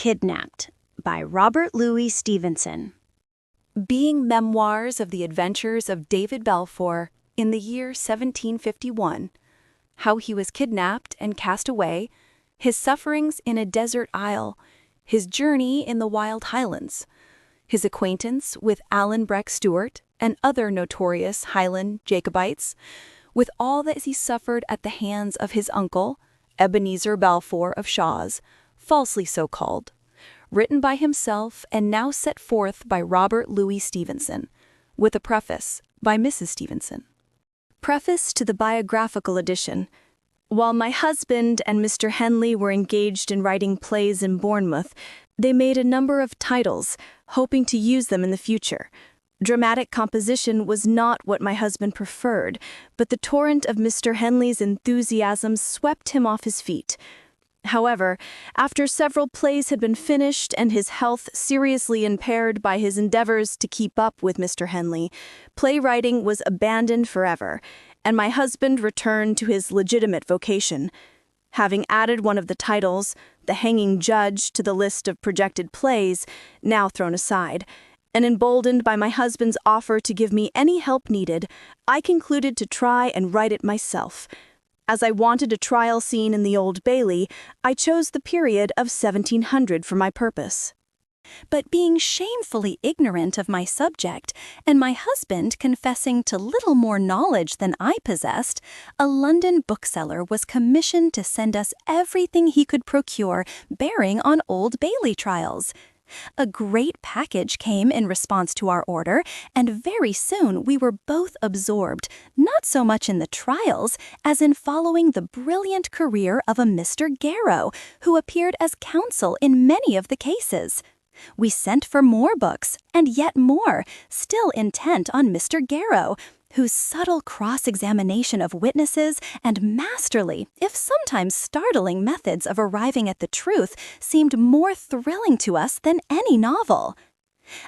Kidnapped by Robert Louis Stevenson. Being memoirs of the adventures of David Balfour in the year 1751, how he was kidnapped and cast away, his sufferings in a desert isle, his journey in the wild Highlands, his acquaintance with Alan Breck Stewart and other notorious Highland Jacobites, with all that he suffered at the hands of his uncle, Ebenezer Balfour of Shaw's, falsely so called, written by himself and now set forth by Robert Louis Stevenson, with a preface by Mrs. Stevenson. Preface to the biographical edition. While my husband and Mr. Henley were engaged in writing plays in Bournemouth, they made a number of titles, hoping to use them in the future. Dramatic composition was not what my husband preferred, but the torrent of Mr. Henley's enthusiasm swept him off his feet. However, after several plays had been finished and his health seriously impaired by his endeavors to keep up with Mr. Henley, playwriting was abandoned forever, and my husband returned to his legitimate vocation. Having added one of the titles, The Hanging Judge, to the list of projected plays, now thrown aside, and emboldened by my husband's offer to give me any help needed, I concluded to try and write it myself. As I wanted a trial scene in the Old Bailey, I chose the period of 1700 for my purpose. But being shamefully ignorant of my subject, and my husband confessing to little more knowledge than I possessed, a London bookseller was commissioned to send us everything he could procure bearing on Old Bailey trials. A great package came in response to our order, and very soon we were both absorbed, not so much in the trials as in following the brilliant career of a Mr. Garrow, who appeared as counsel in many of the cases. We sent for more books, and yet more, still intent on Mr. Garrow, whose subtle cross-examination of witnesses and masterly, if sometimes startling methods of arriving at the truth seemed more thrilling to us than any novel.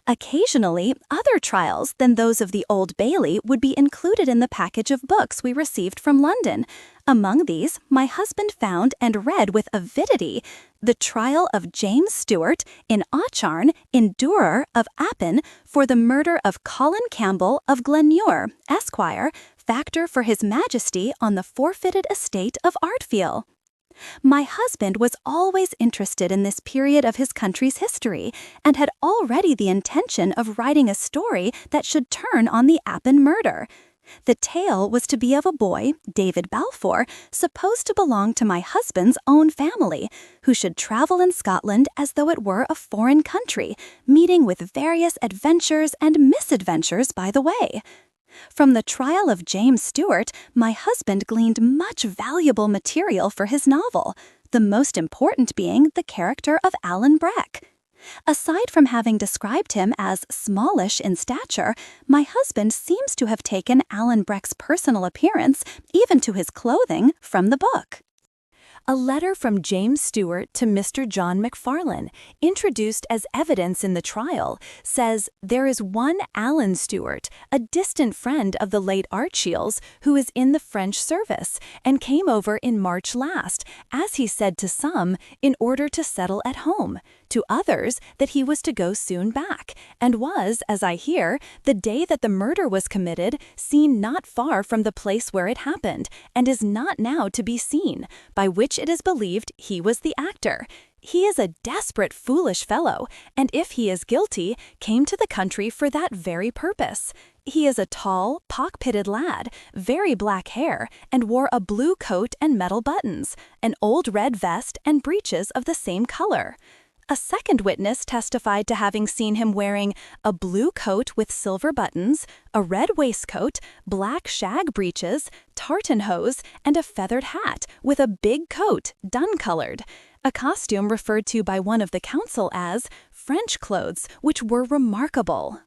Occasionally, other trials than those of the Old Bailey would be included in the package of books we received from London. Among these, my husband found and read with avidity The Trial of James Stewart in Aucharn in Durer of Appin for the murder of Colin Campbell of Glenure, Esquire, factor for His Majesty on the forfeited estate of Ardfield. My husband was always interested in this period of his country's history, and had already the intention of writing a story that should turn on the Appin murder. The tale was to be of a boy, David Balfour, supposed to belong to my husband's own family, who should travel in Scotland as though it were a foreign country, meeting with various adventures and misadventures by the way. From the trial of James Stewart, my husband gleaned much valuable material for his novel, the most important being the character of Alan Breck. Aside from having described him as smallish in stature, my husband seems to have taken Alan Breck's personal appearance, even to his clothing, from the book. A letter from James Stewart to Mr. John Macfarlane, introduced as evidence in the trial, says there is one Alan Stewart, a distant friend of the late Archie's, who is in the French service, and came over in March last, as he said to some, in order to settle at home, to others that he was to go soon back, and was, as I hear, the day that the murder was committed, seen not far from the place where it happened, and is not now to be seen, by which it is believed he was the actor. He is a desperate foolish fellow, and if he is guilty, came to the country for that very purpose. He is a tall, pock-pitted lad, very black hair, and wore a blue coat and metal buttons, an old red vest and breeches of the same color. A second witness testified to having seen him wearing a blue coat with silver buttons, a red waistcoat, black shag breeches, tartan hose, and a feathered hat with a big coat, dun-colored, a costume referred to by one of the counsel as French clothes, which were remarkable.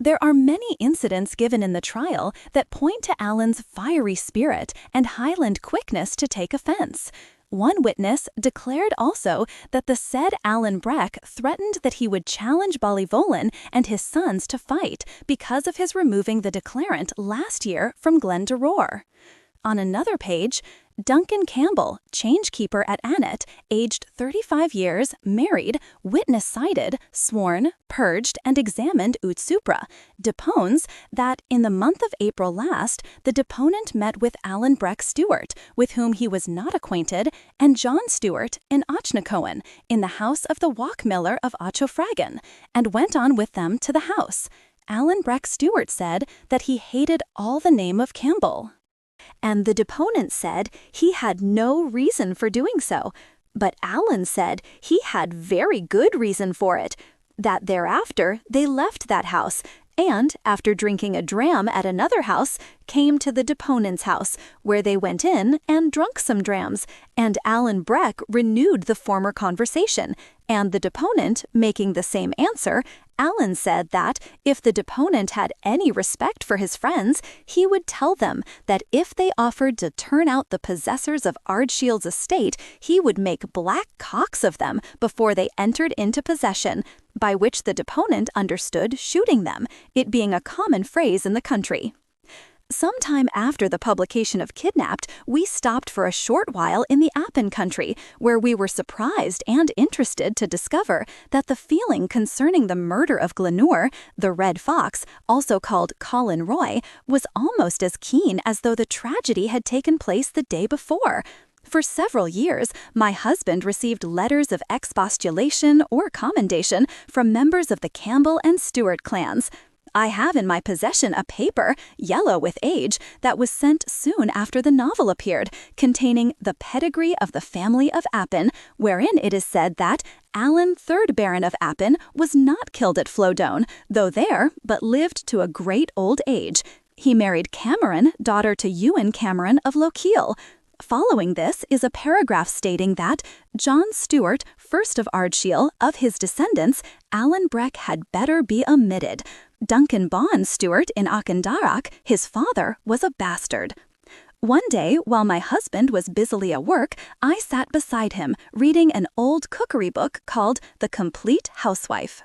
There are many incidents given in the trial that point to Alan's fiery spirit and Highland quickness to take offense. One witness declared also that the said Alan Breck threatened that he would challenge Ballyvolan and his sons to fight because of his removing the declarant last year from Glen. On another page, Duncan Campbell, changekeeper at Annet, aged 35 years, married, witness cited, sworn, purged, and examined ut supra, depones that in the month of April last, the deponent met with Alan Breck Stewart, with whom he was not acquainted, and John Stewart in Ochnacoan, in the house of the walk-miller of Ochofragan, and went on with them to the house. Alan Breck Stewart said that he hated all the name of Campbell. And the deponent said he had no reason for doing so, but Alan said he had very good reason for it, that thereafter they left that house, and, after drinking a dram at another house, came to the deponent's house, where they went in and drunk some drams, and Alan Breck renewed the former conversation, and the deponent, making the same answer, Alan said that, if the deponent had any respect for his friends, he would tell them that if they offered to turn out the possessors of Ardshield's estate, he would make black cocks of them before they entered into possession, by which the deponent understood shooting them, it being a common phrase in the country. Sometime after the publication of Kidnapped, we stopped for a short while in the Appin country, where we were surprised and interested to discover that the feeling concerning the murder of Glenure, the Red Fox, also called Colin Roy, was almost as keen as though the tragedy had taken place the day before. For several years, my husband received letters of expostulation or commendation from members of the Campbell and Stewart clans. I have in my possession a paper, yellow with age, that was sent soon after the novel appeared, containing the pedigree of the family of Appin, wherein it is said that Alan, 3rd Baron of Appin, was not killed at Flodone, though there, but lived to a great old age. He married Cameron, daughter to Ewan Cameron of Lochiel. Following this is a paragraph stating that John Stewart, first of Ardshiel, of his descendants, Alan Breck had better be omitted. Duncan Bond Stewart in Auchendarroch, his father, was a bastard. One day, while my husband was busily at work, I sat beside him, reading an old cookery book called The Complete Housewife,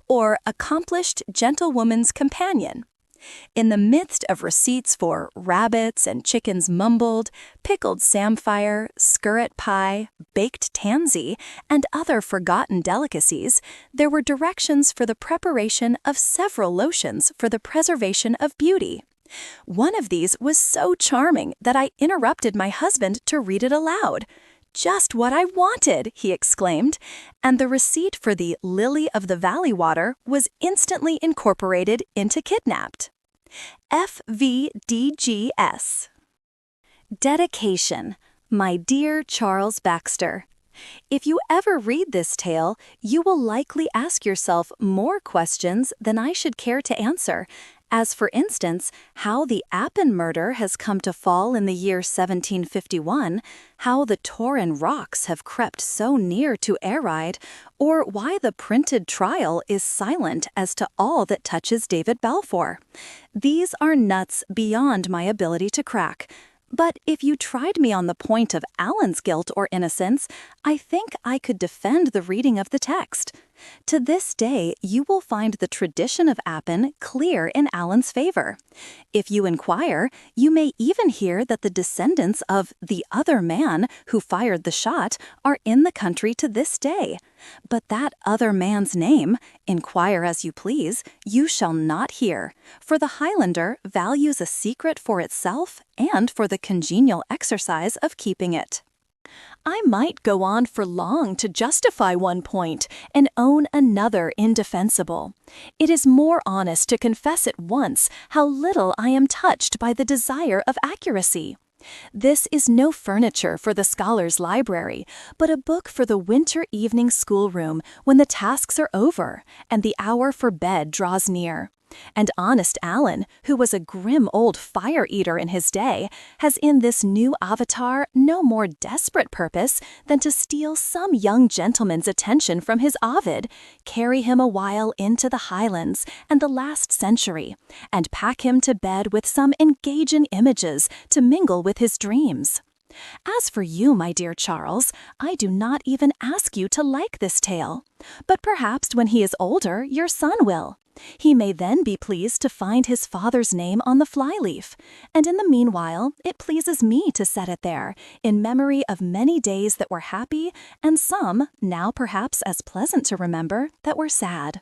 or Accomplished Gentlewoman's Companion. In the midst of receipts for rabbits and chickens mumbled, pickled samphire, skirret pie, baked tansy, and other forgotten delicacies, there were directions for the preparation of several lotions for the preservation of beauty. One of these was so charming that I interrupted my husband to read it aloud. "Just what I wanted!" he exclaimed, and the receipt for the Lily of the Valley water was instantly incorporated into Kidnapped. FVDGS. Dedication. My dear Charles Baxter. If you ever read this tale, you will likely ask yourself more questions than I should care to answer, as for instance, how the Appin murder has come to fall in the year 1751, how the Torrin rocks have crept so near to Eryde, or why the printed trial is silent as to all that touches David Balfour. These are nuts beyond my ability to crack. But if you tried me on the point of Alan's guilt or innocence, I think I could defend the reading of the text. To this day, you will find the tradition of Appin clear in Alan's favor. If you inquire, you may even hear that the descendants of the other man who fired the shot are in the country to this day. But that other man's name, inquire as you please, you shall not hear, for the Highlander values a secret for itself and for the congenial exercise of keeping it. I might go on for long to justify one point and own another indefensible. It is more honest to confess at once how little I am touched by the desire of accuracy. This is no furniture for the scholar's library, but a book for the winter evening schoolroom when the tasks are over and the hour for bed draws near. And honest Alan, who was a grim old fire-eater in his day, has in this new avatar no more desperate purpose than to steal some young gentleman's attention from his Ovid, carry him a while into the Highlands and the last century, and pack him to bed with some engaging images to mingle with his dreams. As for you, my dear Charles, I do not even ask you to like this tale. But perhaps when he is older, your son will. He may then be pleased to find his father's name on the flyleaf, and in the meanwhile it pleases me to set it there, in memory of many days that were happy, and some, now perhaps as pleasant to remember, that were sad.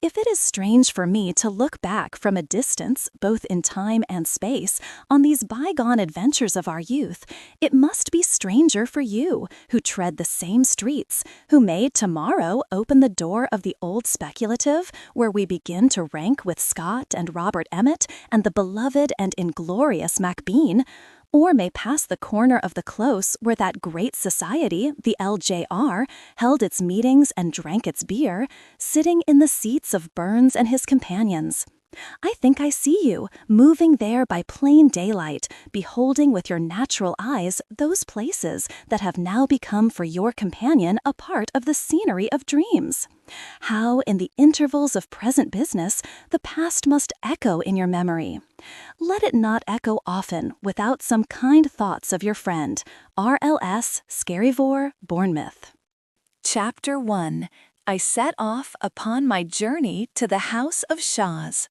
If it is strange for me to look back from a distance, both in time and space, on these bygone adventures of our youth, it must be stranger for you, who tread the same streets, who may tomorrow open the door of the old speculative, where we begin to rank with Scott and Robert Emmet and the beloved and inglorious Macbean, or may pass the corner of the close where that great society, the LJR, held its meetings and drank its beer, sitting in the seats of Burns and his companions. I think I see you, moving there by plain daylight, beholding with your natural eyes those places that have now become for your companion a part of the scenery of dreams. How, in the intervals of present business, the past must echo in your memory. Let it not echo often without some kind thoughts of your friend, R.L.S. Scarivore, Bournemouth. Chapter 1. I set off upon my journey to the House of Shaws.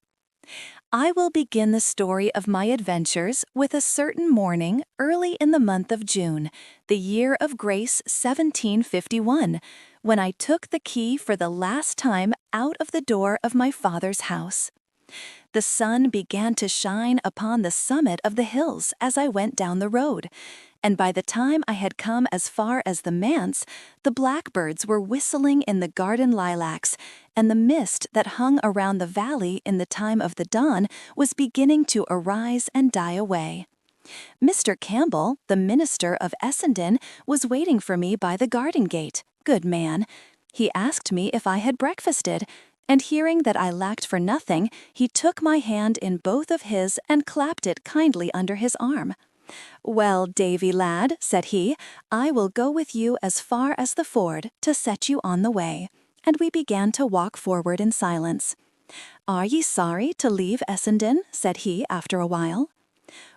I will begin the story of my adventures with a certain morning early in the month of June, the year of grace 1751, when I took the key for the last time out of the door of my father's house. The sun began to shine upon the summit of the hills as I went down the road, and by the time I had come as far as the manse, the blackbirds were whistling in the garden lilacs, and the mist that hung around the valley in the time of the dawn was beginning to arise and die away. Mr. Campbell, the minister of Essendon, was waiting for me by the garden gate. Good man. He asked me if I had breakfasted, and hearing that I lacked for nothing, he took my hand in both of his and clapped it kindly under his arm. "Well, Davy, lad," said he, "I will go with you as far as the ford to set you on the way." And we began to walk forward in silence. "Are ye sorry to leave Essendon?" said he after a while.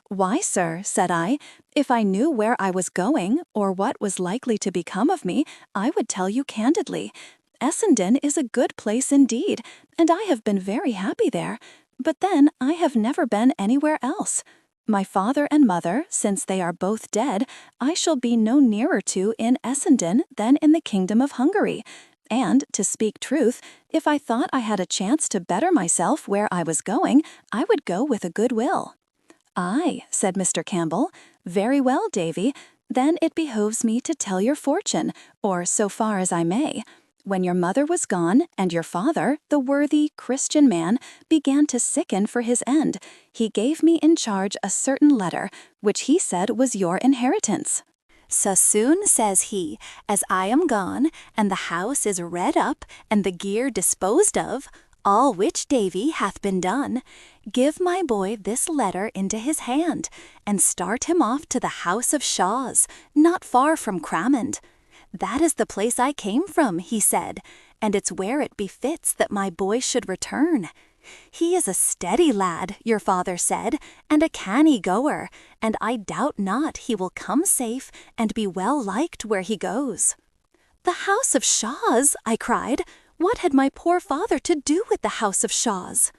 "Why, sir," said I, "if I knew where I was going, or what was likely to become of me, I would tell you candidly. Essendon is a good place indeed, and I have been very happy there, but then I have never been anywhere else. My father and mother, since they are both dead, I shall be no nearer to in Essendon than in the kingdom of Hungary, and, to speak truth, if I thought I had a chance to better myself where I was going, I would go with a good will." "Aye," said Mr. Campbell, "very well, Davy, then it behoves me to tell your fortune, or so far as I may. When your mother was gone, and your father, the worthy Christian man, began to sicken for his end, he gave me in charge a certain letter, which he said was your inheritance. So soon, says he, as I am gone, and the house is redd up, and the gear disposed of, all which, Davy, hath been done, give my boy this letter into his hand, and start him off to the House of Shaws, not far from Cramond. That is the place I came from, he said, and it's where it befits that my boy should return. He is a steady lad, your father said, and a canny goer, and I doubt not he will come safe and be well liked where he goes." "The House of Shaws," I cried. "What had my poor father to do with the House of Shaws?"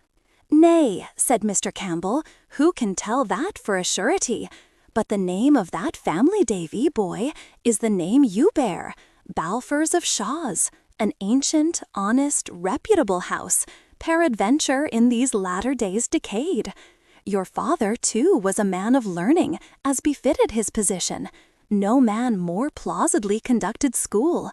"Nay," said Mr. Campbell, "who can tell that for a surety? But the name of that family, Davy, boy, is the name you bear, Balfours of Shaws, an ancient, honest, reputable house, peradventure in these latter days decayed. Your father, too, was a man of learning, as befitted his position. No man more plausibly conducted school.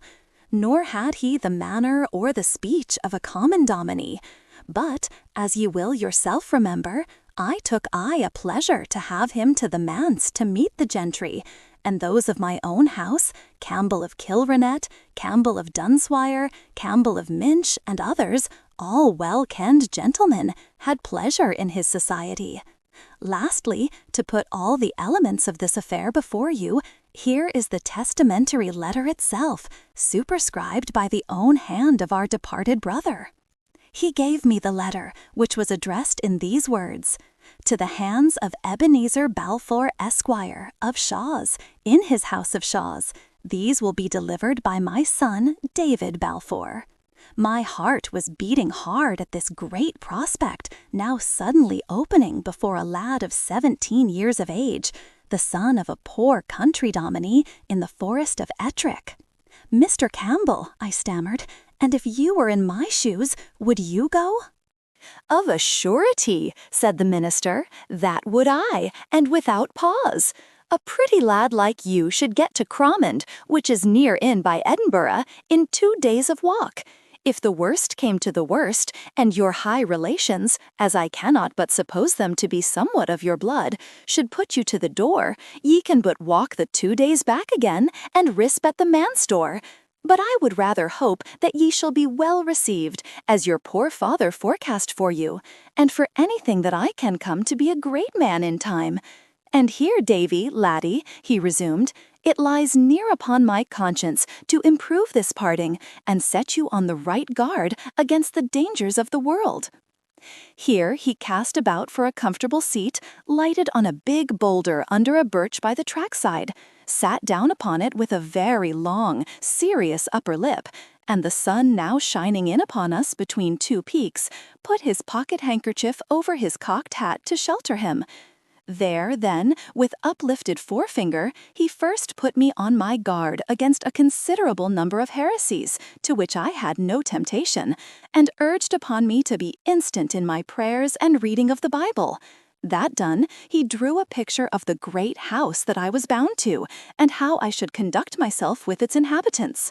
Nor had he the manner or the speech of a common dominie. But, as ye will yourself remember, I took a pleasure to have him to the manse to meet the gentry, and those of my own house, Campbell of Kilrenet, Campbell of Dunswire, Campbell of Minch, and others, all well-kenned gentlemen, had pleasure in his society. Lastly, to put all the elements of this affair before you, here is the testamentary letter itself, superscribed by the own hand of our departed brother." He gave me the letter, which was addressed in these words: to the hands of Ebenezer Balfour, Esquire, of Shaws, in his house of Shaws. These will be delivered by my son, David Balfour. My heart was beating hard at this great prospect, now suddenly opening before a lad of 17 years of age, the son of a poor country dominie in the forest of Ettrick. "Mr. Campbell," I stammered, "and if you were in my shoes, would you go?" "Of a surety," said the minister, "that would I, and without pause. A pretty lad like you should get to Cromond, which is near in by Edinburgh, in 2 days of walk. If the worst came to the worst, and your high relations, as I cannot but suppose them to be somewhat of your blood, should put you to the door, ye can but walk the 2 days back again, and risp at the manse-door. But I would rather hope that ye shall be well received, as your poor father forecast for you, and for anything that I can come to be a great man in time. And here, Davy, laddie," he resumed, "it lies near upon my conscience to improve this parting, and set you on the right guard against the dangers of the world." Here he cast about for a comfortable seat, lighted on a big boulder under a birch by the trackside, sat down upon it with a very long, serious upper lip, and the sun now shining in upon us between 2 peaks, put his pocket-handkerchief over his cocked hat to shelter him. There, then, with uplifted forefinger, he first put me on my guard against a considerable number of heresies, to which I had no temptation, and urged upon me to be instant in my prayers and reading of the Bible. That done, he drew a picture of the great house that I was bound to, and how I should conduct myself with its inhabitants.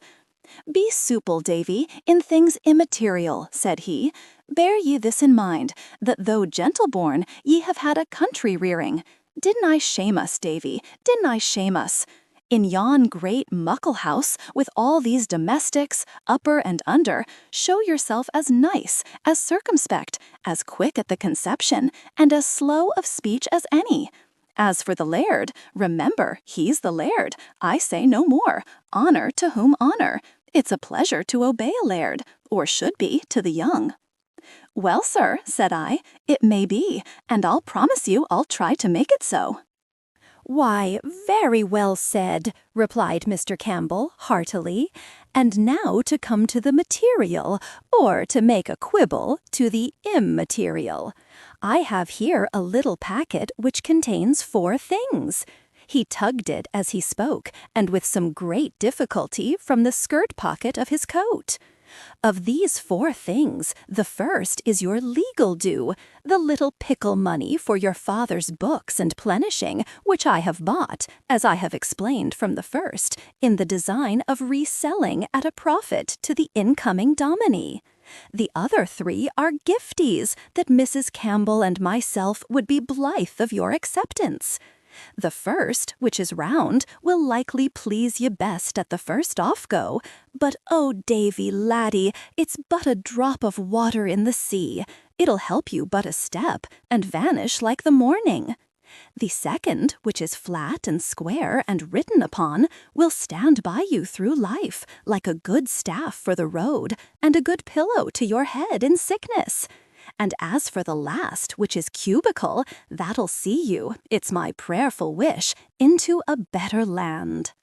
"Be supple, Davy, in things immaterial," said he. "Bear ye this in mind, that though gentle-born, ye have had a country rearing. Didn't I shame us, Davy? Didn't I shame us? In yon great muckle house, with all these domestics, upper and under, show yourself as nice, as circumspect, as quick at the conception, and as slow of speech as any. As for the laird, remember, he's the laird. I say no more. Honor to whom honor. It's a pleasure to obey a laird, or should be to the young." "Well, sir," said I, "it may be, and I'll promise you I'll try to make it so." "Why, very well said," replied Mr. Campbell heartily. "And now to come to the material, or to make a quibble, to the immaterial. I have here a little packet which contains 4 things." He tugged it as he spoke, and with some great difficulty, from the skirt pocket of his coat. "Of these 4 things, the first is your legal due, the little pickle money for your father's books and plenishing, which I have bought, as I have explained from the first, in the design of reselling at a profit to the incoming dominie. The other 3 are gifties that Mrs. Campbell and myself would be blithe of your acceptance. The first, which is round, will likely please ye best at the first off-go, but oh, Davy, laddie, it's but a drop of water in the sea. It'll help you but a step, and vanish like the morning. The second, which is flat and square and written upon, will stand by you through life, like a good staff for the road, and a good pillow to your head in sickness. And as for the last, which is cubical, that'll see you, it's my prayerful wish, into a better land."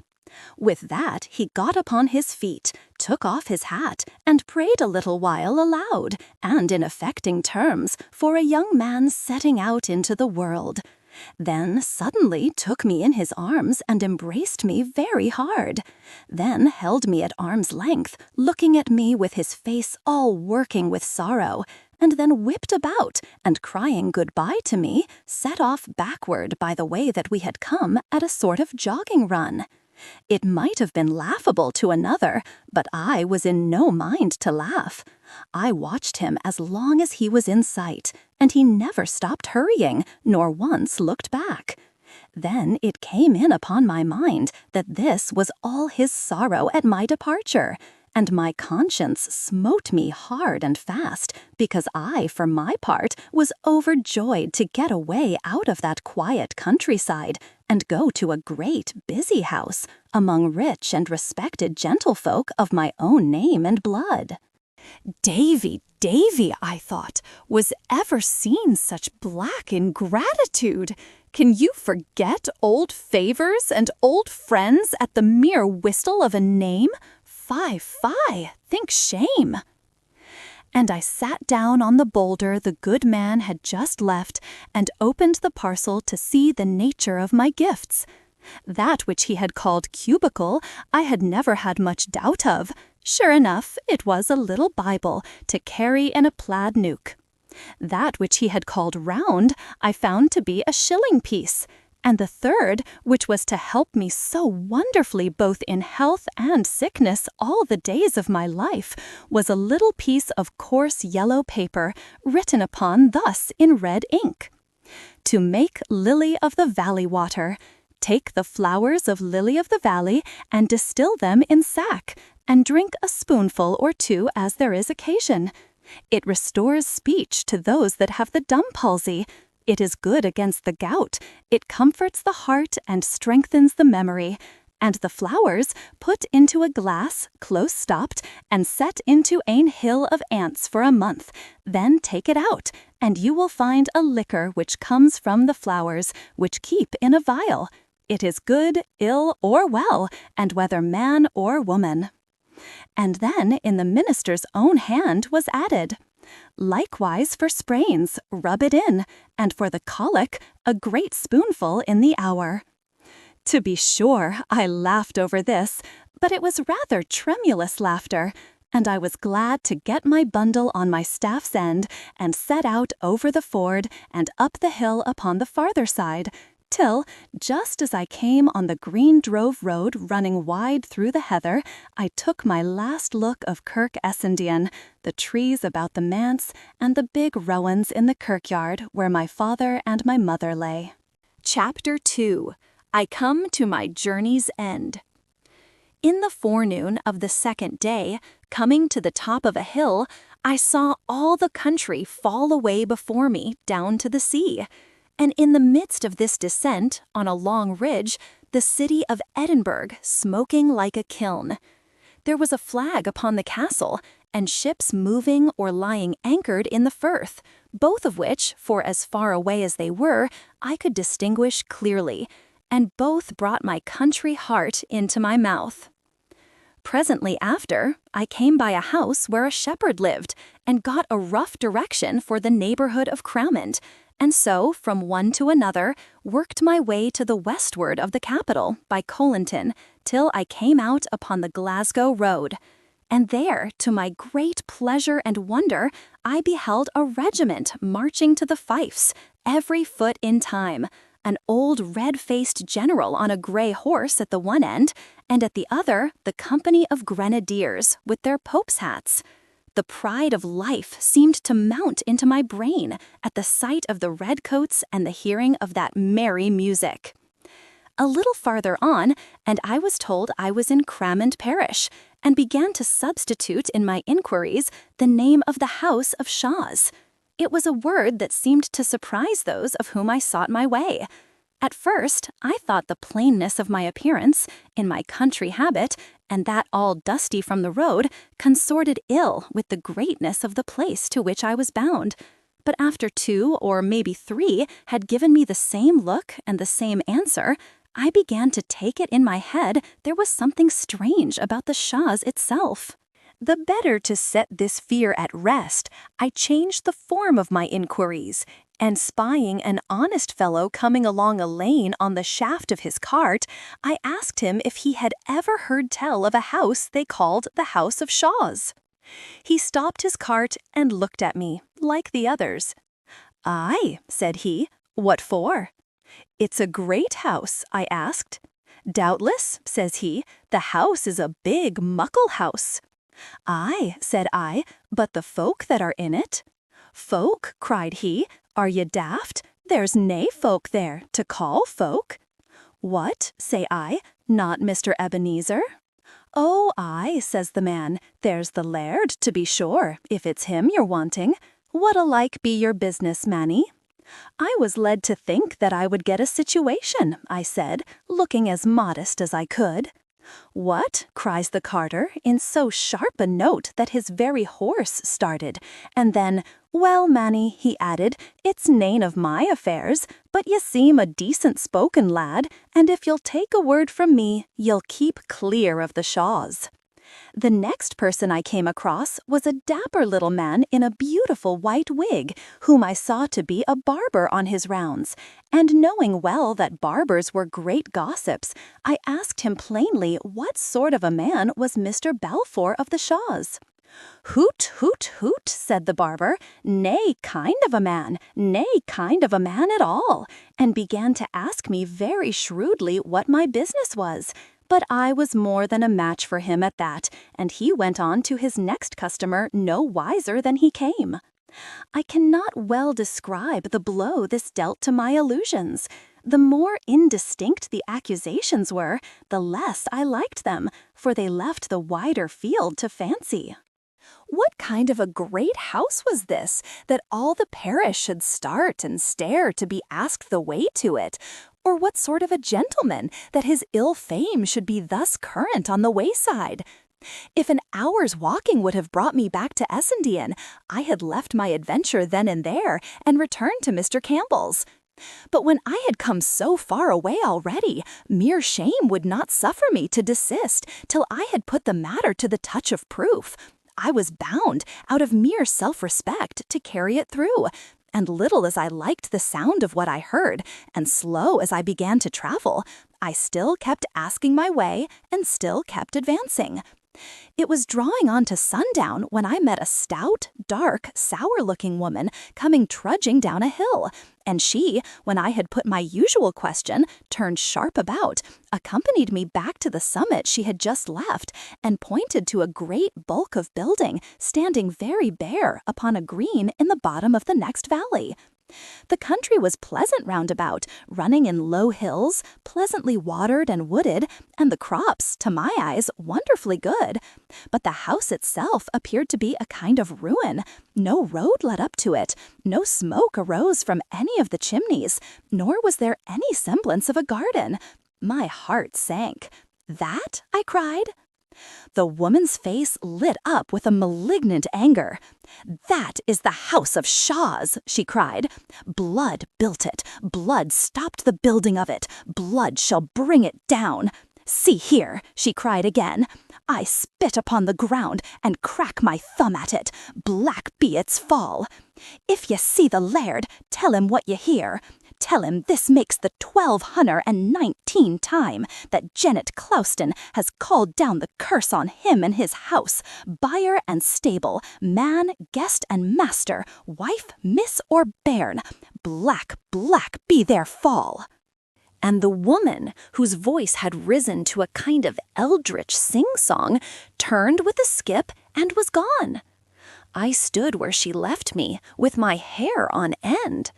With that he got upon his feet, took off his hat, and prayed a little while aloud, and in affecting terms, for a young man setting out into the world. Then suddenly took me in his arms and embraced me very hard. Then held me at arm's length, looking at me with his face all working with sorrow, and then whipped about, and crying good-bye to me, set off backward by the way that we had come at a sort of jogging run. It might have been laughable to another, but I was in no mind to laugh. I watched him as long as he was in sight, and he never stopped hurrying, nor once looked back. Then it came in upon my mind that this was all his sorrow at my departure, and my conscience smote me hard and fast, because I, for my part, was overjoyed to get away out of that quiet countryside, and go to a great busy house, among rich and respected gentlefolk of my own name and blood. Davy, I thought, was ever seen such black ingratitude? Can you forget old favors and old friends at the mere whistle of a name? Fie, think shame. And I sat down on the boulder the good man had just left and opened the parcel to see the nature of my gifts. That which he had called cubicle I had never had much doubt of. Sure enough, it was a little Bible to carry in a plaid nuke. That which he had called round I found to be a shilling piece, and the third, which was to help me so wonderfully both in health and sickness all the days of my life, was a little piece of coarse yellow paper written upon thus in red ink. To make lily of the valley water, take the flowers of lily of the valley and distill them in sack, and drink a spoonful or two as there is occasion. It restores speech to those that have the dumb palsy. It is good against the gout. It comforts the heart and strengthens the memory. And the flowers put into a glass, close stopped, and set into ane hill of ants for a month. Then take it out, and you will find a liquor which comes from the flowers, which keep in a vial. It is good, ill, or well, and whether man or woman. And then in the minister's own hand was added, likewise for sprains, rub it in, and for the colic, a great spoonful in the hour. To be sure, I laughed over this, but it was rather tremulous laughter, and I was glad to get my bundle on my staff's end and set out over the ford and up the hill upon the farther side, till, just as I came on the green drove road running wide through the heather, I took my last look of Kirk Essendian, the trees about the manse, and the big rowans in the kirkyard where my father and my mother lay. Chapter 2. I come to my journey's end. In the forenoon of the second day, coming to the top of a hill, I saw all the country fall away before me down to the sea. And in the midst of this descent, on a long ridge, the city of Edinburgh smoking like a kiln. There was a flag upon the castle, and ships moving or lying anchored in the firth, both of which, for as far away as they were, I could distinguish clearly, and both brought my country heart into my mouth. Presently after, I came by a house where a shepherd lived, and got a rough direction for the neighborhood of Cramond, and so, from one to another, worked my way to the westward of the capital by Colinton, till I came out upon the Glasgow road. And there, to my great pleasure and wonder, I beheld a regiment marching to the fifes, every foot in time, an old red-faced general on a grey horse at the one end, and at the other the company of grenadiers with their pope's hats. The pride of life seemed to mount into my brain at the sight of the redcoats and the hearing of that merry music. A little farther on, and I was told I was in Cramond parish, and began to substitute in my inquiries the name of the house of Shaws. It was a word that seemed to surprise those of whom I sought my way. At first, I thought the plainness of my appearance, in my country habit, and that all dusty from the road, consorted ill with the greatness of the place to which I was bound. But after 2 or maybe 3 had given me the same look and the same answer, I began to take it in my head there was something strange about the Shaws itself. The better to set this fear at rest, I changed the form of my inquiries, and spying an honest fellow coming along a lane on the shaft of his cart, I asked him if he had ever heard tell of a house they called the House of Shaws. He stopped his cart and looked at me, like the others. "Aye," said he, "what for?" "It's a great house," I asked. "Doubtless," says he, "the house is a big, muckle house." "Aye," said I, "but the folk that are in it?" "Folk," cried he, "are ye daft? There's nae folk there, to call folk." "What," say I, "not Mr. Ebenezer?" "Oh, aye," says the man, "there's the laird, to be sure, if it's him you're wanting. What alike be your business, Manny?" I was led to think that I would get a situation, I said, looking as modest as I could. "What?" cries the carter, in so sharp a note that his very horse started, and then, "Well, Manny," he added, "it's nane of my affairs, but ye seem a decent-spoken lad, and if you'll take a word from me, you'll keep clear of the Shaws." The next person I came across was a dapper little man in a beautiful white wig, whom I saw to be a barber on his rounds, and knowing well that barbers were great gossips, I asked him plainly what sort of a man was Mr. Balfour of the Shaws. "Hoot, hoot, hoot," said the barber, "nay kind of a man, nay kind of a man at all," and began to ask me very shrewdly what my business was. But I was more than a match for him at that, and he went on to his next customer no wiser than he came. I cannot well describe the blow this dealt to my illusions. The more indistinct the accusations were, the less I liked them, for they left the wider field to fancy. What kind of a great house was this, that all the parish should start and stare to be asked the way to it? Or what sort of a gentleman, that his ill fame should be thus current on the wayside? If an hour's walking would have brought me back to Essendon, I had left my adventure then and there, and returned to Mr. Campbell's. But when I had come so far away already, mere shame would not suffer me to desist till I had put the matter to the touch of proof. I was bound, out of mere self-respect, to carry it through, and little as I liked the sound of what I heard, and slow as I began to travel, I still kept asking my way, and still kept advancing. It was drawing on to sundown when I met a stout, dark, sour-looking woman coming trudging down a hill, and she, when I had put my usual question, turned sharp about, accompanied me back to the summit she had just left, and pointed to a great bulk of building standing very bare upon a green in the bottom of the next valley. The country was pleasant round about, running in low hills, pleasantly watered and wooded, and the crops, to my eyes, wonderfully good. But the house itself appeared to be a kind of ruin. No road led up to it, no smoke arose from any of the chimneys, nor was there any semblance of a garden. My heart sank. "That?" I cried. The woman's face lit up with a malignant anger. "That is the house of Shaws," she cried. "Blood built it, blood stopped the building of it, blood shall bring it down. See here," she cried again, "I spit upon the ground and crack my thumb at it, black be its fall. If ye see the laird, tell him what ye hear. Tell him this makes the 1219 time that Janet Clouston has called down the curse on him and his house, buyer and stable, man, guest and master, wife, miss or bairn. Black, black be their fall." And the woman, whose voice had risen to a kind of eldritch sing-song, turned with a skip and was gone. I stood where she left me, with my hair on end.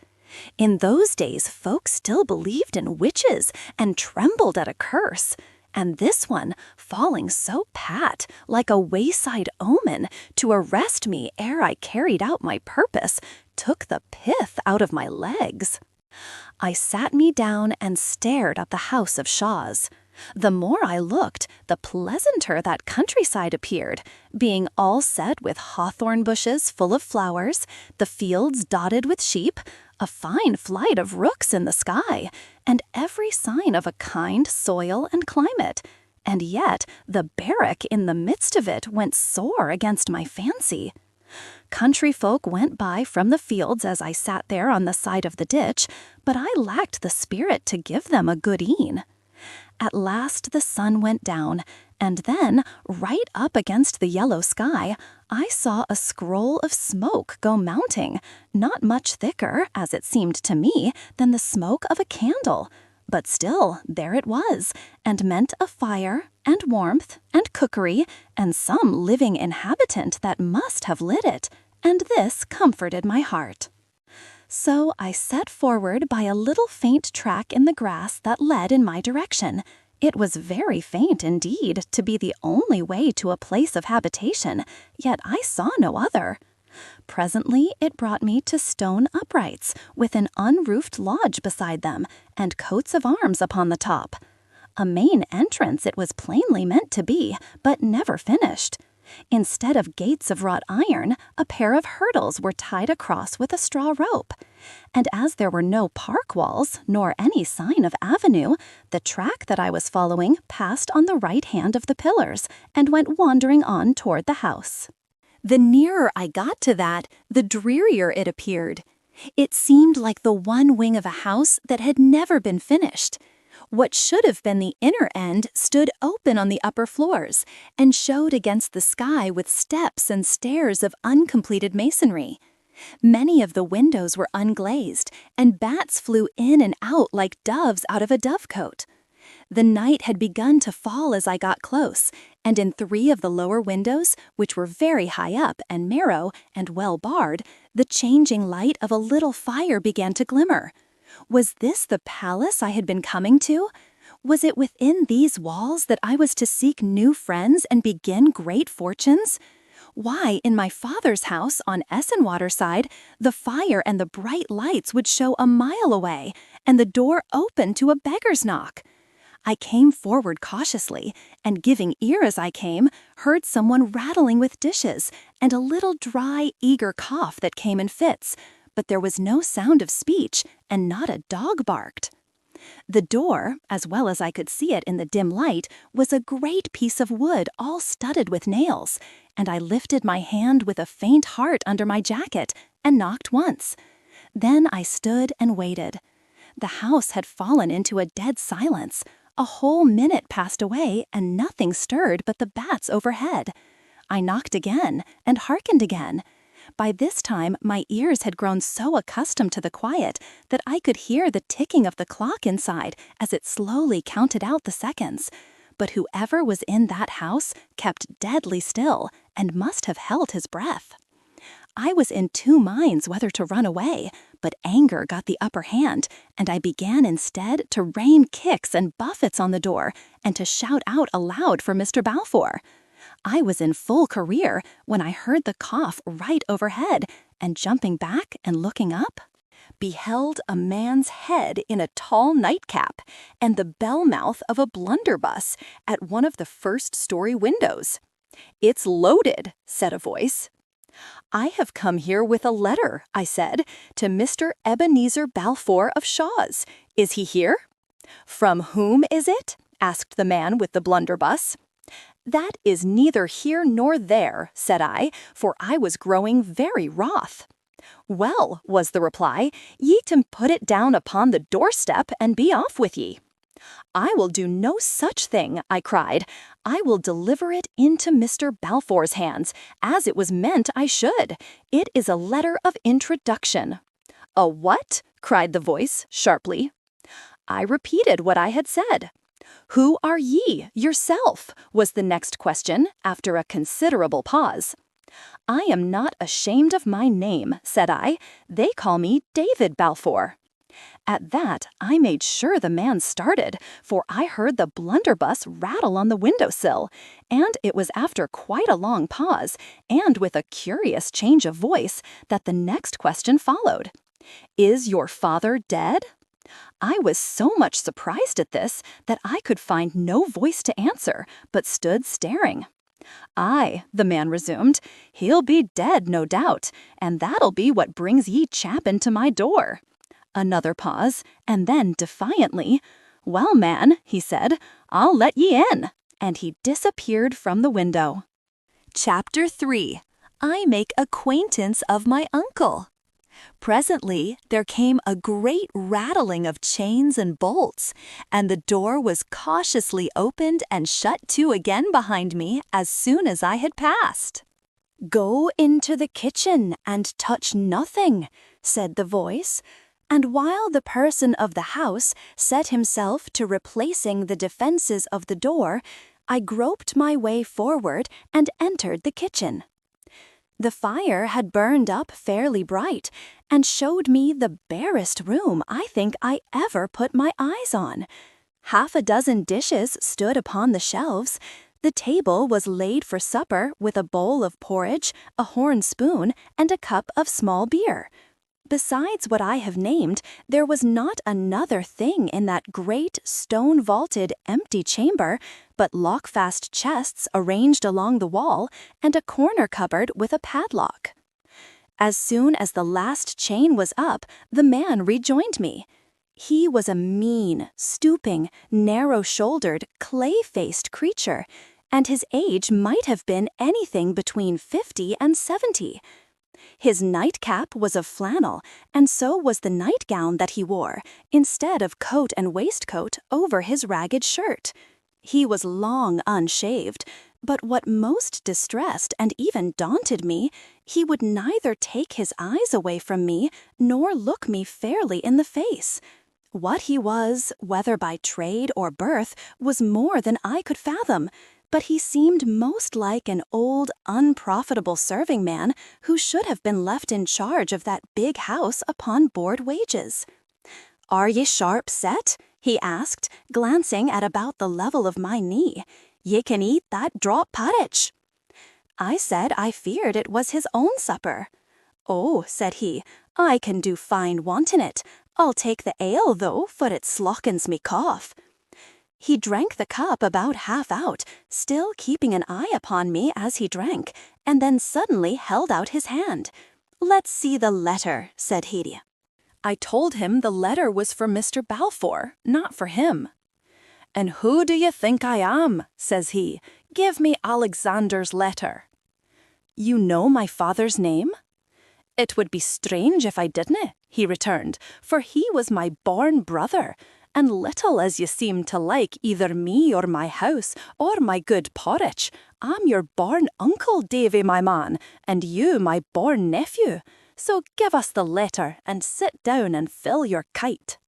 In those days, folk still believed in witches and trembled at a curse, and this one, falling so pat, like a wayside omen, to arrest me ere I carried out my purpose, took the pith out of my legs. I sat me down and stared at the house of Shaws. The more I looked, the pleasanter that countryside appeared, being all set with hawthorn bushes full of flowers, the fields dotted with sheep, a fine flight of rooks in the sky, and every sign of a kind soil and climate. And yet the barrack in the midst of it went sore against my fancy. Country folk went by from the fields as I sat there on the side of the ditch, but I lacked the spirit to give them a good e'en. At last the sun went down, and then, right up against the yellow sky, I saw a scroll of smoke go mounting, not much thicker, as it seemed to me, than the smoke of a candle. But still, there it was, and meant a fire, and warmth, and cookery, and some living inhabitant that must have lit it, and this comforted my heart. So I set forward by a little faint track in the grass that led in my direction. It was very faint indeed to be the only way to a place of habitation, yet I saw no other. Presently it brought me to stone uprights, with an unroofed lodge beside them, and coats of arms upon the top. A main entrance it was plainly meant to be, but never finished. Instead of gates of wrought iron, a pair of hurdles were tied across with a straw rope. And as there were no park walls, nor any sign of avenue, the track that I was following passed on the right hand of the pillars and went wandering on toward the house. The nearer I got to that, the drearier it appeared. It seemed like the one wing of a house that had never been finished. What should have been the inner end stood open on the upper floors and showed against the sky with steps and stairs of uncompleted masonry. Many of the windows were unglazed, and bats flew in and out like doves out of a dovecote. The night had begun to fall as I got close, and in 3 of the lower windows, which were very high up and narrow and well barred, the changing light of a little fire began to glimmer. Was this the palace I had been coming to? Was it within these walls that I was to seek new friends and begin great fortunes? Why, in my father's house on Essenwater side, the fire and the bright lights would show a mile away, and the door open to a beggar's knock. I came forward cautiously, and giving ear as I came, heard someone rattling with dishes, and a little dry, eager cough that came in fits, but there was no sound of speech, and not a dog barked. The door, as well as I could see it in the dim light, was a great piece of wood all studded with nails, and I lifted my hand with a faint heart under my jacket and knocked once. Then I stood and waited. The house had fallen into a dead silence. A whole minute passed away and nothing stirred but the bats overhead. I knocked again and hearkened again. By this time, my ears had grown so accustomed to the quiet that I could hear the ticking of the clock inside as it slowly counted out the seconds. But whoever was in that house kept deadly still and must have held his breath. I was in 2 minds whether to run away, but anger got the upper hand, and I began instead to rain kicks and buffets on the door and to shout out aloud for Mr. Balfour. I was in full career when I heard the cough right overhead, and jumping back and looking up, beheld a man's head in a tall nightcap and the bell mouth of a blunderbuss at one of the first-story windows. "It's loaded," said a voice. "I have come here with a letter," I said, "to Mr. Ebenezer Balfour of Shaw's. Is he here?" "From whom is it?" asked the man with the blunderbuss. "That is neither here nor there," said I, for I was growing very wroth. "Well," was the reply, "ye to put it down upon the doorstep and be off with ye." "I will do no such thing," I cried. "I will deliver it into Mr. Balfour's hands, as it was meant I should. It is a letter of introduction." "A what?" cried the voice sharply. I repeated what I had said. "Who are ye, yourself?" was the next question, after a considerable pause. "I am not ashamed of my name," said I. "They call me David Balfour." At that, I made sure the man started, for I heard the blunderbuss rattle on the windowsill, and it was after quite a long pause, and with a curious change of voice, that the next question followed. "Is your father dead?" I was so much surprised at this that I could find no voice to answer, but stood staring. "Aye," the man resumed, "he'll be dead, no doubt, and that'll be what brings ye chappin' to my door." Another pause, and then defiantly, "Well, man," he said, "I'll let ye in," and he disappeared from the window. Chapter 3. I make acquaintance of my uncle. Presently there came a great rattling of chains and bolts, and the door was cautiously opened and shut to again behind me as soon as I had passed. "Go into the kitchen and touch nothing," said the voice, and while the person of the house set himself to replacing the defenses of the door, I groped my way forward and entered the kitchen. The fire had burned up fairly bright and showed me the barest room I think I ever put my eyes on. 1/2 dozen dishes stood upon the shelves. The table was laid for supper with a bowl of porridge, a horn spoon, and a cup of small beer. Besides what I have named, there was not another thing in that great, stone-vaulted, empty chamber, but lock-fast chests arranged along the wall and a corner cupboard with a padlock. As soon as the last chain was up, the man rejoined me. He was a mean, stooping, narrow-shouldered, clay-faced creature, and his age might have been anything between 50 and 70. His nightcap was of flannel, and so was the nightgown that he wore, instead of coat and waistcoat over his ragged shirt. He was long unshaved, but what most distressed and even daunted me, he would neither take his eyes away from me nor look me fairly in the face. What he was, whether by trade or birth, was more than I could fathom, but he seemed most like an old, unprofitable serving man who should have been left in charge of that big house upon board wages. "Are ye sharp set?" he asked, glancing at about the level of my knee. "Ye can eat that drop porridge." I said I feared it was his own supper. "Oh," said he, "I can do fine wanting it. I'll take the ale, though, for it slockens me cough." He drank the cup about half out, still keeping an eye upon me as he drank, and then suddenly held out his hand. "Let's see the letter," said he. I told him the letter was for Mr. Balfour, not for him. "And who do you think I am?" says he. "Give me Alexander's letter." "You know my father's name?" "It would be strange if I didn't," he returned, "for he was my born brother, and little as you seem to like either me or my house or my good porridge, I'm your born uncle, Davy, my man, and you my born nephew. So give us the letter and sit down and fill your kite."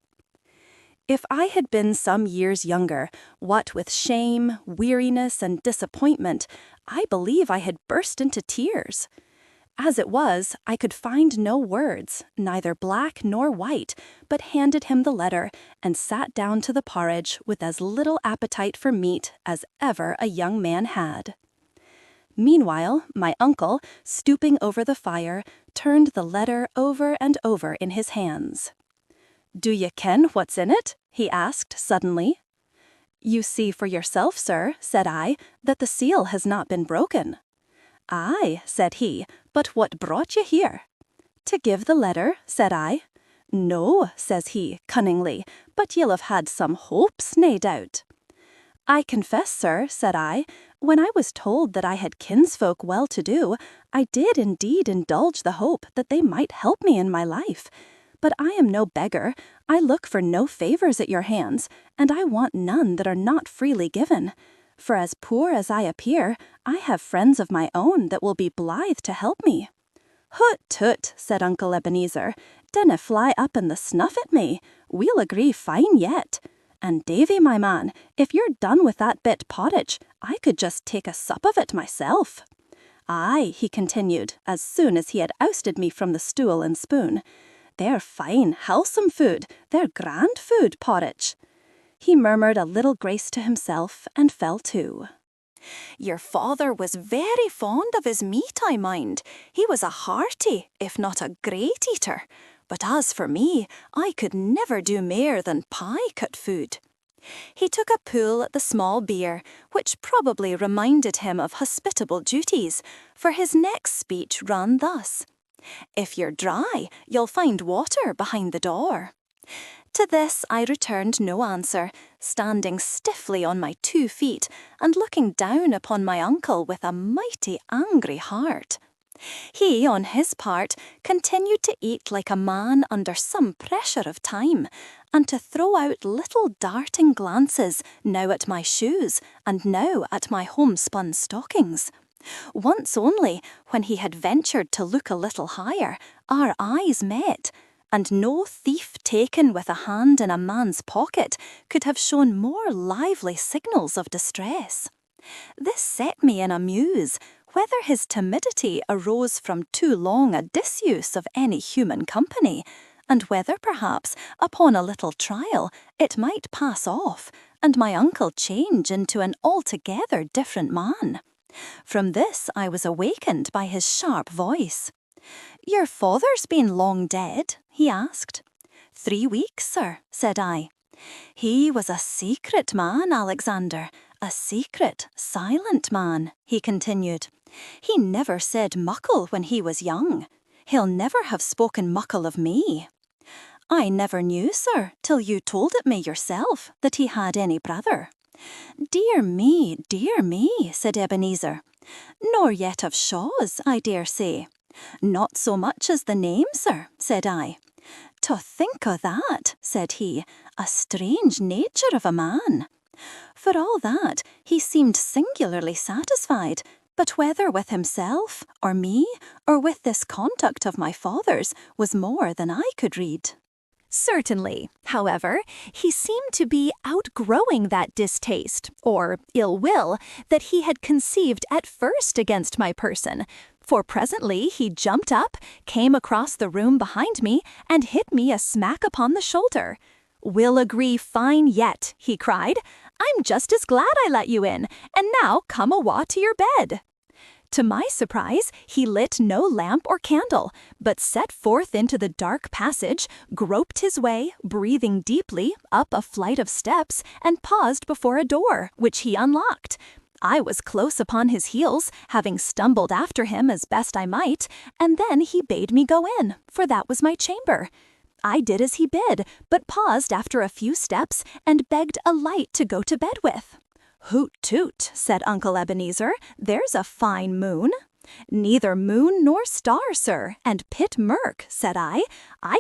If I had been some years younger, what with shame, weariness, and disappointment, I believe I had burst into tears. As it was, I could find no words, neither black nor white, but handed him the letter and sat down to the porridge with as little appetite for meat as ever a young man had. Meanwhile, my uncle, stooping over the fire, turned the letter over and over in his hands. "Do ye ken what's in it?" he asked suddenly. "You see for yourself, sir," said I, "that the seal has not been broken." "Aye," said he, "but what brought you here?" "To give the letter," said I. "No," says he, cunningly, "but you'll have had some hopes, nae doubt." "I confess, sir," said I, "when I was told that I had kinsfolk well-to-do, I did indeed indulge the hope that they might help me in my life. But I am no beggar, I look for no favours at your hands, and I want none that are not freely given. For as poor as I appear, I have friends of my own that will be blithe to help me." "Hoot toot," said Uncle Ebenezer, "dinna fly up in the snuff at me. We'll agree fine yet. And Davy, my man, if you're done with that bit pottage, I could just take a sup of it myself." "Aye," he continued, as soon as he had ousted me from the stool and spoon, "they're fine, wholesome food. They're grand food, porridge." He murmured a little grace to himself and fell to. "Your father was very fond of his meat, I mind. He was a hearty, if not a great eater. But as for me, I could never do mair than pie-cut food." He took a pull at the small beer, which probably reminded him of hospitable duties, for his next speech ran thus: "If you're dry, you'll find water behind the door." To this I returned no answer, standing stiffly on my 2 feet and looking down upon my uncle with a mighty angry heart. He, on his part, continued to eat like a man under some pressure of time, and to throw out little darting glances, now at my shoes and now at my homespun stockings. Once only, when he had ventured to look a little higher, our eyes met, and no thief taken with a hand in a man's pocket could have shown more lively signals of distress. This set me in a muse, whether his timidity arose from too long a disuse of any human company, and whether perhaps, upon a little trial, it might pass off, and my uncle change into an altogether different man. From this I was awakened by his sharp voice. "Your father's been long dead?" he asked. "3 weeks, sir," said I. "He was a secret man, Alexander, a secret, silent man," he continued. "He never said muckle when he was young. He'll never have spoken muckle of me. I never knew, sir, till you told it me yourself, that he had any brother." Dear me, said Ebenezer. "Nor yet of Shaw's, I dare say." "Not so much as the name, sir," said I. "To think o' that," said he, "a strange nature of a man." For all that, he seemed singularly satisfied, but whether with himself, or me, or with this conduct of my father's, was more than I could read. Certainly, however, he seemed to be outgrowing that distaste, or ill will, that he had conceived at first against my person, for presently he jumped up, came across the room behind me, and hit me a smack upon the shoulder. "We'll agree fine yet," he cried. "I'm just as glad I let you in, and now come awa to your bed." To my surprise, he lit no lamp or candle, but set forth into the dark passage, groped his way, breathing deeply, up a flight of steps, and paused before a door, which he unlocked. I was close upon his heels, having stumbled after him as best I might, and then he bade me go in, for that was my chamber. I did as he bid, but paused after a few steps, and begged a light to go to bed with. "Hoot toot," said Uncle Ebenezer, "there's a fine moon." "Neither moon nor star, sir, and pit murk," said I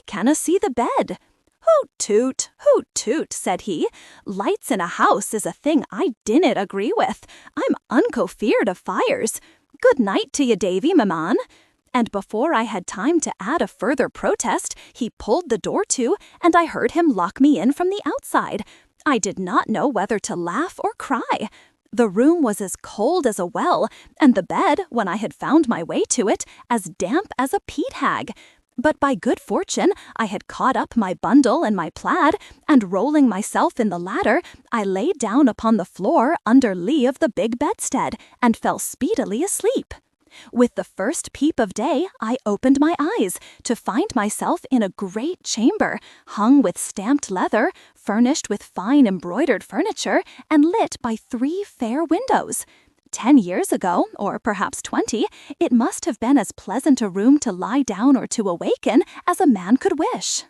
canna see the bed." Hoot toot, said he, "lights in a house is a thing I dinnot agree with. I'm unco feared of fires. Good night to you, Davy, my man." And before I had time to add a further protest, he pulled the door to, and I heard him lock me in from the outside. I did not know whether to laugh or cry. The room was as cold as a well, and the bed, when I had found my way to it, as damp as a peat hag. But by good fortune, I had caught up my bundle and my plaid, and rolling myself in the ladder, I lay down upon the floor under lee of the big bedstead, and fell speedily asleep. With the first peep of day, I opened my eyes to find myself in a great chamber, hung with stamped leather, furnished with fine embroidered furniture, and lit by 3 fair windows. 10 years ago, or perhaps 20, it must have been as pleasant a room to lie down or to awaken as a man could wish.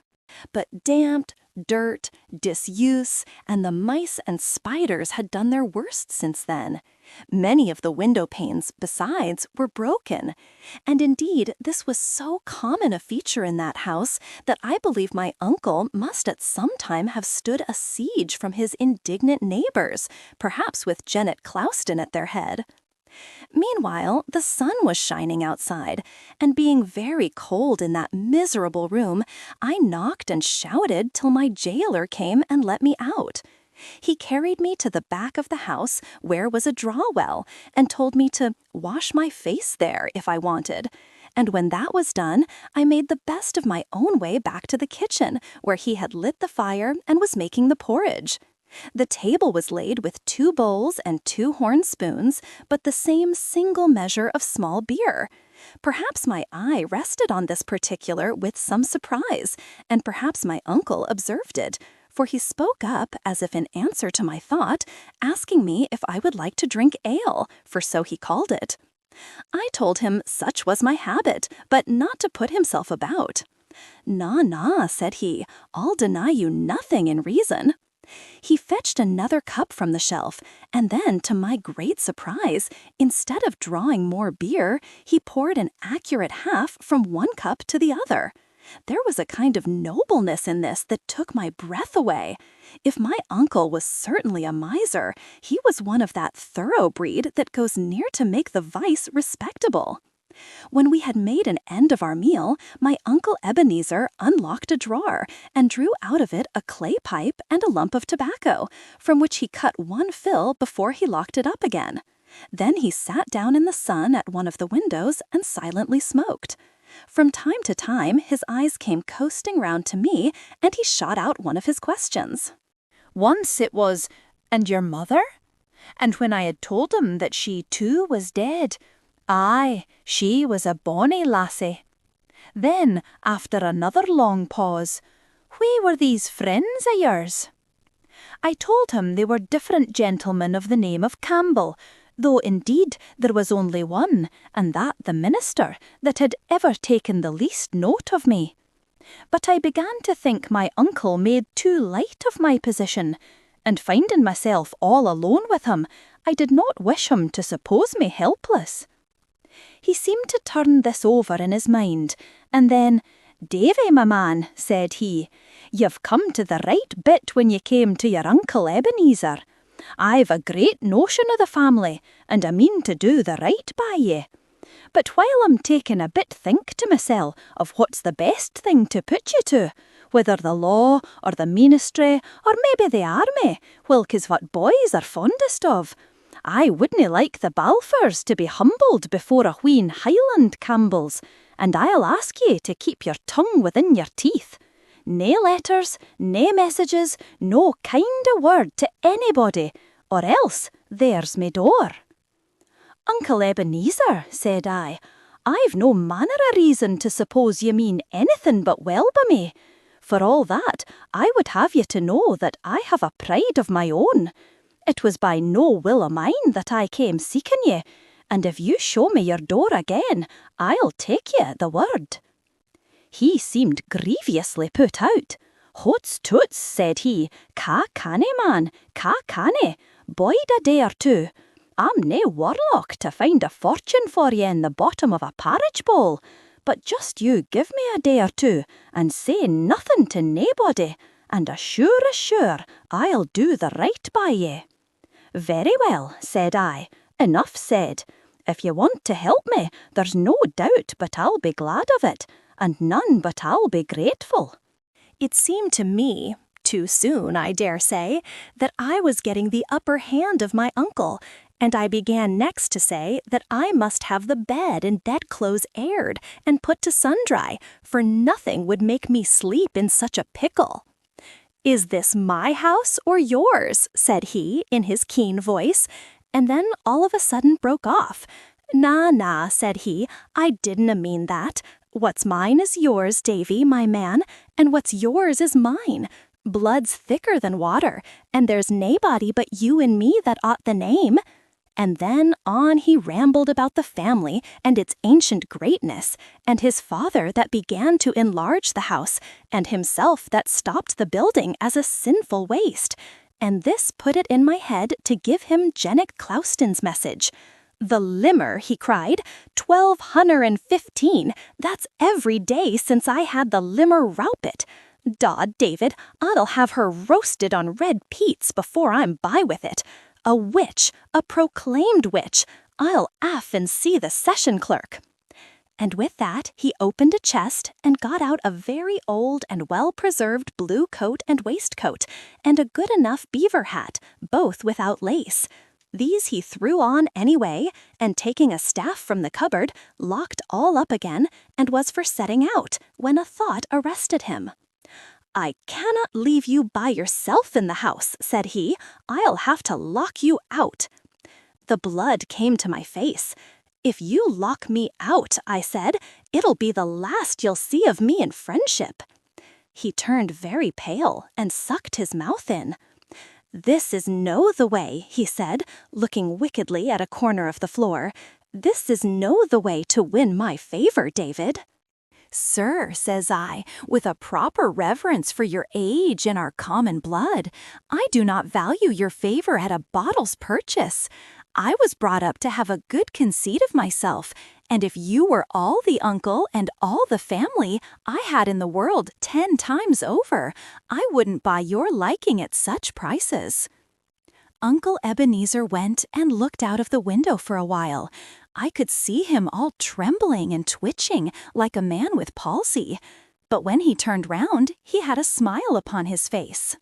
But damp, dirt, disuse, and the mice and spiders had done their worst since then. Many of the window panes, besides, were broken. And indeed, this was so common a feature in that house that I believe my uncle must at some time have stood a siege from his indignant neighbors, perhaps with Janet Clouston at their head. Meanwhile, the sun was shining outside, and being very cold in that miserable room, I knocked and shouted till my jailer came and let me out. He carried me to the back of the house, where was a draw-well, and told me to wash my face there if I wanted. And when that was done, I made the best of my own way back to the kitchen, where he had lit the fire and was making the porridge. The table was laid with 2 bowls and 2 horn spoons, but the same single measure of small beer. Perhaps my eye rested on this particular with some surprise, and perhaps my uncle observed it, for he spoke up as if in answer to my thought, asking me if I would like to drink ale, for so he called it. I told him such was my habit, but not to put himself about. "Na, said he, "I'll deny you nothing in reason." He fetched another cup from the shelf, and then, to my great surprise, instead of drawing more beer, he poured an accurate half from one cup to the other. There was a kind of nobleness in this that took my breath away. If my uncle was certainly a miser, he was one of that thorough breed that goes near to make the vice respectable. When we had made an end of our meal, my Uncle Ebenezer unlocked a drawer and drew out of it a clay pipe and a lump of tobacco, from which he cut one fill before he locked it up again. Then he sat down in the sun at one of the windows and silently smoked. From time to time, his eyes came coasting round to me, and he shot out one of his questions. Once it was, "And your mother?" And when I had told him that she too was dead, "Aye, she was a bonny lassie," Then, after another long pause, "Who were these friends of yours?" I told him they were different gentlemen of the name of Campbell, though indeed there was only one, and that the minister, that had ever taken the least note of me. But I began to think my uncle made too light of my position, and finding myself all alone with him, I did not wish him to suppose me helpless. He seemed to turn this over in his mind, and then, "Davy, my man," said he, "you've come to the right bit when you came to your Uncle Ebenezer. I've a great notion of the family, and I mean to do the right by ye. But while I'm taking a bit think to mysel' of what's the best thing to put you to, whether the law, or the ministry, or maybe the army, whilk is what boys are fondest of, I wouldna like the Balfours to be humbled before a wheen Highland Campbells, and I'll ask ye to keep your tongue within your teeth. Nae letters, nae messages, no kind o' word to anybody, or else there's me door." "Uncle Ebenezer," said I, "I've no manner of reason to suppose ye mean anything but well by me. For all that, I would have ye to know that I have a pride of my own. It was by no will o' mine that I came seeking ye, and if you show me your door again, I'll take ye at the word." He seemed grievously put out. "Hoots toots," said he, "ca canny, man, ca canny. Bide a day or two. I'm nae warlock to find a fortune for ye in the bottom of a porridge bowl, but just you give me a day or two, and say nothing to naebody, and as sure, I'll do the right by ye." "Very well," said I, "enough said. If you want to help me, there's no doubt but I'll be glad of it, and none but I'll be grateful." It seemed to me, too soon, I dare say, that I was getting the upper hand of my uncle, and I began next to say that I must have the bed and bedclothes aired and put to sun-dry, for nothing would make me sleep in such a pickle. "Is this my house or yours?" said he, in his keen voice, and then all of a sudden broke off. "Na," said he, "I didna mean that. What's mine is yours, Davy, my man, and what's yours is mine. Blood's thicker than water, and there's naebody but you and me that ought the name." And then on he rambled about the family and its ancient greatness, and his father that began to enlarge the house, and himself that stopped the building as a sinful waste. And this put it in my head to give him Jennet Clouston's message. "The limmer," he cried, 1215, that's every day since I had the limmer rowpit. Dod, David, I'll have her roasted on red peats before I'm by with it. A witch, a proclaimed witch. I'll aff and see the session clerk." And with that, he opened a chest and got out a very old and well-preserved blue coat and waistcoat, and a good enough beaver hat, both without lace. These he threw on anyway, and taking a staff from the cupboard, locked all up again, and was for setting out, when a thought arrested him. "I cannot leave you by yourself in the house," said he. "I'll have to lock you out." The blood came to my face. "If you lock me out," I said, "it'll be the last you'll see of me in friendship." He turned very pale and sucked his mouth in. "This is no the way," he said, looking wickedly at a corner of the floor. "This is no the way to win my favor, David." "Sir," says I, "with a proper reverence for your age and our common blood, I do not value your favor at a bottle's purchase. I was brought up to have a good conceit of myself, and if you were all the uncle and all the family I had in the world 10 times over, I wouldn't buy your liking at such prices." Uncle Ebenezer went and looked out of the window for a while. I could see him all trembling and twitching like a man with palsy. But when he turned round, he had a smile upon his face.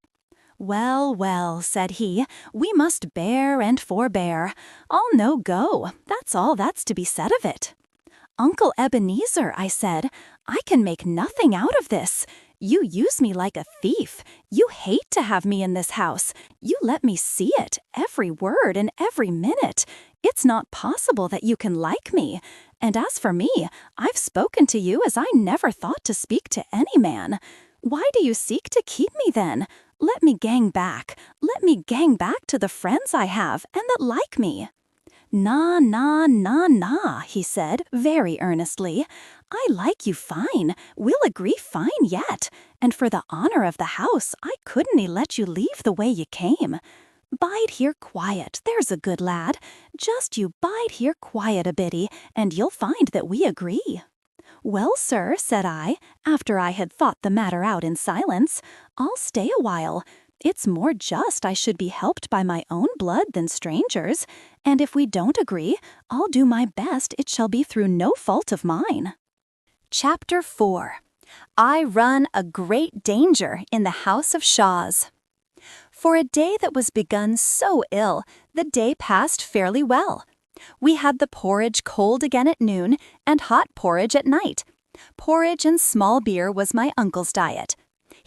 "Well, well," said he, "we must bear and forbear. I'll no go, that's all that's to be said of it." "Uncle Ebenezer," I said, "I can make nothing out of this. You use me like a thief. You hate to have me in this house. You let me see it, every word and every minute. It's not possible that you can like me. And as for me, I've spoken to you as I never thought to speak to any man. Why do you seek to keep me then? Let me gang back to the friends I have and that like me." "Na, na, na, na," he said, very earnestly. "I like you fine, we'll agree fine yet, and for the honor of the house, I couldn't let you leave the way you came. Bide here quiet, there's a good lad. Just you bide here quiet a bitty, and you'll find that we agree." "Well, sir," said I, after I had thought the matter out in silence, "I'll stay a while. It's more just I should be helped by my own blood than strangers, and if we don't agree, I'll do my best it shall be through no fault of mine." Chapter 4. I Run a Great Danger in the House of Shaws. For a day that was begun so ill, the day passed fairly well. We had the porridge cold again at noon, and hot porridge at night. Porridge and small beer was my uncle's diet.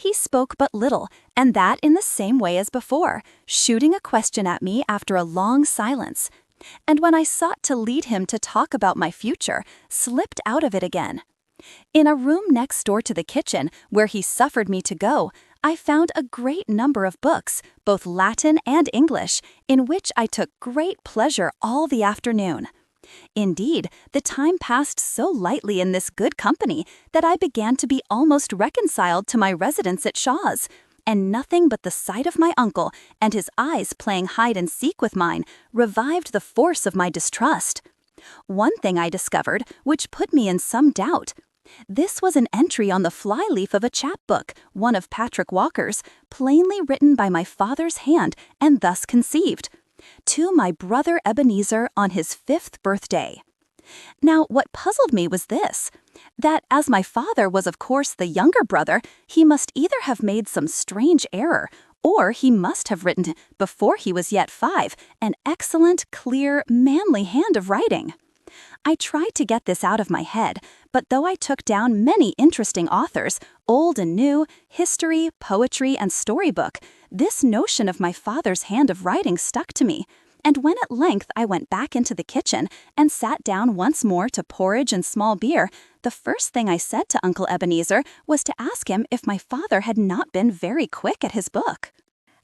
He spoke but little, and that in the same way as before, shooting a question at me after a long silence, and when I sought to lead him to talk about my future, slipped out of it again. In a room next door to the kitchen, where he suffered me to go, I found a great number of books, both Latin and English, in which I took great pleasure all the afternoon. Indeed, the time passed so lightly in this good company that I began to be almost reconciled to my residence at Shaw's, and nothing but the sight of my uncle and his eyes playing hide and seek with mine revived the force of my distrust. One thing I discovered which put me in some doubt. This was an entry on the fly-leaf of a chapbook, one of Patrick Walker's, plainly written by my father's hand and thus conceived: "To my brother Ebenezer on his 5th birthday." Now, what puzzled me was this, that as my father was of course the younger brother, he must either have made some strange error, or he must have written, before he was yet 5, an excellent, clear, manly hand of writing. I tried to get this out of my head, but though I took down many interesting authors, old and new, history, poetry, and storybook, this notion of my father's hand of writing stuck to me, and when at length I went back into the kitchen and sat down once more to porridge and small beer, the first thing I said to Uncle Ebenezer was to ask him if my father had not been very quick at his book.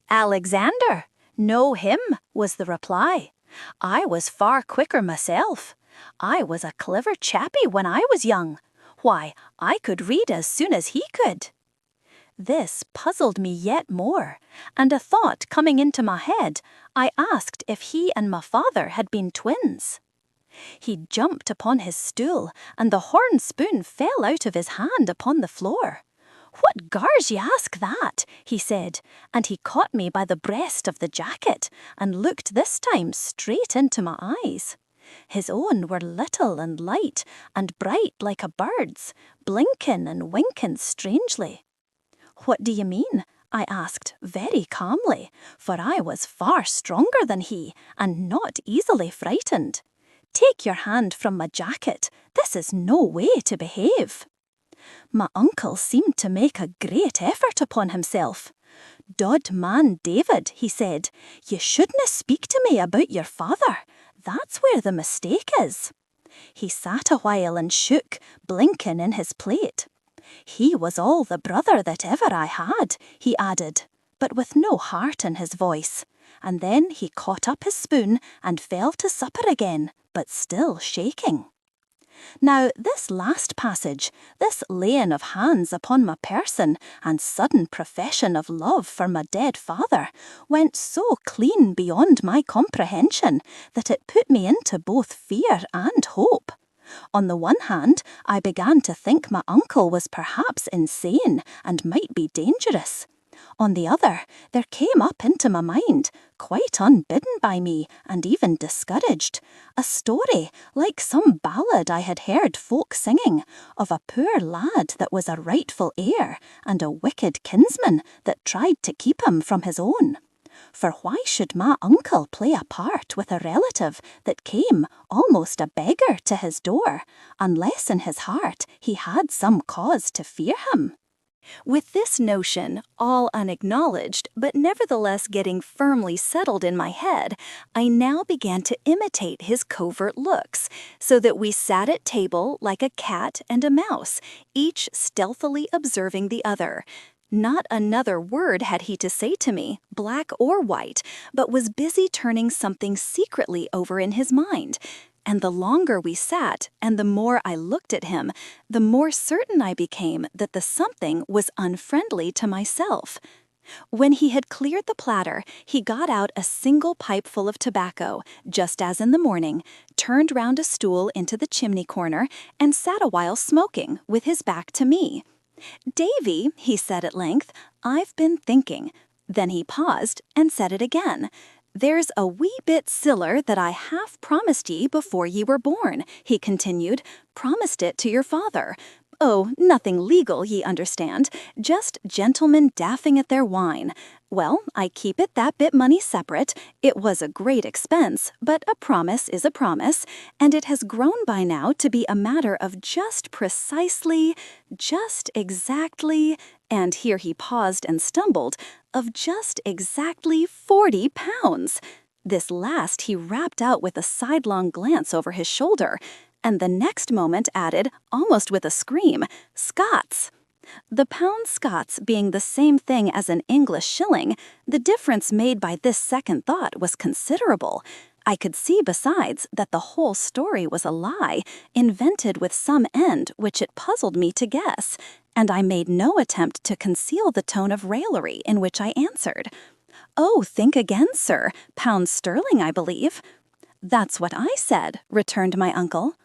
"Alexander, know him," was the reply. "I was far quicker myself. I was a clever chappie when I was young. Why, I could read as soon as he could." This puzzled me yet more, and a thought coming into my head, I asked if he and my father had been twins. He jumped upon his stool, and the horn spoon fell out of his hand upon the floor. "What gars ye ask that?" he said, and he caught me by the breast of the jacket, and looked this time straight into my eyes. His own were little and light, and bright like a bird's, blinking and winking strangely. "What do you mean?" I asked very calmly, for I was far stronger than he, and not easily frightened. "Take your hand from my jacket. This is no way to behave." My uncle seemed to make a great effort upon himself. "Dod man, David," he said, "you shouldn't speak to me about your father. That's where the mistake is." He sat a while and shook, blinking in his plate. "He was all the brother that ever I had," he added, but with no heart in his voice. And then he caught up his spoon and fell to supper again, but still shaking. Now, this last passage, this laying of hands upon my person and sudden profession of love for my dead father, went so clean beyond my comprehension that it put me into both fear and hope. On the one hand, I began to think my uncle was perhaps insane and might be dangerous. On the other, there came up into my mind, quite unbidden by me and even discouraged, a story, like some ballad I had heard folk singing, of a poor lad that was a rightful heir and a wicked kinsman that tried to keep him from his own. For why should my uncle play a part with a relative that came almost a beggar to his door, unless in his heart he had some cause to fear him? With this notion, all unacknowledged, but nevertheless getting firmly settled in my head, I now began to imitate his covert looks, so that we sat at table like a cat and a mouse, each stealthily observing the other. Not another word had he to say to me, black or white, but was busy turning something secretly over in his mind. And the longer we sat, and the more I looked at him, the more certain I became that the something was unfriendly to myself. When he had cleared the platter, he got out a single pipeful of tobacco, just as in the morning, turned round a stool into the chimney corner, and sat a while smoking, with his back to me. "Davy," he said at length, "I've been thinking." Then he paused, and said it again. "There's a wee bit siller that I half promised ye before ye were born," he continued. "Promised it to your father. Oh, nothing legal, ye understand, just gentlemen daffing at their wine. Well, I keep it that bit money separate. It was a great expense, but a promise is a promise, and it has grown by now to be a matter of just exactly, and here he paused and stumbled, of just exactly £40. This last he rapped out with a sidelong glance over his shoulder, and the next moment added, almost with a scream, "Scots." The pound Scots being the same thing as an English shilling, the difference made by this second thought was considerable. I could see, besides, that the whole story was a lie, invented with some end which it puzzled me to guess, and I made no attempt to conceal the tone of raillery in which I answered. "Oh, think again, sir. Pounds sterling, I believe." "That's what I said," returned my uncle.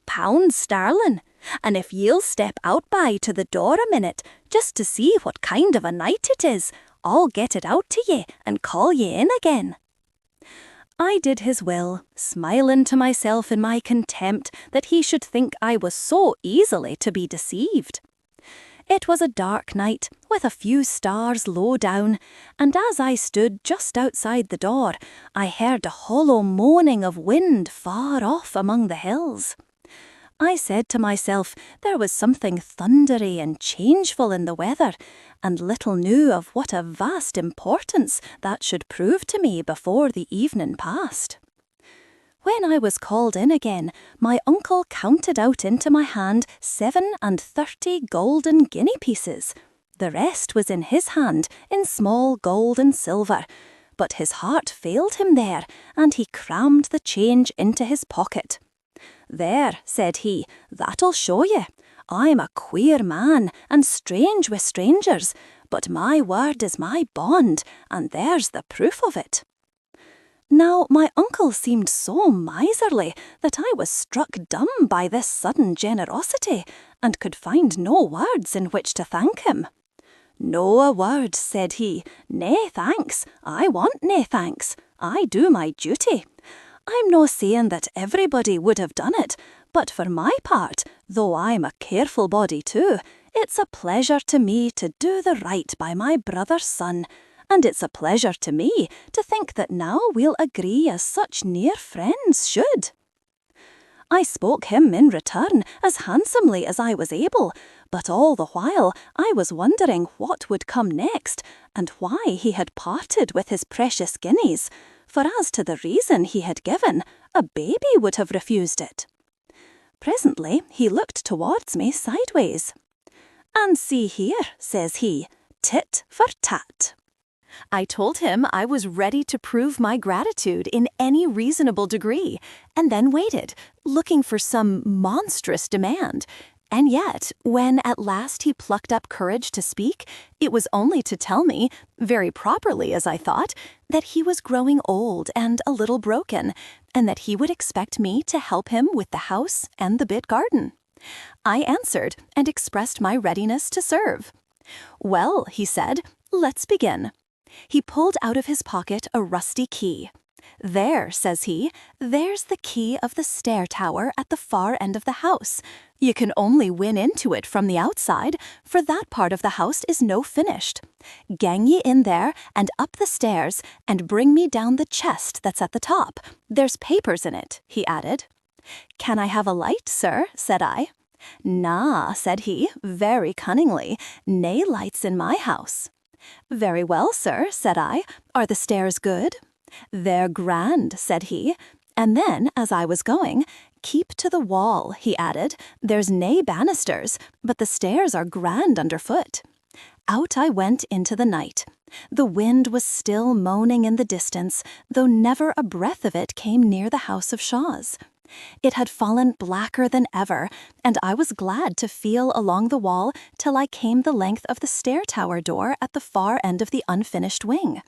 "Pounds sterling. And if ye'll step out by to the door a minute, just to see what kind of a night it is, I'll get it out to ye and call ye in again." I did his will, smiling to myself in my contempt that he should think I was so easily to be deceived. It was a dark night, with a few stars low down, and as I stood just outside the door, I heard a hollow moaning of wind far off among the hills. I said to myself there was something thundery and changeful in the weather, and little knew of what a vast importance that should prove to me before the evening passed. When I was called in again, my uncle counted out into my hand 37 golden guinea pieces. The rest was in his hand, in small gold and silver, but his heart failed him there, and he crammed the change into his pocket. "There," said he, "that'll show ye. I'm a queer man, and strange with strangers, but my word is my bond, and there's the proof of it." Now my uncle seemed so miserly that I was struck dumb by this sudden generosity, and could find no words in which to thank him. "No a word," said he. "Nae thanks. I want nae thanks. I do my duty. I'm no saying that everybody would have done it, but for my part, though I'm a careful body too, it's a pleasure to me to do the right by my brother's son, and it's a pleasure to me to think that now we'll agree as such near friends should." I spoke him in return as handsomely as I was able, but all the while I was wondering what would come next, and why he had parted with his precious guineas, for as to the reason he had given, a baby would have refused it. Presently he looked towards me sideways. "And see here," says he, "tit for tat." I told him I was ready to prove my gratitude in any reasonable degree, and then waited, looking for some monstrous demand. And yet, when at last he plucked up courage to speak, it was only to tell me, very properly as I thought, that he was growing old and a little broken, and that he would expect me to help him with the house and the bit garden. I answered and expressed my readiness to serve. "Well," he said, "let's begin." He pulled out of his pocket a rusty key. "There," says he, "there's the key of the stair tower at the far end of the house. You can only win into it from the outside, for that part of the house is no finished. Gang ye in there and up the stairs, and bring me down the chest that's at the top. There's papers in it," he added. "Can I have a light, sir?" said I. "Na," said he, very cunningly, "nae lights in my house." "Very well, sir," said I. "Are the stairs good?" "They're grand," said he. And then, as I was going, "Keep to the wall," he added. "There's nae banisters, but the stairs are grand underfoot." Out I went into the night. The wind was still moaning in the distance, though never a breath of it came near the house of Shaw's. It had fallen blacker than ever, and I was glad to feel along the wall till I came the length of the stair-tower door at the far end of the unfinished wing.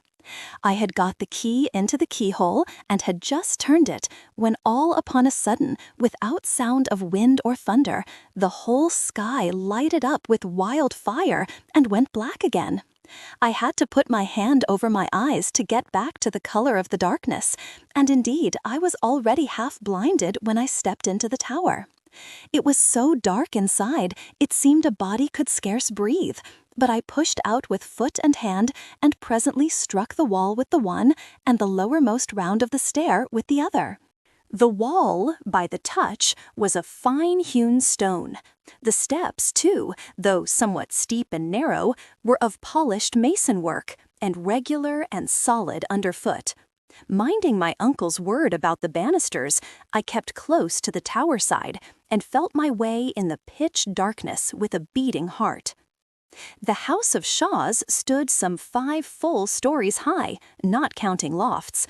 I had got the key into the keyhole and had just turned it, when all upon a sudden, without sound of wind or thunder, the whole sky lighted up with wild fire and went black again. I had to put my hand over my eyes to get back to the color of the darkness, and indeed I was already half blinded when I stepped into the tower. It was so dark inside, it seemed a body could scarce breathe, but I pushed out with foot and hand and presently struck the wall with the one and the lowermost round of the stair with the other. The wall, by the touch, was of fine-hewn stone. The steps, too, though somewhat steep and narrow, were of polished mason-work, and regular and solid underfoot. Minding my uncle's word about the banisters, I kept close to the tower side, and felt my way in the pitch darkness with a beating heart. The house of Shaw's stood some 5 full stories high, not counting lofts.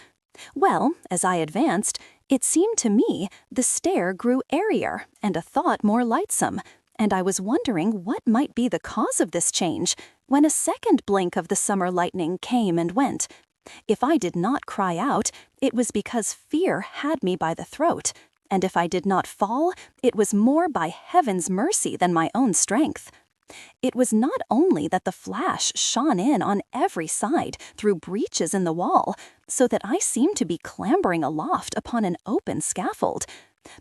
Well, as I advanced, it seemed to me the stair grew airier and a thought more lightsome, and I was wondering what might be the cause of this change, when a second blink of the summer lightning came and went. If I did not cry out, it was because fear had me by the throat, and if I did not fall, it was more by heaven's mercy than my own strength. It was not only that the flash shone in on every side through breaches in the wall, so that I seemed to be clambering aloft upon an open scaffold,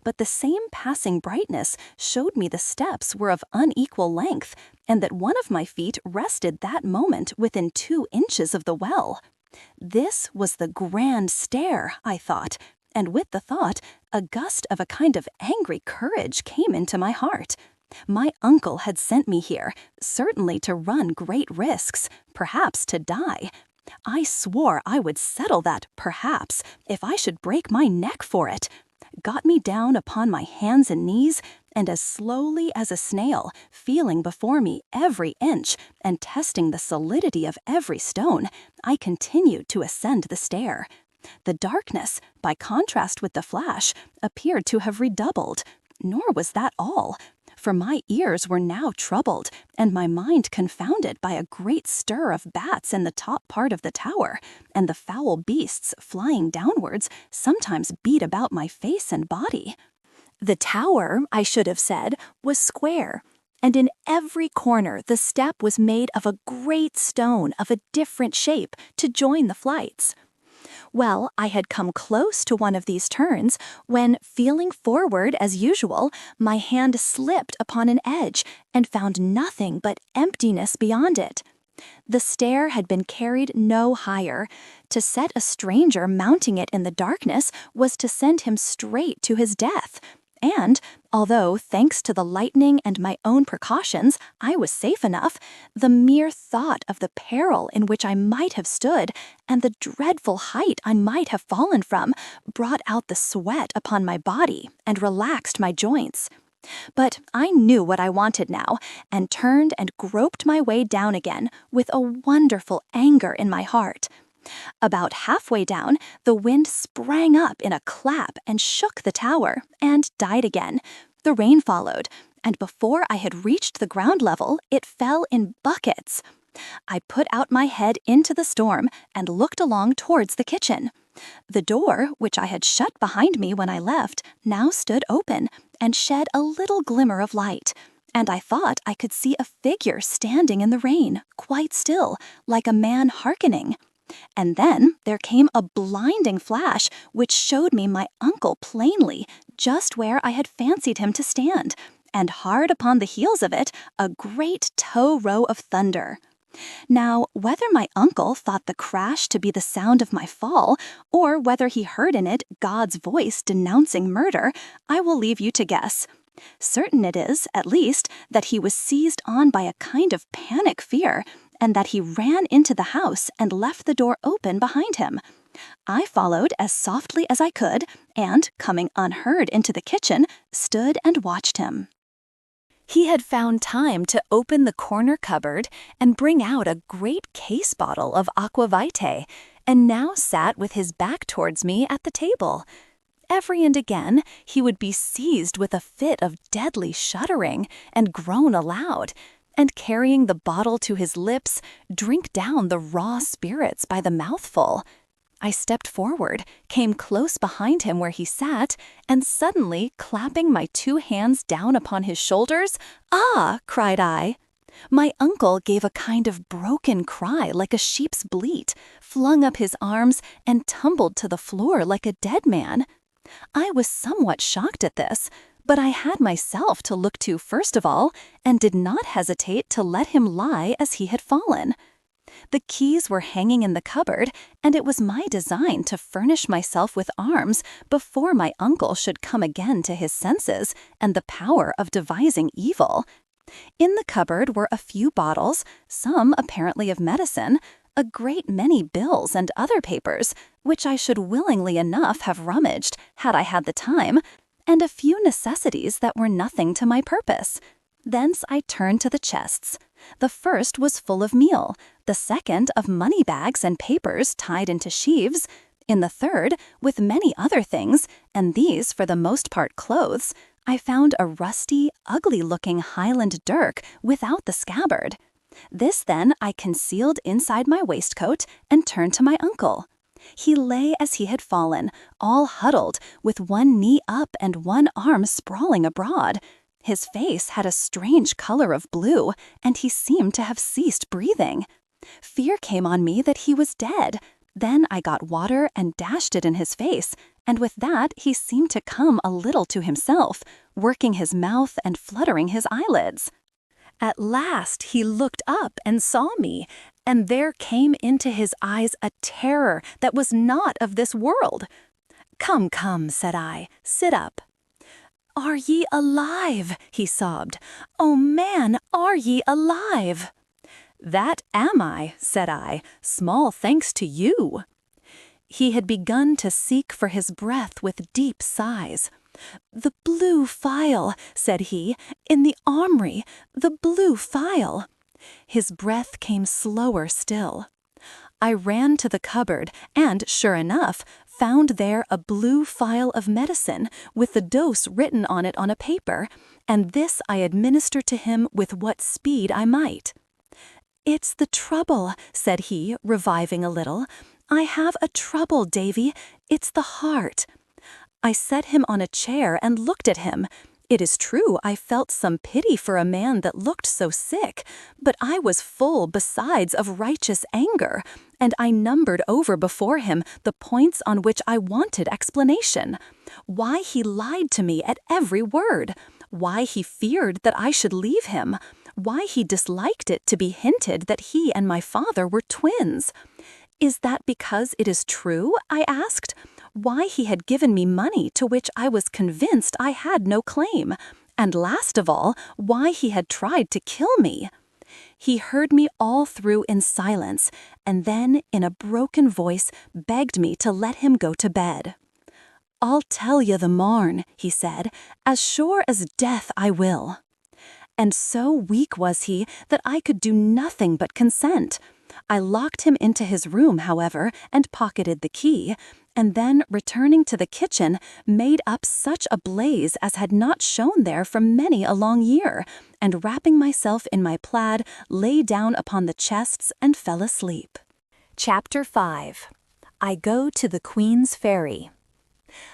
but the same passing brightness showed me the steps were of unequal length, and that one of my feet rested that moment within 2 inches of the well. This was the grand stair, I thought, and with the thought, a gust of a kind of angry courage came into my heart. My uncle had sent me here, certainly to run great risks, perhaps to die. I swore I would settle that perhaps if I should break my neck for it. Got me down upon my hands and knees, and as slowly as a snail, feeling before me every inch and testing the solidity of every stone, I continued to ascend the stair. The darkness, by contrast with the flash, appeared to have redoubled. Nor was that all, for my ears were now troubled, and my mind confounded by a great stir of bats in the top part of the tower, and the foul beasts flying downwards sometimes beat about my face and body. The tower, I should have said, was square, and in every corner the step was made of a great stone of a different shape to join the flights. Well, I had come close to one of these turns when, feeling forward as usual, my hand slipped upon an edge and found nothing but emptiness beyond it. The stair had been carried no higher. To set a stranger mounting it in the darkness was to send him straight to his death. And, although, thanks to the lightning and my own precautions, I was safe enough, the mere thought of the peril in which I might have stood, and the dreadful height I might have fallen from, brought out the sweat upon my body and relaxed my joints. But I knew what I wanted now, and turned and groped my way down again with a wonderful anger in my heart. About halfway down, the wind sprang up in a clap and shook the tower, and died again. The rain followed, and before I had reached the ground level, it fell in buckets. I put out my head into the storm and looked along towards the kitchen. The door, which I had shut behind me when I left, now stood open and shed a little glimmer of light, and I thought I could see a figure standing in the rain, quite still, like a man hearkening. And then there came a blinding flash which showed me my uncle plainly, just where I had fancied him to stand, and hard upon the heels of it, a great tow row of thunder. Now, whether my uncle thought the crash to be the sound of my fall, or whether he heard in it God's voice denouncing murder, I will leave you to guess. Certain it is, at least, that he was seized on by a kind of panic fear, and that he ran into the house and left the door open behind him. I followed as softly as I could, and, coming unheard into the kitchen, stood and watched him. He had found time to open the corner cupboard and bring out a great case bottle of aqua vitae, and now sat with his back towards me at the table. Every and again he would be seized with a fit of deadly shuddering and groan aloud, and carrying the bottle to his lips, drink down the raw spirits by the mouthful. I stepped forward, came close behind him where he sat, and suddenly, clapping my 2 hands down upon his shoulders, "Ah!" cried I. My uncle gave a kind of broken cry like a sheep's bleat, flung up his arms, and tumbled to the floor like a dead man. I was somewhat shocked at this, but I had myself to look to first of all, and did not hesitate to let him lie as he had fallen. The keys were hanging in the cupboard, and it was my design to furnish myself with arms before my uncle should come again to his senses and the power of devising evil. In the cupboard were a few bottles, some apparently of medicine, a great many bills and other papers, which I should willingly enough have rummaged had I had the time, and a few necessities that were nothing to my purpose. Thence I turned to the chests. The first was full of meal, the second of money bags and papers tied into sheaves, in the third, with many other things, and these for the most part clothes, I found a rusty, ugly-looking Highland dirk without the scabbard. This then I concealed inside my waistcoat and turned to my uncle. He lay as he had fallen, all huddled, with one knee up and one arm sprawling abroad. His face had a strange color of blue, and he seemed to have ceased breathing. Fear came on me that he was dead. Then I got water and dashed it in his face, and with that he seemed to come a little to himself, working his mouth and fluttering his eyelids. At last he looked up and saw me, and there came into his eyes a terror that was not of this world. "Come, come," said I, "sit up." "Are ye alive?" he sobbed. "Oh, man, are ye alive?" "That am I," said I, "small thanks to you." He had begun to seek for his breath with deep sighs. "The blue phial," said he, "in the armory, the blue phial." His breath came slower still. I ran to the cupboard and, sure enough, found there a blue phial of medicine with the dose written on it on a paper, and this I administered to him with what speed I might. "It's the trouble," said he, reviving a little. "I have a trouble, Davy. It's the heart." I set him on a chair and looked at him. It is true I felt some pity for a man that looked so sick, but I was full besides of righteous anger, and I numbered over before him the points on which I wanted explanation. Why he lied to me at every word, why he feared that I should leave him, why he disliked it to be hinted that he and my father were twins. "Is that because it is true?" I asked. Why he had given me money to which I was convinced I had no claim, and last of all, why he had tried to kill me. He heard me all through in silence, and then, in a broken voice, begged me to let him go to bed. "I'll tell you the morn," he said, "as sure as death I will." And so weak was he that I could do nothing but consent. I locked him into his room, however, and pocketed the key, and then, returning to the kitchen, made up such a blaze as had not shone there for many a long year, and wrapping myself in my plaid, lay down upon the chests and fell asleep. Chapter 5. I Go to the Queen's Ferry.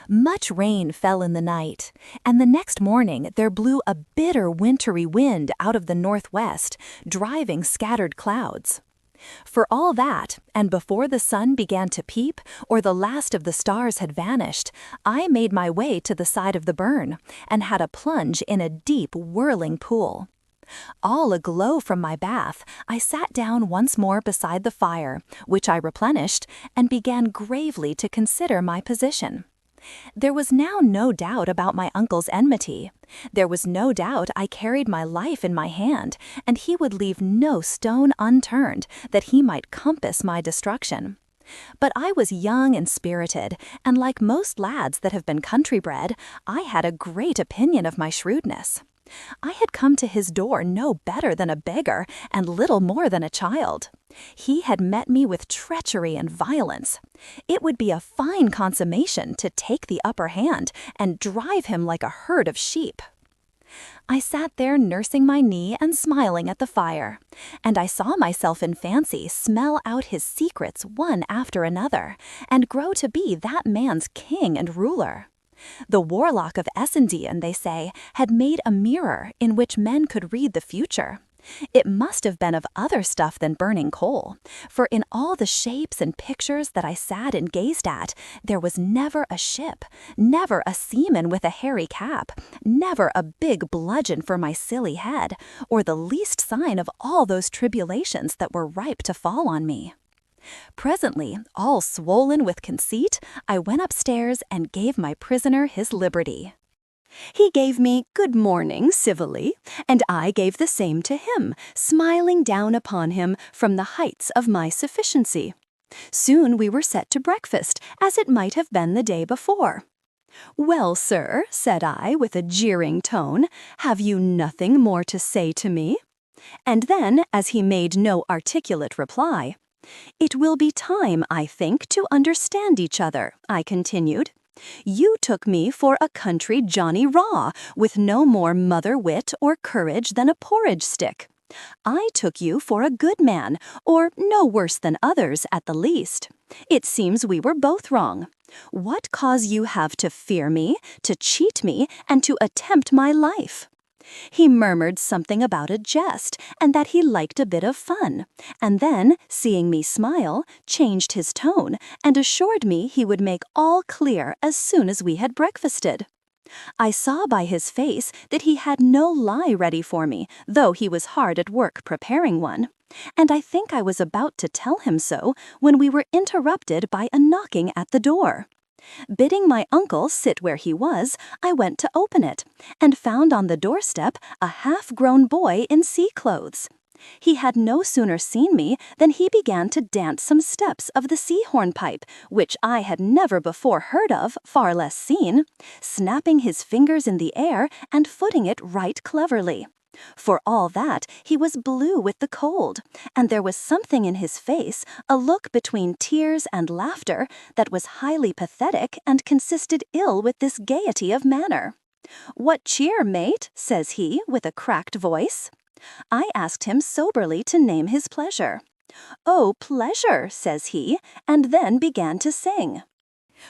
Much rain fell in the night, and the next morning there blew a bitter wintry wind out of the northwest, driving scattered clouds. For all that, and before the sun began to peep, or the last of the stars had vanished, I made my way to the side of the burn, and had a plunge in a deep, whirling pool. All aglow from my bath, I sat down once more beside the fire, which I replenished, and began gravely to consider my position. There was now no doubt about my uncle's enmity. There was no doubt I carried my life in my hand, and he would leave no stone unturned that he might compass my destruction. But I was young and spirited, and like most lads that have been country-bred, I had a great opinion of my shrewdness. I had come to his door no better than a beggar and little more than a child. He had met me with treachery and violence. It would be a fine consummation to take the upper hand and drive him like a herd of sheep. I sat there nursing my knee and smiling at the fire, and I saw myself in fancy smell out his secrets one after another, and grow to be that man's king and ruler. The warlock of Essendon, they say, had made a mirror in which men could read the future. It must have been of other stuff than burning coal, for in all the shapes and pictures that I sat and gazed at, there was never a ship, never a seaman with a hairy cap, never a big bludgeon for my silly head, or the least sign of all those tribulations that were ripe to fall on me. Presently, all swollen with conceit, I went upstairs and gave my prisoner his liberty. He gave me good morning civilly, and I gave the same to him, smiling down upon him from the heights of my sufficiency. Soon we were set to breakfast, as it might have been the day before. "Well, sir," said I, with a jeering tone, "have you nothing more to say to me?" And then, as he made no articulate reply, "It will be time, I think, to understand each other," I continued. "You took me for a country Johnny Raw, with no more mother wit or courage than a porridge stick. I took you for a good man, or no worse than others at the least. It seems we were both wrong. What cause you have to fear me, to cheat me, and to attempt my life?" He murmured something about a jest, and that he liked a bit of fun, and then, seeing me smile, changed his tone, and assured me he would make all clear as soon as we had breakfasted. I saw by his face that he had no lie ready for me, though he was hard at work preparing one, and I think I was about to tell him so when we were interrupted by a knocking at the door. Bidding my uncle sit where he was, I went to open it, and found on the doorstep a half-grown boy in sea-clothes. He had no sooner seen me than he began to dance some steps of the sea-hornpipe, which I had never before heard of, far less seen, snapping his fingers in the air and footing it right cleverly. For all that, he was blue with the cold, and there was something in his face, a look between tears and laughter, that was highly pathetic and consisted ill with this gaiety of manner. "What cheer, mate?" says he, with a cracked voice. I asked him soberly to name his pleasure. "Oh, pleasure," says he, and then began to sing.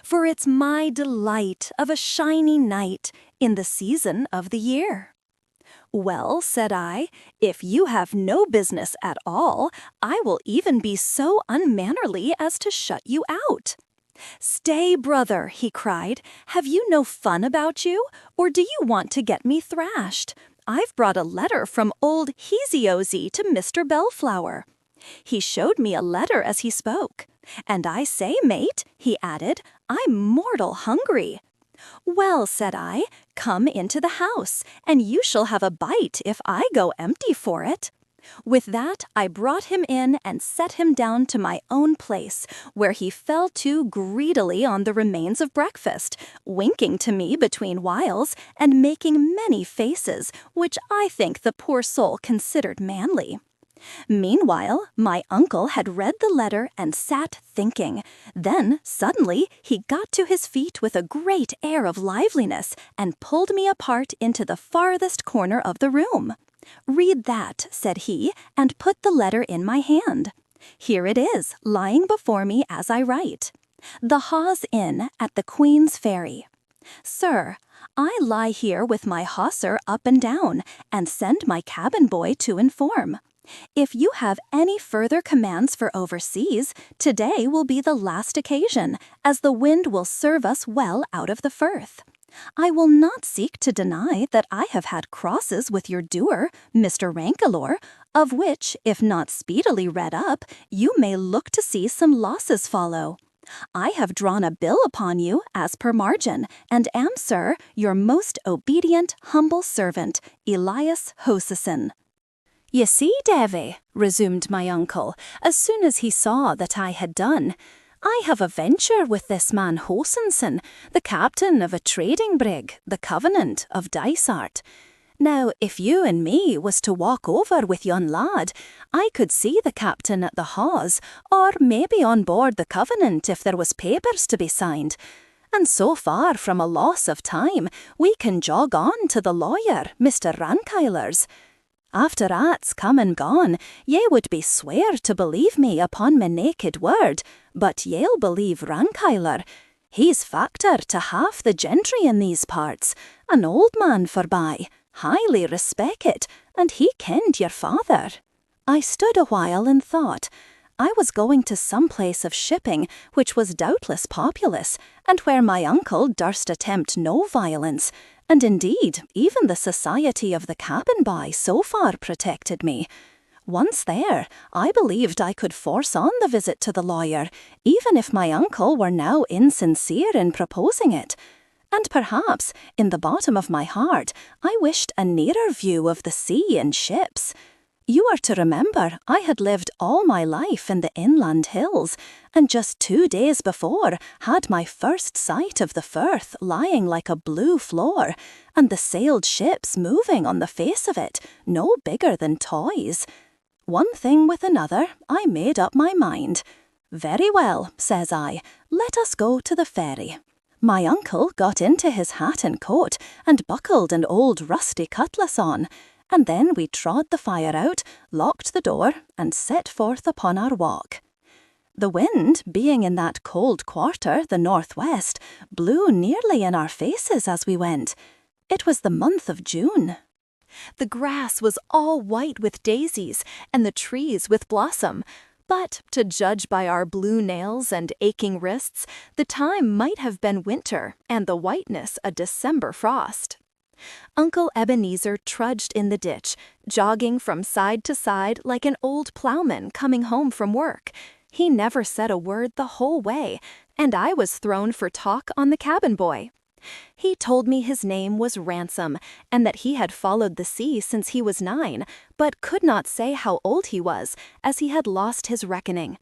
"For it's my delight of a shiny night in the season of the year." "Well," said I, "if you have no business at all, I will even be so unmannerly as to shut you out." "Stay, brother," he cried, "have you no fun about you, or do you want to get me thrashed? I've brought a letter from old Hesiozy to Mr. Bellflower." He showed me a letter as he spoke. "And I say, mate," he added, "I'm mortal hungry." "Well," said I, "come into the house, and you shall have a bite if I go empty for it." With that, I brought him in and set him down to my own place, where he fell to greedily on the remains of breakfast, winking to me between whiles, and making many faces, which I think the poor soul considered manly. Meanwhile, my uncle had read the letter and sat thinking. Then, suddenly, he got to his feet with a great air of liveliness and pulled me apart into the farthest corner of the room. "Read that," said he, and put the letter in my hand. Here it is, lying before me as I write. "The Hawes Inn at the Queen's Ferry. Sir, I lie here with my hawser up and down, and send my cabin boy to inform. If you have any further commands for overseas, today will be the last occasion, as the wind will serve us well out of the Firth. I will not seek to deny that I have had crosses with your doer, Mr. Rankelore, of which, if not speedily read up, you may look to see some losses follow. I have drawn a bill upon you, as per margin, and am, sir, your most obedient, humble servant, Elias Hosison. "You see, Davy," resumed my uncle, as soon as he saw that I had done, "I have a venture with this man Hosison, the captain of a trading brig, the Covenant of Dysart. Now, if you and me was to walk over with yon lad, I could see the captain at the hawse, or maybe on board the Covenant if there was papers to be signed. And so far from a loss of time, we can jog on to the lawyer, Mr. Rankyler's. After at's come and gone, ye would be swear to believe me upon me naked word, but ye'll believe Rankyler. He's factor to half the gentry in these parts, an old man forby, highly respected, and he kenned your father." I stood a while and thought. I was going to some place of shipping which was doubtless populous, and where my uncle durst attempt no violence, and indeed even the society of the cabin boy so far protected me. Once there, I believed I could force on the visit to the lawyer, even if my uncle were now insincere in proposing it. And perhaps, in the bottom of my heart, I wished a nearer view of the sea and ships. You are to remember I had lived all my life in the inland hills, and just 2 days before had my first sight of the firth lying like a blue floor, and the sailed ships moving on the face of it, no bigger than toys. One thing with another, I made up my mind. "Very well," says I, "let us go to the ferry." My uncle got into his hat and coat and buckled an old rusty cutlass on, and then we trod the fire out, locked the door, and set forth upon our walk. The wind, being in that cold quarter, the northwest, blew nearly in our faces as we went. It was the month of June. The grass was all white with daisies, and the trees with blossom. But, to judge by our blue nails and aching wrists, the time might have been winter, and the whiteness a December frost. Uncle Ebenezer trudged in the ditch, jogging from side to side like an old plowman coming home from work. He never said a word the whole way, and I was thrown for talk on the cabin boy. He told me his name was Ransom, and that he had followed the sea since he was 9, but could not say how old he was, as he had lost his reckoning.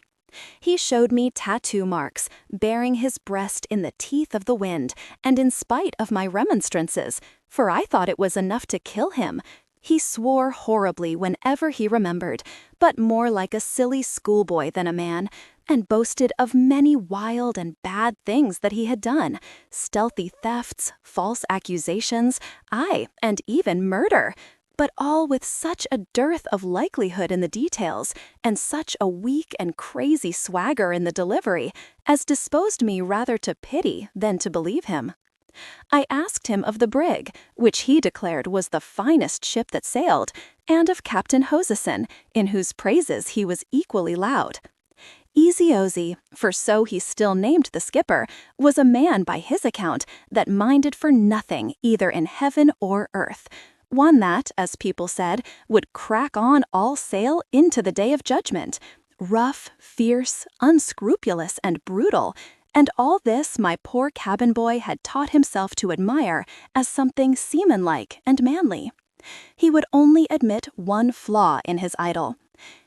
He showed me tattoo marks, bearing his breast in the teeth of the wind, and in spite of my remonstrances, for I thought it was enough to kill him. He swore horribly whenever he remembered, but more like a silly schoolboy than a man, and boasted of many wild and bad things that he had done, stealthy thefts, false accusations, aye, and even murder, but all with such a dearth of likelihood in the details, and such a weak and crazy swagger in the delivery, as disposed me rather to pity than to believe him. I asked him of the brig, which he declared was the finest ship that sailed, and of Captain Hosison, in whose praises he was equally loud. Easy-Ozy, for so he still named the skipper, was a man by his account that minded for nothing either in heaven or earth, one that, as people said, would crack on all sail into the day of judgment, rough, fierce, unscrupulous, and brutal, and all this my poor cabin boy had taught himself to admire as something seamanlike and manly. He would only admit one flaw in his idol.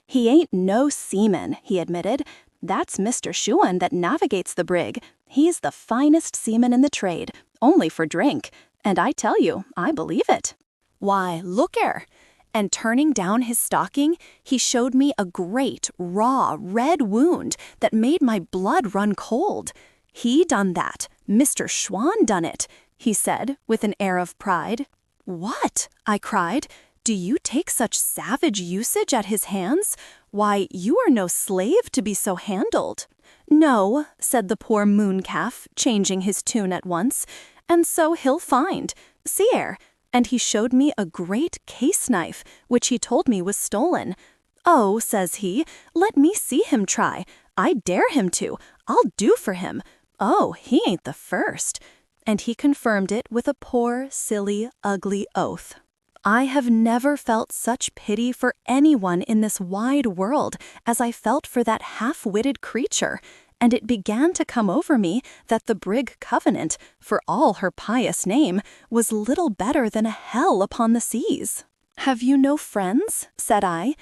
"He ain't no seaman," he admitted. "That's Mr. Shuan that navigates the brig. He's the finest seaman in the trade, only for drink. And I tell you, I believe it." "Why, look 'ere." And turning down his stocking, he showed me a great, raw, red wound that made my blood run cold. "He done that. Mr. Schwan done it," he said, with an air of pride. "What?" I cried. "Do you take such savage usage at his hands? Why, you are no slave to be so handled." "No," said the poor mooncalf, changing his tune at once, "and so he'll find. See 'ere." And he showed me a great case knife, which he told me was stolen. "Oh," says he, "let me see him try. I dare him to. I'll do for him. Oh, he ain't the first." And he confirmed it with a poor, silly, ugly oath. I have never felt such pity for anyone in this wide world as I felt for that half-witted creature, and it began to come over me that the brig Covenant, for all her pious name, was little better than a hell upon the seas. "Have you no friends?" said I.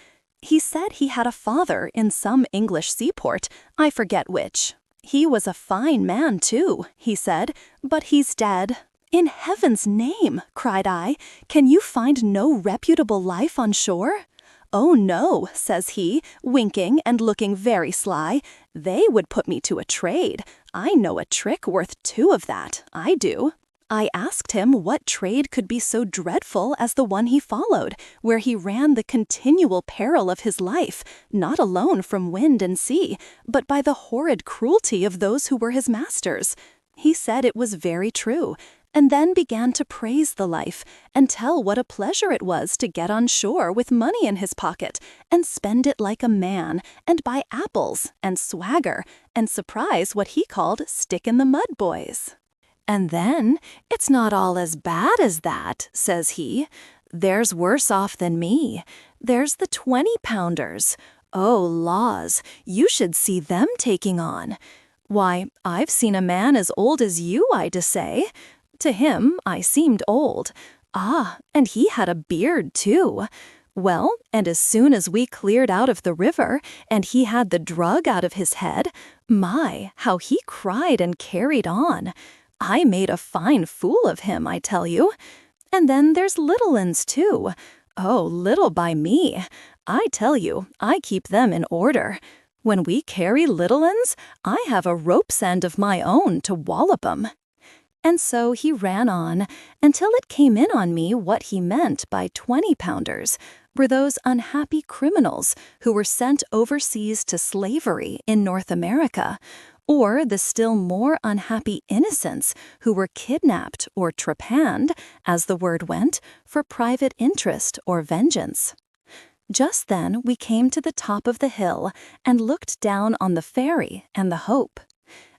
He said he had a father in some English seaport, I forget which. "He was a fine man, too," he said, "but he's dead." "In heaven's name," cried I, "can you find no reputable life on shore?" "Oh, no," says he, winking and looking very sly. "They would put me to a trade. I know a trick worth 2 of that, I do." I asked him what trade could be so dreadful as the one he followed, where he ran the continual peril of his life, not alone from wind and sea, but by the horrid cruelty of those who were his masters. He said it was very true, and then began to praise the life, and tell what a pleasure it was to get on shore with money in his pocket, and spend it like a man, and buy apples, and swagger, and surprise what he called stick-in-the-mud boys. "And then, it's not all as bad as that," says he. "There's worse off than me. There's the 20-pounders. Oh, laws, you should see them taking on. Why, I've seen a man as old as you, I dessay. To him, I seemed old. Ah, and he had a beard, too. Well, and as soon as we cleared out of the river, and he had the drug out of his head, my, how he cried and carried on. I made a fine fool of him, I tell you. And then there's little uns, too. Oh, little by me. I tell you, I keep them in order. When we carry little uns, I have a rope's end of my own to wallop 'em." And so he ran on, until it came in on me what he meant by 20-pounders were those unhappy criminals who were sent overseas to slavery in North America, or the still more unhappy innocents who were kidnapped or trepanned, as the word went, for private interest or vengeance. Just then we came to the top of the hill and looked down on the ferry and the Hope.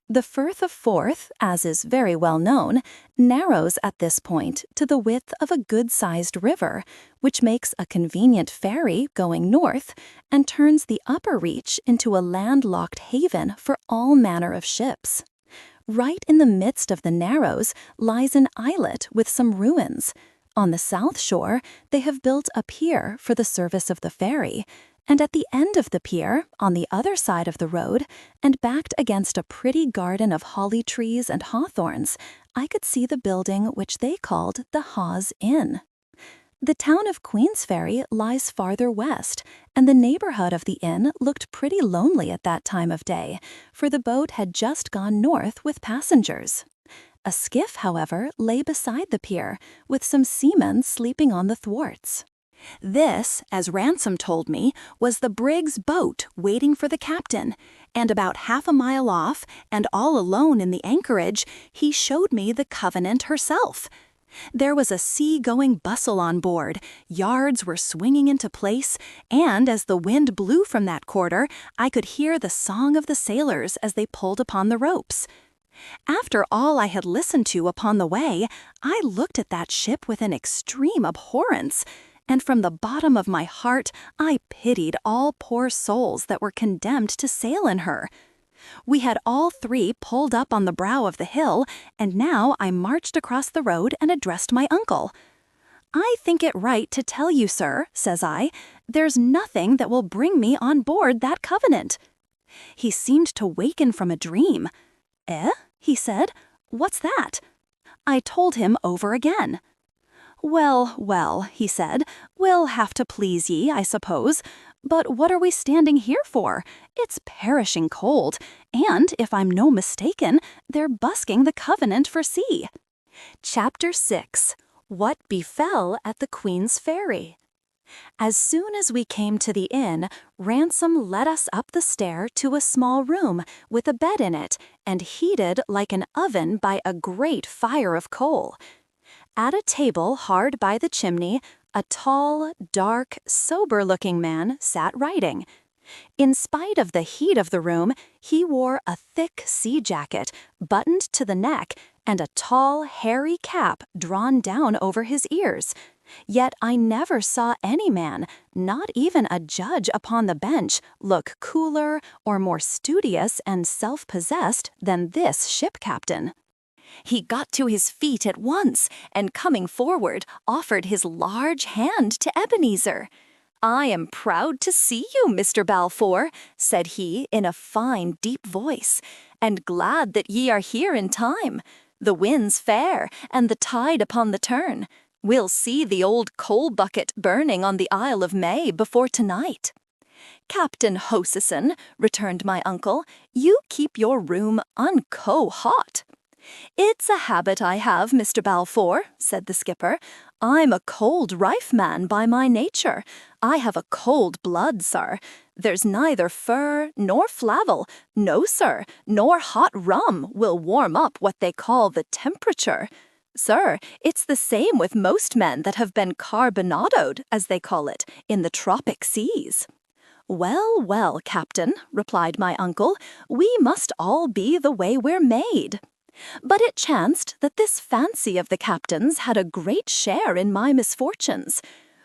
The Firth of Forth, as is very well known, narrows at this point to the width of a good-sized river, which makes a convenient ferry going north and turns the upper reach into a landlocked haven for all manner of ships. Right in the midst of the narrows lies an islet with some ruins. On the south shore, they have built a pier for the service of the ferry, and at the end of the pier, on the other side of the road, and backed against a pretty garden of holly trees and hawthorns, I could see the building which they called the Hawes Inn. The town of Queensferry lies farther west, and the neighborhood of the inn looked pretty lonely at that time of day, for the boat had just gone north with passengers. A skiff, however, lay beside the pier, with some seamen sleeping on the thwarts. This, as Ransom told me, was the brig's boat waiting for the captain, and about half a mile off, and all alone in the anchorage, he showed me the Covenant herself. There was a sea-going bustle on board, yards were swinging into place, and as the wind blew from that quarter, I could hear the song of the sailors as they pulled upon the ropes. After all I had listened to upon the way, I looked at that ship with an extreme abhorrence, and from the bottom of my heart I pitied all poor souls that were condemned to sail in her. We had all 3 pulled up on the brow of the hill, and now I marched across the road and addressed my uncle. "I think it right to tell you, sir," says I, "there's nothing that will bring me on board that Covenant." He seemed to waken from a dream. "Eh?" he said. "What's that?" I told him over again. "Well, well," he said, "we'll have to please ye, I suppose. But what are we standing here for? It's perishing cold, and, if I'm no mistaken, they're busking the Covenant for sea." Chapter 6. What Befell at the Queen's Ferry. As soon as we came to the inn, Ransom led us up the stair to a small room with a bed in it, and heated like an oven by a great fire of coal. At a table hard by the chimney, a tall, dark, sober-looking man sat writing. In spite of the heat of the room, he wore a thick sea jacket, buttoned to the neck, and a tall, hairy cap drawn down over his ears. Yet I never saw any man, not even a judge upon the bench, look cooler or more studious and self-possessed than this ship captain. He got to his feet at once, and coming forward, offered his large hand to Ebenezer. "I am proud to see you, Mr. Balfour," said he in a fine, deep voice, "and glad that ye are here in time. The wind's fair, and the tide upon the turn. We'll see the old coal bucket burning on the Isle of May before tonight." "Captain Hosison," returned my uncle, "you keep your room unco-hot." "It's a habit I have, Mr. Balfour," said the skipper. "I'm a cold rife man by my nature. I have a cold blood, sir. There's neither fur nor flavel, no, sir, nor hot rum will warm up what they call the temperature. Sir, it's the same with most men that have been carbonadoed, as they call it, in the tropic seas." "Well, well, Captain," replied my uncle, "we must all be the way we're made." But it chanced that this fancy of the captain's had a great share in my misfortunes.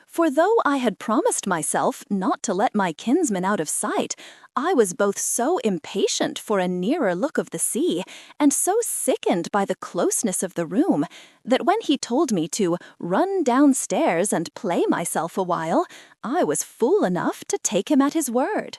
For though I had promised myself not to let my kinsman out of sight, I was both so impatient for a nearer look of the sea, and so sickened by the closeness of the room, that when he told me to run downstairs and play myself a while, I was fool enough to take him at his word.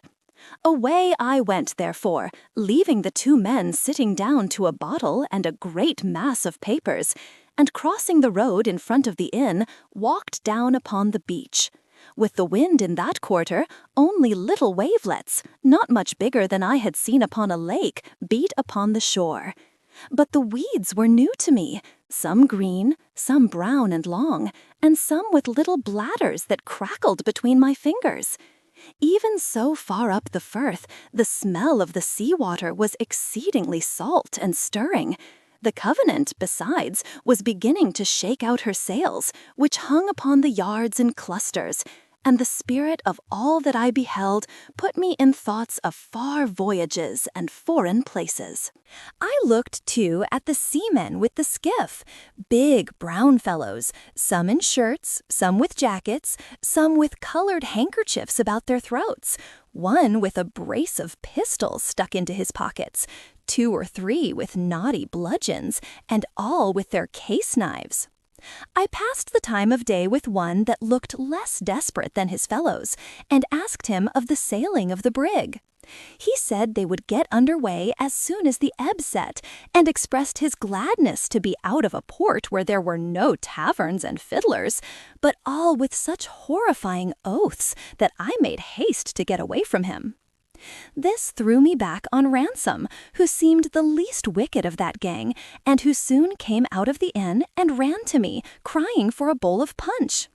Away I went, therefore, leaving the two men sitting down to a bottle and a great mass of papers, and crossing the road in front of the inn, walked down upon the beach. With the wind in that quarter, only little wavelets, not much bigger than I had seen upon a lake, beat upon the shore. But the weeds were new to me, some green, some brown and long, and some with little bladders that crackled between my fingers. Even so far up the firth, the smell of the sea-water was exceedingly salt and stirring. The Covenant, besides, was beginning to shake out her sails, which hung upon the yards in clusters, and the spirit of all that I beheld put me in thoughts of far voyages and foreign places. I looked, too, at the seamen with the skiff, big brown fellows, some in shirts, some with jackets, some with colored handkerchiefs about their throats, one with a brace of pistols stuck into his pockets, 2 or 3 with knotty bludgeons, and all with their case knives. I passed the time of day with one that looked less desperate than his fellows, and asked him of the sailing of the brig. He said they would get under way as soon as the ebb set, and expressed his gladness to be out of a port where there were no taverns and fiddlers, but all with such horrifying oaths that I made haste to get away from him. This threw me back on Ransom, who seemed the least wicked of that gang, and who soon came out of the inn and ran to me, crying for a bowl of punch.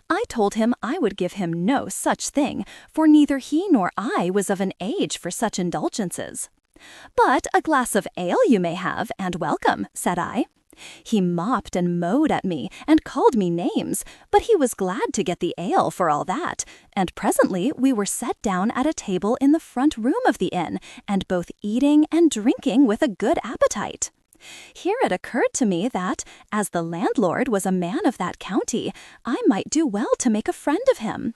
I told him I would give him no such thing, for neither he nor I was of an age for such indulgences. "But a glass of ale you may have, and welcome," said I. He mopped and mowed at me and called me names, but he was glad to get the ale for all that, and presently we were set down at a table in the front room of the inn, and both eating and drinking with a good appetite. Here it occurred to me that, as the landlord was a man of that county, I might do well to make a friend of him.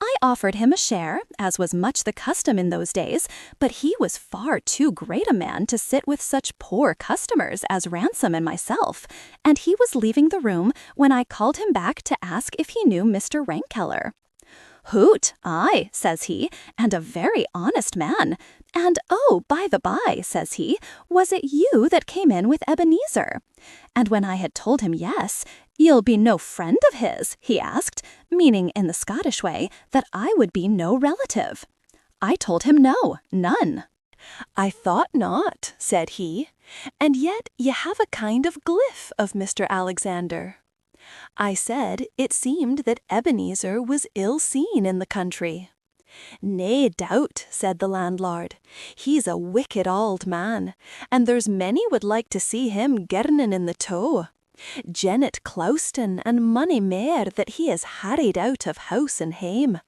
I offered him a share, as was much the custom in those days, but he was far too great a man to sit with such poor customers as Ransom and myself, and he was leaving the room when I called him back to ask if he knew Mr. Rankkeller. "Hoot, aye," says he, "and a very honest man. And, oh, by the by," says he, "was it you that came in with Ebenezer?" And when I had told him yes, "You'll be no friend of his?" he asked, meaning in the Scottish way that I would be no relative. I told him no, none. "I thought not," said he, "and yet ye have a kind of glyph of Mr. Alexander." I said it seemed that Ebenezer was ill seen in the country. "Nae doubt," said the landlord. "He's a wicked auld man, and there's many would like to see him gernin in the toe. Jennet Clouston and money mair that he has harried out of house and hame.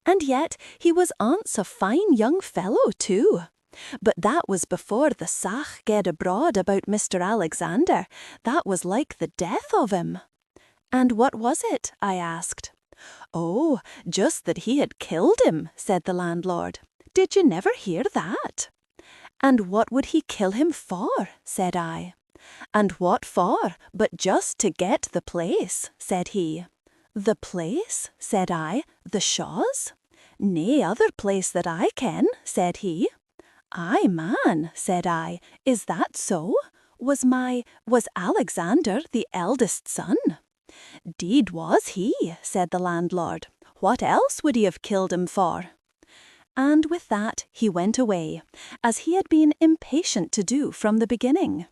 And yet he was ance a fine young fellow too. But that was before the sach gaed abroad about Mr. Alexander. That was like the death of him." "And what was it?" I asked. "Oh, just that he had killed him," said the landlord. "Did you never hear that?" "And what would he kill him for?" said I. "And what for, but just to get the place," said he. "The place?" said I. "The Shaws?" "Nae other place that I ken," said he. "Aye, man," said I, "is that so? Was Alexander the eldest son?" "'Deed was he," said the landlord. "What else would he have killed him for?" And with that he went away, as he had been impatient to do from the beginning.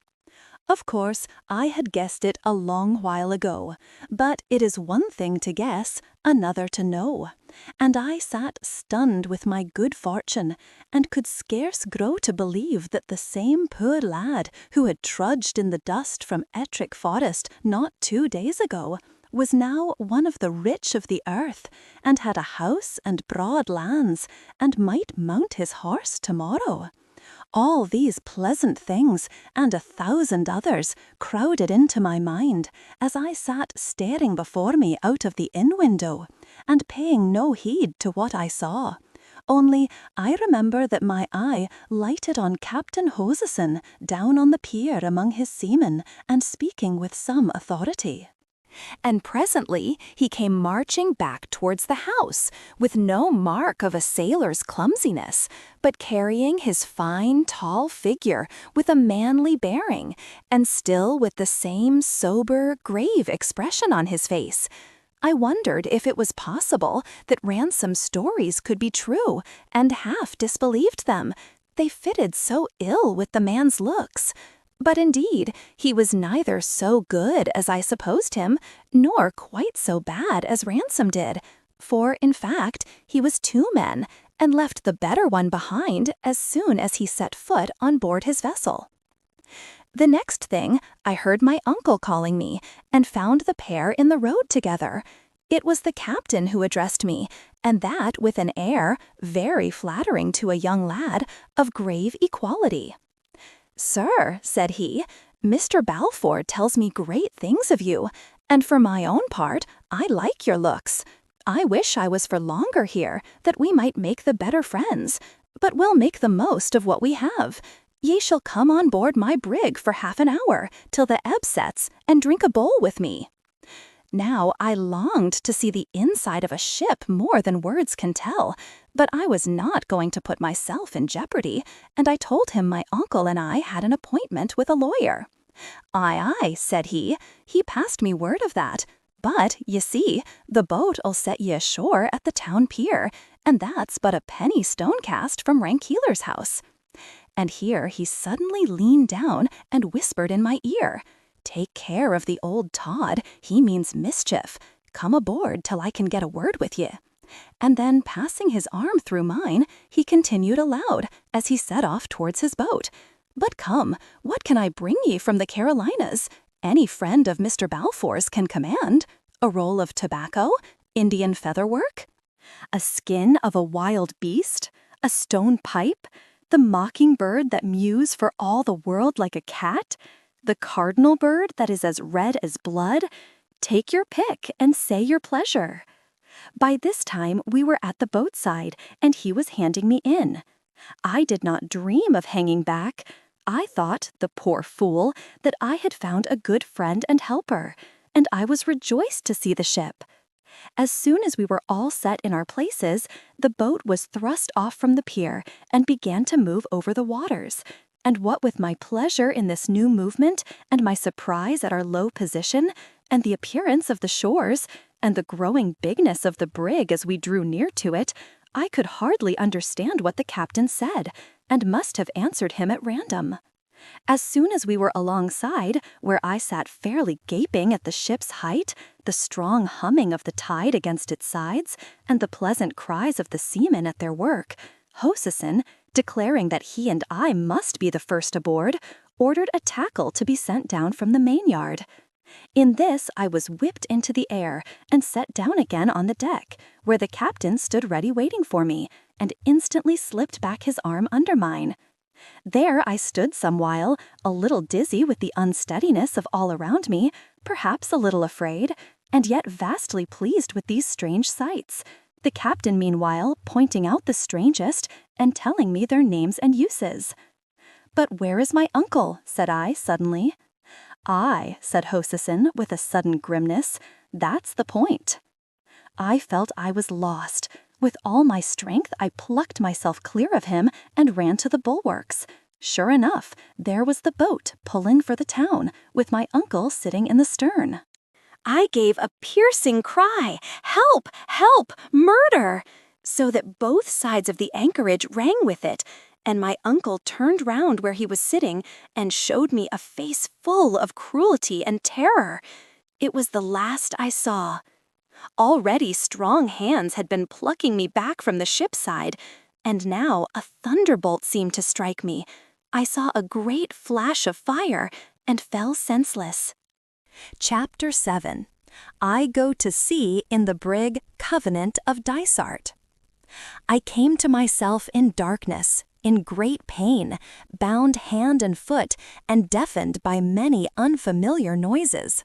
Of course, I had guessed it a long while ago, but it is one thing to guess, another to know, and I sat stunned with my good fortune, and could scarce grow to believe that the same poor lad who had trudged in the dust from Ettrick Forest not 2 days ago was now one of the rich of the earth, and had a house and broad lands, and might mount his horse tomorrow. All these pleasant things, and 1,000 others, crowded into my mind as I sat staring before me out of the inn window, and paying no heed to what I saw. Only I remember that my eye lighted on Captain Hosison down on the pier among his seamen, and speaking with some authority. And presently he came marching back towards the house, with no mark of a sailor's clumsiness, but carrying his fine, tall figure with a manly bearing, and still with the same sober, grave expression on his face. I wondered if it was possible that Ransom's stories could be true, and half disbelieved them. They fitted so ill with the man's looks. But indeed, he was neither so good as I supposed him, nor quite so bad as Ransom did, for, in fact, he was 2 men, and left the better one behind as soon as he set foot on board his vessel. The next thing, I heard my uncle calling me, and found the pair in the road together. It was the captain who addressed me, and that with an air, very flattering to a young lad, of grave equality. "Sir," said he, "Mr. Balfour tells me great things of you, and for my own part, I like your looks. I wish I was for longer here, that we might make the better friends, but we'll make the most of what we have. Ye shall come on board my brig for half an hour, till the ebb sets, and drink a bowl with me." Now I longed to see the inside of a ship more than words can tell, but I was not going to put myself in jeopardy, and I told him my uncle and I had an appointment with a lawyer. "Aye, aye," said he. "He passed me word of that. But, ye see, the boat'll set ye ashore at the town pier, and that's but a penny stone-cast from Rankeeler's house." And here he suddenly leaned down and whispered in my ear, "Take care of the old Tod, he means mischief. Come aboard till I can get a word with ye." And then, passing his arm through mine, he continued aloud, as he set off towards his boat, "But come, what can I bring ye from the Carolinas? Any friend of Mr. Balfour's can command. A roll of tobacco? Indian featherwork? A skin of a wild beast? A stone pipe? The mockingbird that mews for all the world like a cat? The cardinal bird that is as red as blood? Take your pick and say your pleasure." By this time we were at the boatside, and he was handing me in. I did not dream of hanging back. I thought, the poor fool, that I had found a good friend and helper, and I was rejoiced to see the ship. As soon as we were all set in our places, the boat was thrust off from the pier and began to move over the waters. And what with my pleasure in this new movement, and my surprise at our low position, and the appearance of the shores, and the growing bigness of the brig as we drew near to it, I could hardly understand what the captain said, and must have answered him at random. As soon as we were alongside, where I sat fairly gaping at the ship's height, the strong humming of the tide against its sides, and the pleasant cries of the seamen at their work, Hosison, declaring that he and I must be the first aboard, ordered a tackle to be sent down from the mainyard. In this I was whipped into the air and set down again on the deck, where the captain stood ready waiting for me, and instantly slipped back his arm under mine. There I stood some while, a little dizzy with the unsteadiness of all around me, perhaps a little afraid, and yet vastly pleased with these strange sights. The captain, meanwhile, pointing out the strangest and telling me their names and uses. "But where is my uncle?" said I suddenly. "Aye," said Hosison with a sudden grimness, "that's the point." I felt I was lost. With all my strength, I plucked myself clear of him and ran to the bulwarks. Sure enough, there was the boat pulling for the town, with my uncle sitting in the stern. I gave a piercing cry, "Help! Help! Murder!" so that both sides of the anchorage rang with it, and my uncle turned round where he was sitting and showed me a face full of cruelty and terror. It was the last I saw. Already strong hands had been plucking me back from the ship's side, and now a thunderbolt seemed to strike me. I saw a great flash of fire and fell senseless. Chapter 7. I Go to Sea in the Brig Covenant of Dysart. I came to myself in darkness, in great pain, bound hand and foot, and deafened by many unfamiliar noises.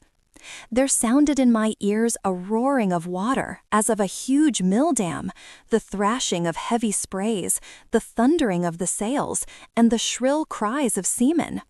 There sounded in my ears a roaring of water, as of a huge mill dam, the thrashing of heavy sprays, the thundering of the sails, and the shrill cries of seamen.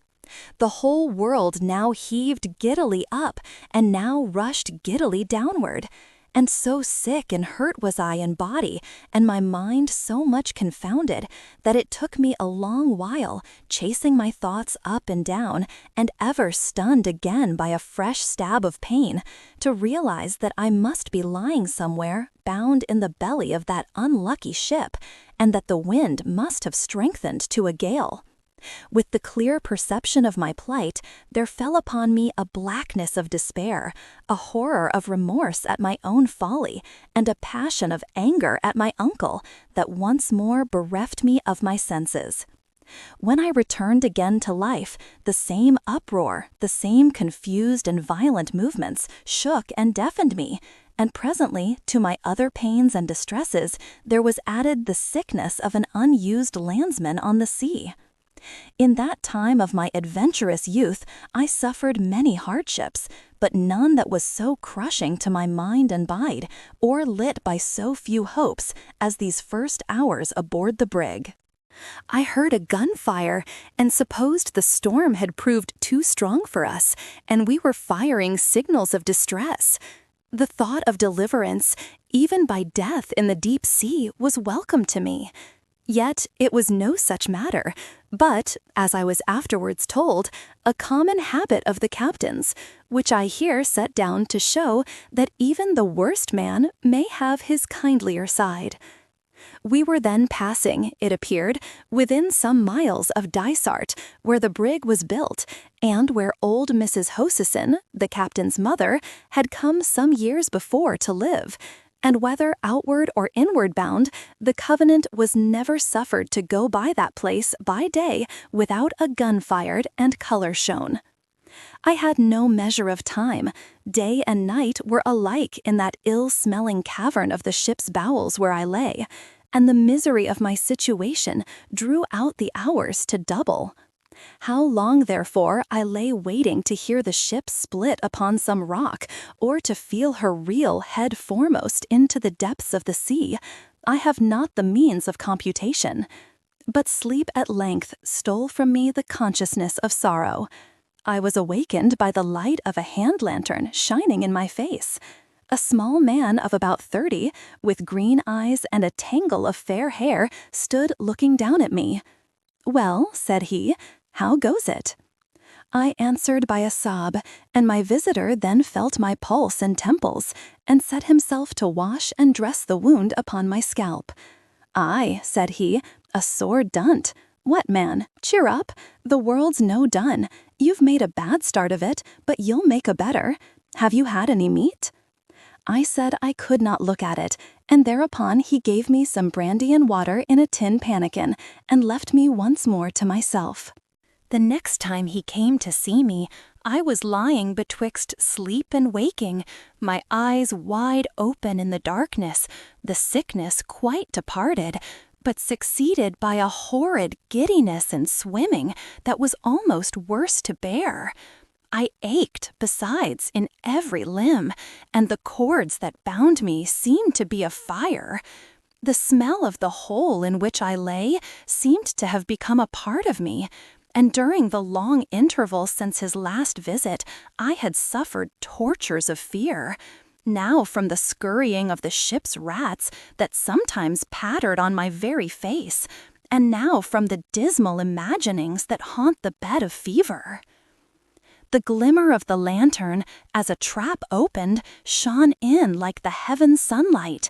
The whole world now heaved giddily up, and now rushed giddily downward. And so sick and hurt was I in body, and my mind so much confounded, that it took me a long while, chasing my thoughts up and down, and ever stunned again by a fresh stab of pain, to realize that I must be lying somewhere, bound in the belly of that unlucky ship, and that the wind must have strengthened to a gale. With the clear perception of my plight, there fell upon me a blackness of despair, a horror of remorse at my own folly, and a passion of anger at my uncle, that once more bereft me of my senses. When I returned again to life, the same uproar, the same confused and violent movements, shook and deafened me, and presently, to my other pains and distresses, there was added the sickness of an unused landsman on the sea. In that time of my adventurous youth, I suffered many hardships, but none that was so crushing to my mind and bide, or lit by so few hopes, as these first hours aboard the brig. I heard a gunfire, and supposed the storm had proved too strong for us, and we were firing signals of distress. The thought of deliverance, even by death in the deep sea, was welcome to me. Yet it was no such matter, but, as I was afterwards told, a common habit of the captain's, which I here set down to show that even the worst man may have his kindlier side. We were then passing, it appeared, within some miles of Dysart, where the brig was built, and where old Mrs. Hosison, the captain's mother, had come some years before to live. And whether outward or inward bound, the Covenant was never suffered to go by that place by day without a gun fired and color shown. I had no measure of time. Day and night were alike in that ill-smelling cavern of the ship's bowels where I lay, and the misery of my situation drew out the hours to double. How long, therefore, I lay waiting to hear the ship split upon some rock, or to feel her reel head foremost into the depths of the sea, I have not the means of computation. But sleep at length stole from me the consciousness of sorrow. I was awakened by the light of a hand lantern shining in my face. A small man of about 30, with green eyes and a tangle of fair hair, stood looking down at me. "Well," said he, "how goes it?" I answered by a sob, and my visitor then felt my pulse and temples, and set himself to wash and dress the wound upon my scalp. "Aye," said he, "a sore dunt. What, man? Cheer up. The world's no done. You've made a bad start of it, but you'll make a better. Have you had any meat?" I said I could not look at it, and thereupon he gave me some brandy and water in a tin pannikin, and left me once more to myself. The next time he came to see me, I was lying betwixt sleep and waking, my eyes wide open in the darkness, the sickness quite departed, but succeeded by a horrid giddiness and swimming that was almost worse to bear. I ached, besides, in every limb, and the cords that bound me seemed to be afire. The smell of the hole in which I lay seemed to have become a part of me, and during the long interval since his last visit, I had suffered tortures of fear. Now from the scurrying of the ship's rats that sometimes pattered on my very face, and now from the dismal imaginings that haunt the bed of fever. The glimmer of the lantern, as a trap opened, shone in like the heaven sunlight,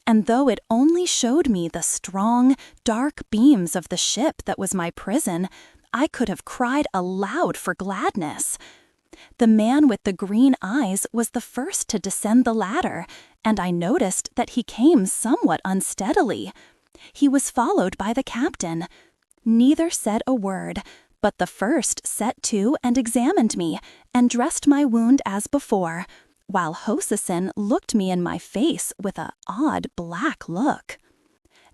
and though it only showed me the strong, dark beams of the ship that was my prison, I could have cried aloud for gladness. The man with the green eyes was the first to descend the ladder, and I noticed that he came somewhat unsteadily. He was followed by the captain. Neither said a word, but the first set to and examined me, and dressed my wound as before, while Hosison looked me in my face with an odd black look.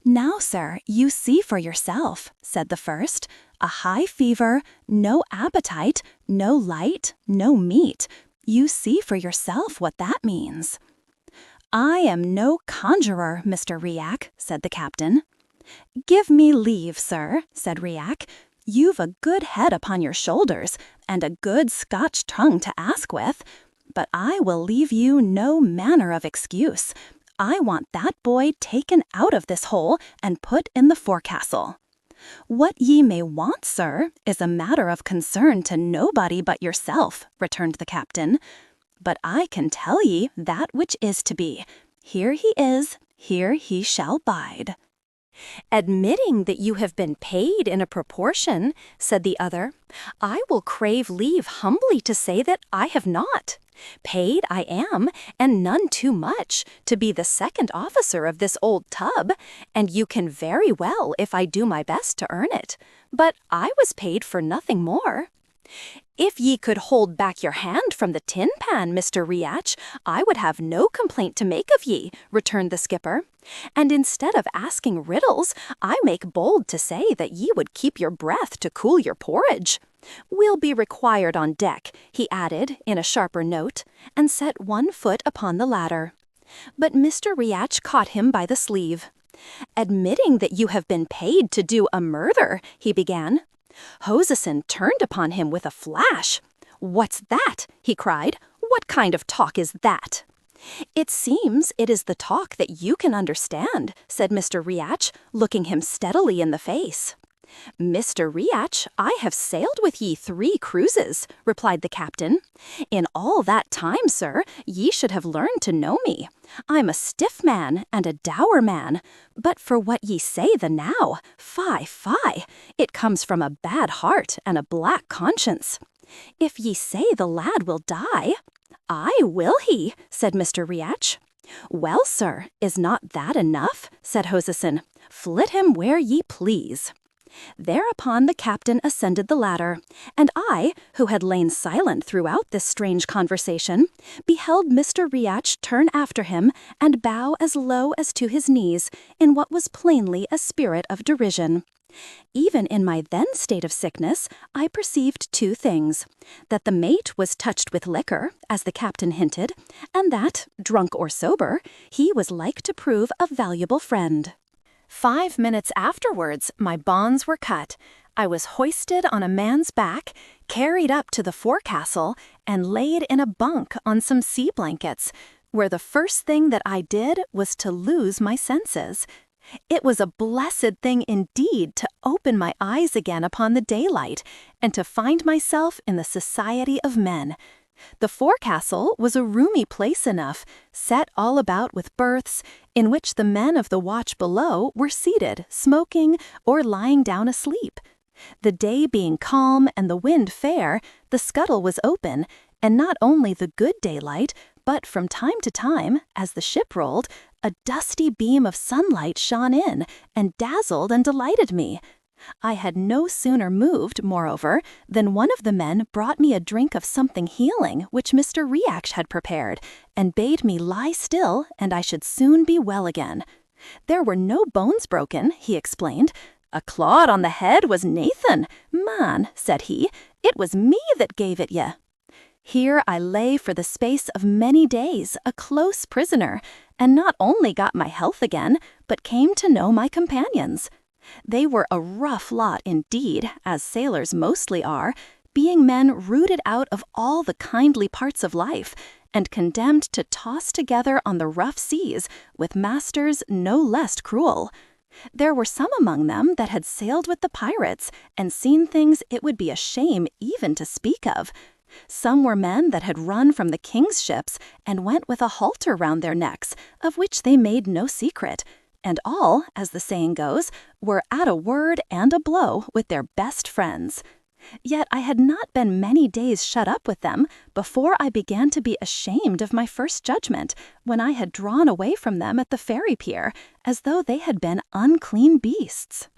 "Now, sir, you see for yourself," said the first. "A high fever, no appetite, no light, no meat. You see for yourself what that means." "I am no conjurer, Mr. Riak," said the captain. "Give me leave, sir," said Riak. "You've a good head upon your shoulders, and a good Scotch tongue to ask with, but I will leave you no manner of excuse. I want that boy taken out of this hole and put in the forecastle." "What ye may want, sir, is a matter of concern to nobody but yourself," returned the captain. "But I can tell ye that which is to be. Here he is, here he shall bide." "Admitting that you have been paid in a proportion," said the other, "I will crave leave humbly to say that I have not. Paid I am, and none too much, to be the second officer of this old tub, and you can very well if I do my best to earn it. But I was paid for nothing more." "If ye could hold back your hand from the tin pan, Mr. Riach, I would have no complaint to make of ye," returned the skipper. "And instead of asking riddles, I make bold to say that ye would keep your breath to cool your porridge. We'll be required on deck," he added in a sharper note, and set one foot upon the ladder. But Mr. Riach caught him by the sleeve. "Admitting that you have been paid to do a murder," he began. Hosison turned upon him with a flash. "What's that?" he cried. "What kind of talk is that?" "It seems it is the talk that you can understand," said Mr. Riach, looking him steadily in the face. "Mr. Riach, I have sailed with ye 3 cruises," replied the captain. "In all that time, sir, ye should have learned to know me. I'm a stiff man and a dour man, but for what ye say the now, fie, it comes from a bad heart and a black conscience. If ye say the lad will die—" "Aye, will he," said Mr. Riach. "Well, sir, is not that enough?" said Hosison. "Flit him where ye please." Thereupon the captain ascended the ladder, and I, who had lain silent throughout this strange conversation, beheld Mr. Riach turn after him and bow as low as to his knees in what was plainly a spirit of derision. Even in my then state of sickness, I perceived 2 things: that the mate was touched with liquor, as the captain hinted, and that, drunk or sober, he was like to prove a valuable friend. 5 minutes afterwards, my bonds were cut. I was hoisted on a man's back, carried up to the forecastle, and laid in a bunk on some sea blankets, where the first thing that I did was to lose my senses. It was a blessed thing indeed to open my eyes again upon the daylight, and to find myself in the society of men. The forecastle was a roomy place enough, set all about with berths, in which the men of the watch below were seated, smoking, or lying down asleep. The day being calm and the wind fair, the scuttle was open, and not only the good daylight, but from time to time, as the ship rolled, a dusty beam of sunlight shone in, and dazzled and delighted me. I had no sooner moved, moreover, than one of the men brought me a drink of something healing which Mr. Riach had prepared, and bade me lie still, and I should soon be well again. There were no bones broken, he explained. A clod on the head was Nathan. "Man," said he, "it was me that gave it ye." Here I lay for the space of many days, a close prisoner, and not only got my health again, but came to know my companions. They were a rough lot indeed, as sailors mostly are, being men rooted out of all the kindly parts of life, and condemned to toss together on the rough seas with masters no less cruel. There were some among them that had sailed with the pirates and seen things it would be a shame even to speak of. Some were men that had run from the king's ships and went with a halter round their necks, of which they made no secret, and all, as the saying goes, were at a word and a blow with their best friends. Yet I had not been many days shut up with them before I began to be ashamed of my first judgment, when I had drawn away from them at the ferry pier, as though they had been unclean beasts.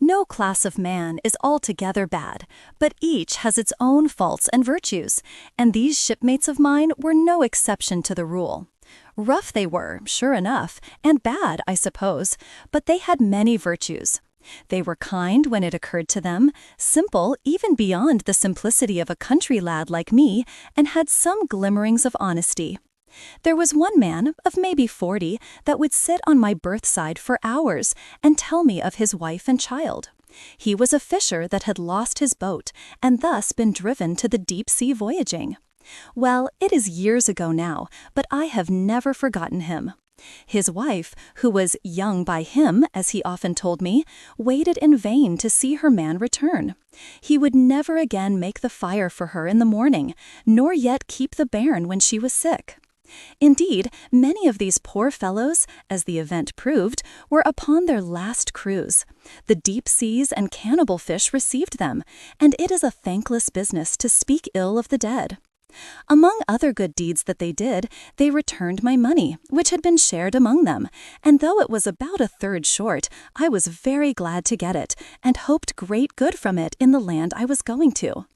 No class of man is altogether bad, but each has its own faults and virtues, and these shipmates of mine were no exception to the rule. Rough they were, sure enough, and bad, I suppose, but they had many virtues. They were kind when it occurred to them, simple even beyond the simplicity of a country lad like me, and had some glimmerings of honesty. There was one man, of maybe 40, that would sit on my berthside for hours and tell me of his wife and child. He was a fisher that had lost his boat, and thus been driven to the deep-sea voyaging. Well, it is years ago now, but I have never forgotten him. His wife, who was young by him, as he often told me, waited in vain to see her man return. He would never again make the fire for her in the morning, nor yet keep the bairn when she was sick. Indeed, many of these poor fellows, as the event proved, were upon their last cruise. The deep seas and cannibal fish received them, and it is a thankless business to speak ill of the dead. Among other good deeds that they did, they returned my money, which had been shared among them, and though it was about a third short, I was very glad to get it, and hoped great good from it in the land I was going to.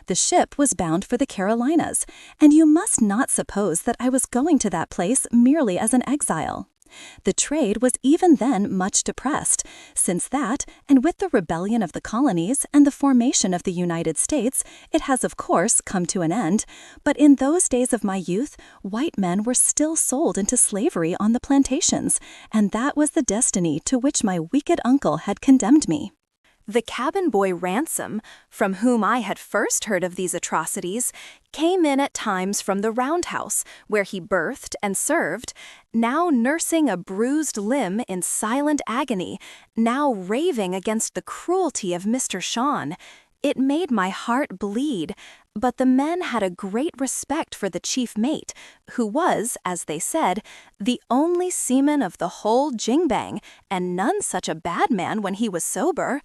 The ship was bound for the Carolinas, and you must not suppose that I was going to that place merely as an exile. The trade was even then much depressed, since that, and with the rebellion of the colonies and the formation of the United States, it has of course come to an end, but in those days of my youth, white men were still sold into slavery on the plantations, and that was the destiny to which my wicked uncle had condemned me. The cabin boy Ransom, from whom I had first heard of these atrocities, came in at times from the roundhouse, where he berthed and served, now nursing a bruised limb in silent agony, now raving against the cruelty of Mr. Shawn. It made my heart bleed, but the men had a great respect for the chief mate, who was, as they said, the only seaman of the whole jingbang, and none such a bad man when he was sober.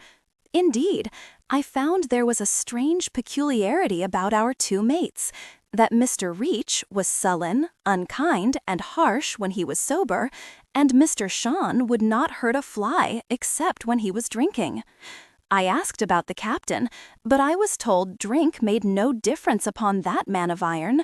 Indeed, I found there was a strange peculiarity about our two mates, that Mr. Reach was sullen, unkind, and harsh when he was sober, and Mr. Shawn would not hurt a fly except when he was drinking. I asked about the captain, but I was told drink made no difference upon that man of iron.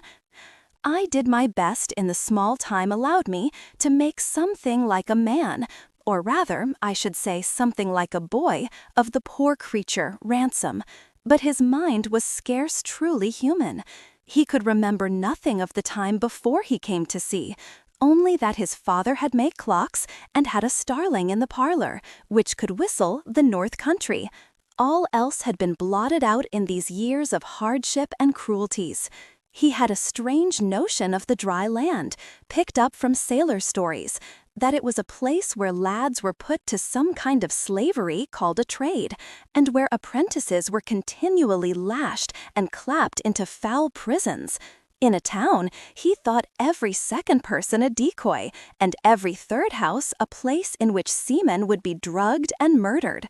I did my best in the small time allowed me to make something like a man, or rather, I should say something like a boy, of the poor creature, Ransom, but his mind was scarce truly human. He could remember nothing of the time before he came to sea, only that his father had made clocks and had a starling in the parlor, which could whistle the North Country. All else had been blotted out in these years of hardship and cruelties. He had a strange notion of the dry land, picked up from sailor stories, that it was a place where lads were put to some kind of slavery called a trade, and where apprentices were continually lashed and clapped into foul prisons. In a town, he thought every second person a decoy, and every third house a place in which seamen would be drugged and murdered.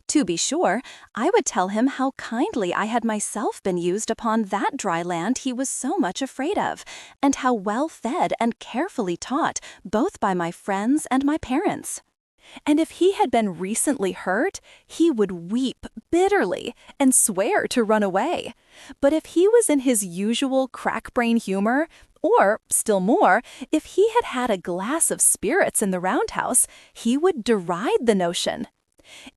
To be sure, I would tell him how kindly I had myself been used upon that dry land he was so much afraid of, and how well fed and carefully taught, both by my friends and my parents. And if he had been recently hurt, he would weep bitterly and swear to run away. But if he was in his usual crack-brain humor, or, still more, if he had had a glass of spirits in the roundhouse, he would deride the notion.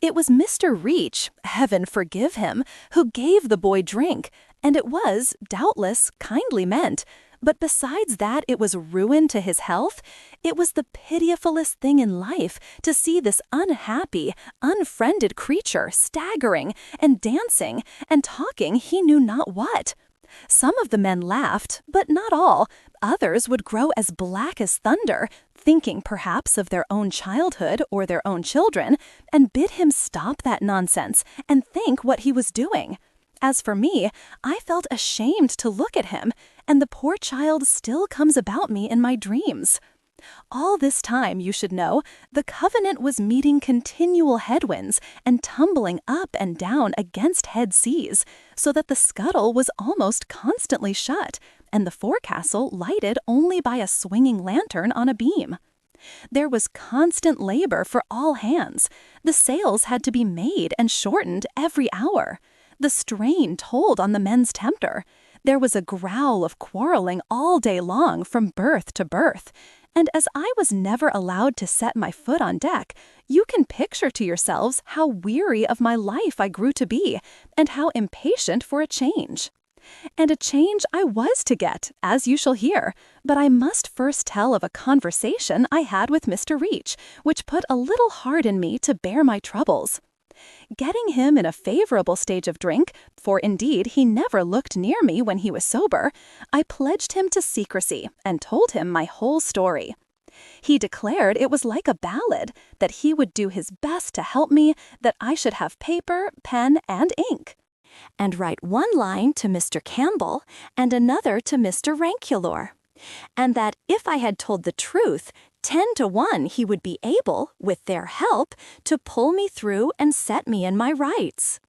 It was Mr. Reach, heaven forgive him, who gave the boy drink, And it was, doubtless, kindly meant. But besides that it was ruin to his health, it was the pitifullest thing in life to see this unhappy, unfriended creature staggering and dancing and talking he knew not what. Some of the men laughed, but not all. Others would grow as black as thunder, thinking perhaps of their own childhood or their own children, and bid him stop that nonsense and think what he was doing. As for me, I felt ashamed to look at him, and the poor child still comes about me in my dreams. All this time, you should know, the Covenant was meeting continual headwinds and tumbling up and down against head seas, so that the scuttle was almost constantly shut, and the forecastle lighted only by a swinging lantern on a beam. There was constant labor for all hands. The sails had to be made and shortened every hour. The strain told on the men's temper. There was a growl of quarreling all day long from berth to berth. And as I was never allowed to set my foot on deck, you can picture to yourselves how weary of my life I grew to be, and how impatient for a change. And a change I was to get, as you shall hear, but I must first tell of a conversation I had with Mr. Reach, which put a little heart in me to bear my troubles. Getting him in a favorable stage of drink, for indeed he never looked near me when he was sober, I pledged him to secrecy and told him my whole story. He declared it was like a ballad, that he would do his best to help me, that I should have paper, pen, and ink, and write one line to Mr. Campbell and another to Mr. Rankulor, and that if I had told the truth, 10 to 1 he would be able, with their help, to pull me through and set me in my rights.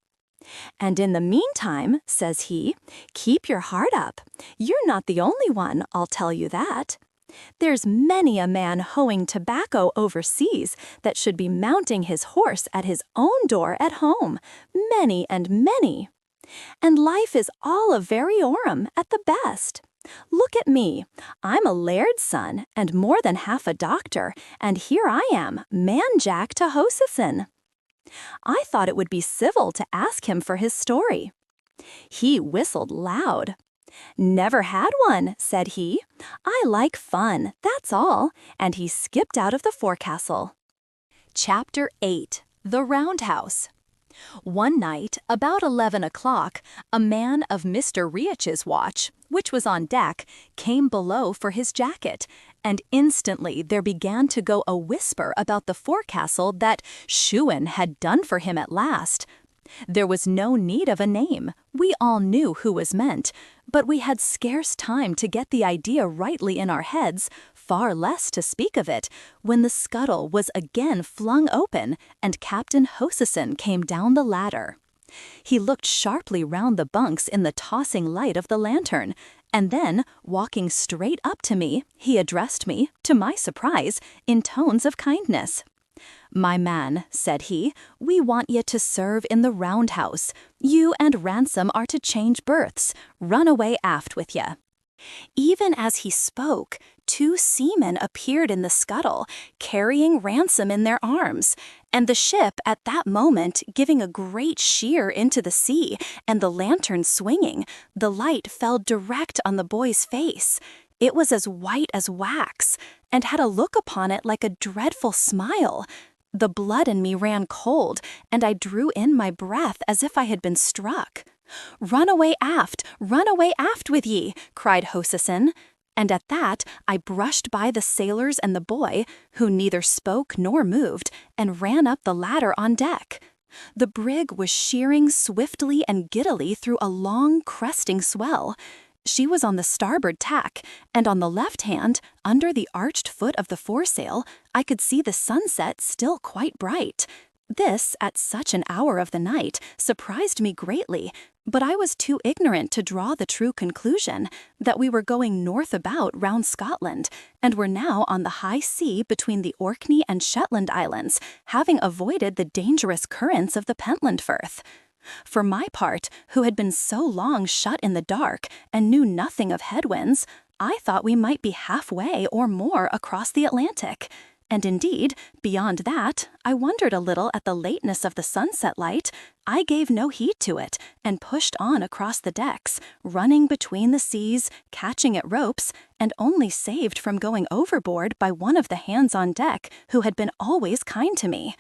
And in the meantime, says he, keep your heart up. You're not the only one, I'll tell you that. There's many a man hoeing tobacco overseas that should be mounting his horse at his own door at home, many and many. And life is all a variorum at the best. Look at me. I'm a laird's son, and more than half a doctor, and here I am, man-jack to Hosison. I thought it would be civil to ask him for his story. He whistled loud. Never had one, said he. I like fun, that's all, and he skipped out of the forecastle. Chapter 8. The Roundhouse. One night, about 11 o'clock, a man of Mr. Riach's watch, which was on deck, came below for his jacket, and instantly there began to go a whisper about the forecastle that Shuan had done for him at last. There was no need of a name. We all knew who was meant, but we had scarce time to get the idea rightly in our heads, far less to speak of it, when the scuttle was again flung open and Captain Hosison came down the ladder. He looked sharply round the bunks in the tossing light of the lantern, and then, walking straight up to me, he addressed me, to my surprise, in tones of kindness. My man, said he, we want ye to serve in the roundhouse. You and Ransom are to change berths. Run away aft with ye. Even as he spoke, 2 seamen appeared in the scuttle, carrying Ransom in their arms, and the ship at that moment giving a great sheer into the sea, and the lantern swinging, the light fell direct on the boy's face. It was as white as wax, and had a look upon it like a dreadful smile. The blood in me ran cold, and I drew in my breath as if I had been struck. Run away aft with ye, cried Hosison. And at that I brushed by the sailors and the boy, who neither spoke nor moved, and ran up the ladder on deck. The brig was sheering swiftly and giddily through a long, cresting swell. She was on the starboard tack, and on the left hand, under the arched foot of the foresail, I could see the sunset still quite bright. This, at such an hour of the night, surprised me greatly, but I was too ignorant to draw the true conclusion that we were going north about round Scotland, and were now on the high sea between the Orkney and Shetland Islands, having avoided the dangerous currents of the Pentland Firth. For my part, who had been so long shut in the dark and knew nothing of headwinds, I thought we might be halfway or more across the Atlantic. And indeed, beyond that, I wondered a little at the lateness of the sunset light. I gave no heed to it and pushed on across the decks, running between the seas, catching at ropes, and only saved from going overboard by one of the hands on deck who had been always kind to me.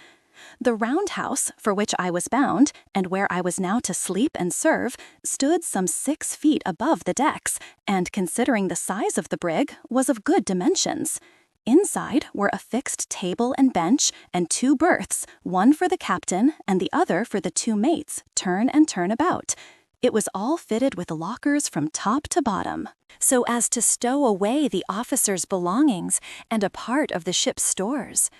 The roundhouse, for which I was bound, and where I was now to sleep and serve, stood some 6 feet above the decks, and considering the size of the brig, was of good dimensions. Inside were a fixed table and bench and 2 berths, one for the captain and the other for the 2 mates, turn and turn about. It was all fitted with lockers from top to bottom, so as to stow away the officers' belongings and a part of the ship's stores.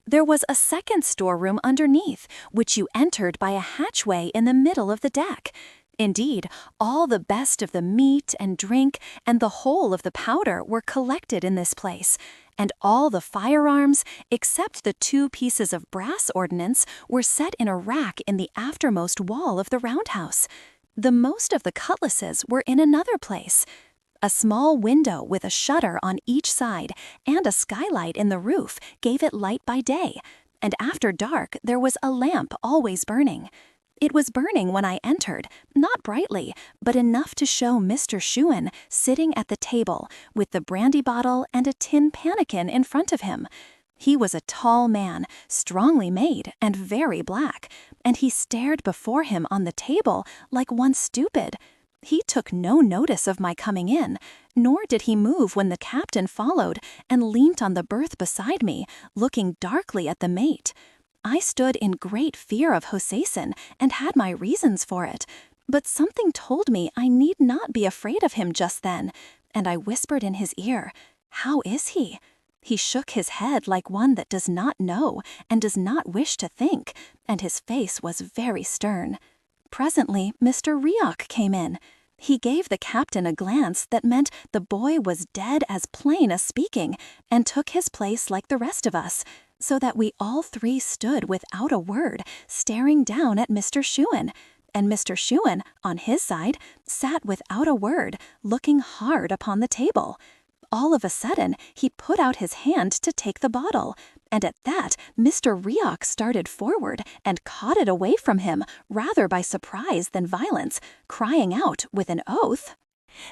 There was a second storeroom underneath, which you entered by a hatchway in the middle of the deck. Indeed, all the best of the meat and drink and the whole of the powder were collected in this place, and all the firearms, except the 2 pieces of brass ordnance, were set in a rack in the aftermost wall of the roundhouse. The most of the cutlasses were in another place. A small window with a shutter on each side and a skylight in the roof gave it light by day, and after dark there was a lamp always burning. It was burning when I entered, not brightly, but enough to show Mr. Shuan sitting at the table with the brandy bottle and a tin pannikin in front of him. He was a tall man, strongly made and very black, and he stared before him on the table like one stupid. He took no notice of my coming in, nor did he move when the captain followed and leant on the berth beside me, looking darkly at the mate. I stood in great fear of Hossein and had my reasons for it, but something told me I need not be afraid of him just then, and I whispered in his ear, "How is he?" He shook his head like one that does not know and does not wish to think, and his face was very stern. Presently, Mr. Rioch came in. He gave the captain a glance that meant the boy was dead as plain as speaking, and took his place like the rest of us, so that we all 3 stood without a word, staring down at Mr. Shuan, and Mr. Shuan, on his side, sat without a word, looking hard upon the table. All of a sudden, he put out his hand to take the bottle, and at that Mr. Rioch started forward and caught it away from him, rather by surprise than violence, crying out with an oath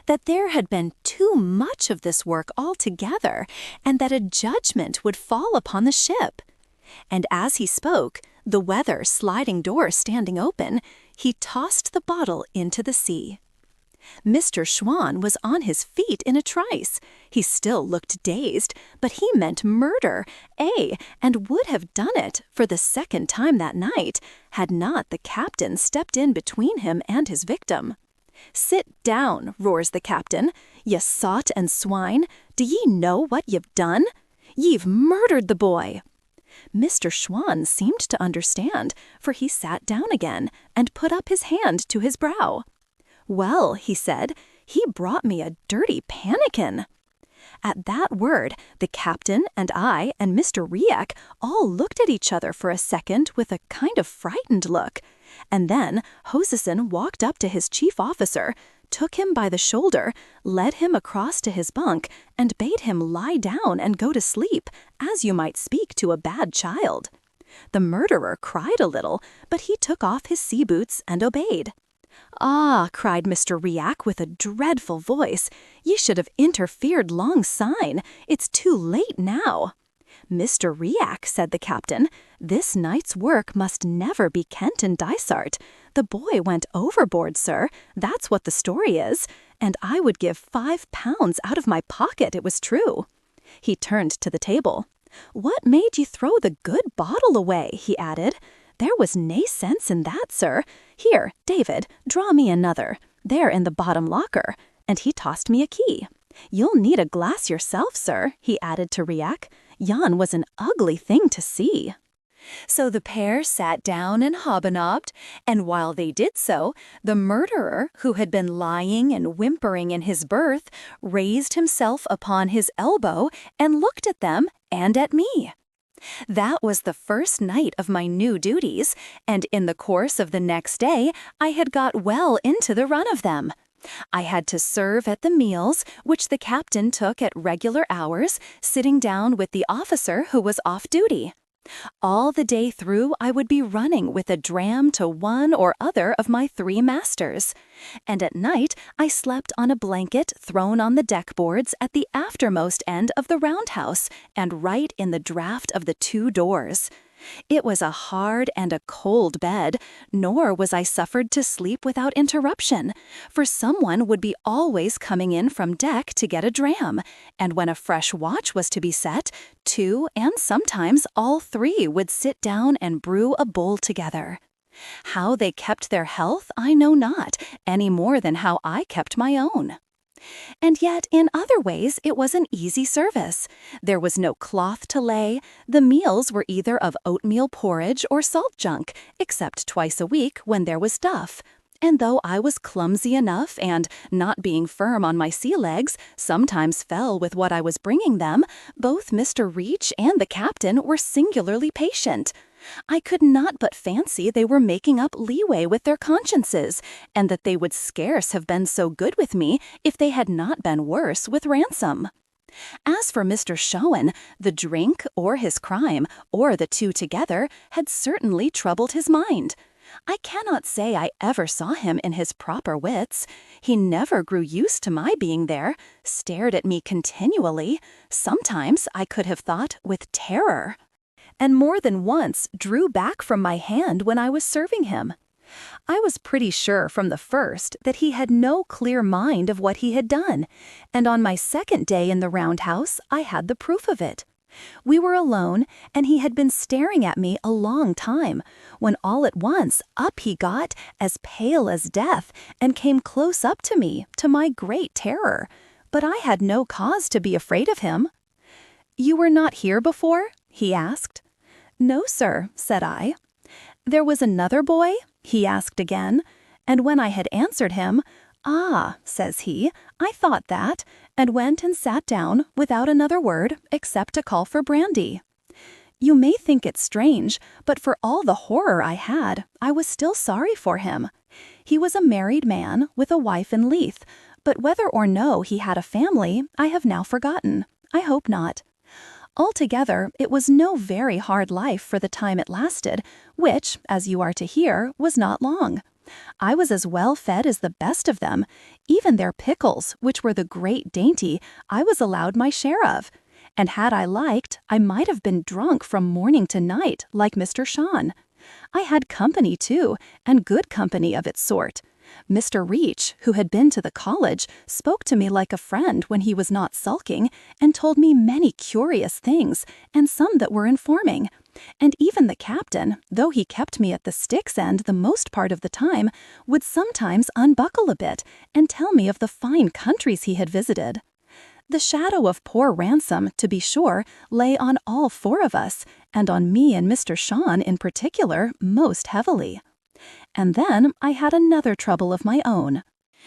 that there had been too much of this work altogether, and that a judgment would fall upon the ship. And as he spoke, the weather sliding door standing open, he tossed the bottle into the sea. Mr. Shuan was on his feet in a trice. He still looked dazed, but he meant murder, and would have done it for the 2nd time that night, had not the captain stepped in between him and his victim. "Sit down," roars the captain. "Ye sot and swine, do ye know what ye've done? Ye've murdered the boy." Mr. Shuan seemed to understand, for he sat down again and put up his hand to his brow. "Well," he said, "he brought me a dirty pannikin." At that word, the captain and I and Mr. Rioch all looked at each other for a second with a kind of frightened look, and then Hossein walked up to his chief officer, took him by the shoulder, led him across to his bunk, and bade him lie down and go to sleep, as you might speak to a bad child. The murderer cried a little, but he took off his sea boots and obeyed. "Ah," cried Mr. Rioch with a dreadful voice, "ye should have interfered long syne. It's too late now." "Mr. Rioch," said the captain, "this night's work must never be Kent and Dysart. The boy went overboard, sir, that's what the story is, and I would give £5 out of my pocket, it was true." He turned to the table. "What made ye throw the good bottle away?" he added. "There was nae sense in that, sir. Here, David, draw me another. There in the bottom locker." And he tossed me a key. "You'll need a glass yourself, sir," he added to Rioch. "Yon was an ugly thing to see." So the pair sat down and hobnobbed, and while they did so, the murderer, who had been lying and whimpering in his berth, raised himself upon his elbow and looked at them and at me. That was the first night of my new duties, and in the course of the next day I had got well into the run of them. I had to serve at the meals, which the captain took at regular hours, sitting down with the officer who was off duty. All the day through, I would be running with a dram to one or other of my 3 masters. And at night, I slept on a blanket thrown on the deck boards at the aftermost end of the roundhouse and right in the draught of the 2 doors. It was a hard and a cold bed, nor was I suffered to sleep without interruption, for someone would be always coming in from deck to get a dram, and when a fresh watch was to be set, 2 and sometimes all 3 would sit down and brew a bowl together. How they kept their health I know not, any more than how I kept my own. And yet, in other ways, it was an easy service. There was no cloth to lay. The meals were either of oatmeal porridge or salt junk, except twice a week when there was duff. And though I was clumsy enough and, not being firm on my sea legs, sometimes fell with what I was bringing them, both Mr. Reach and the captain were singularly patient. I could not but fancy they were making up leeway with their consciences, and that they would scarce have been so good with me if they had not been worse with Ransom. As for Mr. Showen, the drink, or his crime, or the 2 together, had certainly troubled his mind. I cannot say I ever saw him in his proper wits. He never grew used to my being there, stared at me continually, sometimes, I could have thought, with terror, and more than once drew back from my hand when I was serving him. I was pretty sure from the first that he had no clear mind of what he had done, and on my second day in the roundhouse I had the proof of it. We were alone, and he had been staring at me a long time, when all at once up he got, as pale as death, and came close up to me, to my great terror. But I had no cause to be afraid of him. "You were not here before?" he asked. "No, sir," said I. "There was another boy?" he asked again, and when I had answered him, "Ah," says he, "I thought that," and went and sat down without another word except to call for brandy. You may think it strange, but for all the horror I had, I was still sorry for him. He was a married man with a wife in Leith, but whether or no he had a family, I have now forgotten. I hope not. Altogether, it was no very hard life for the time it lasted, which, as you are to hear, was not long. I was as well fed as the best of them. Even their pickles, which were the great dainty, I was allowed my share of. And had I liked, I might have been drunk from morning to night, like Mr. Shawn. I had company, too, and good company of its sort. Mr. Reach, who had been to the college, spoke to me like a friend when he was not sulking, and told me many curious things, and some that were informing. And even the captain, though he kept me at the stick's end the most part of the time, would sometimes unbuckle a bit, and tell me of the fine countries he had visited. The shadow of poor Ransom, to be sure, lay on all 4 of us, and on me and Mr. Shawn in particular, most heavily. And then I had another trouble of my own.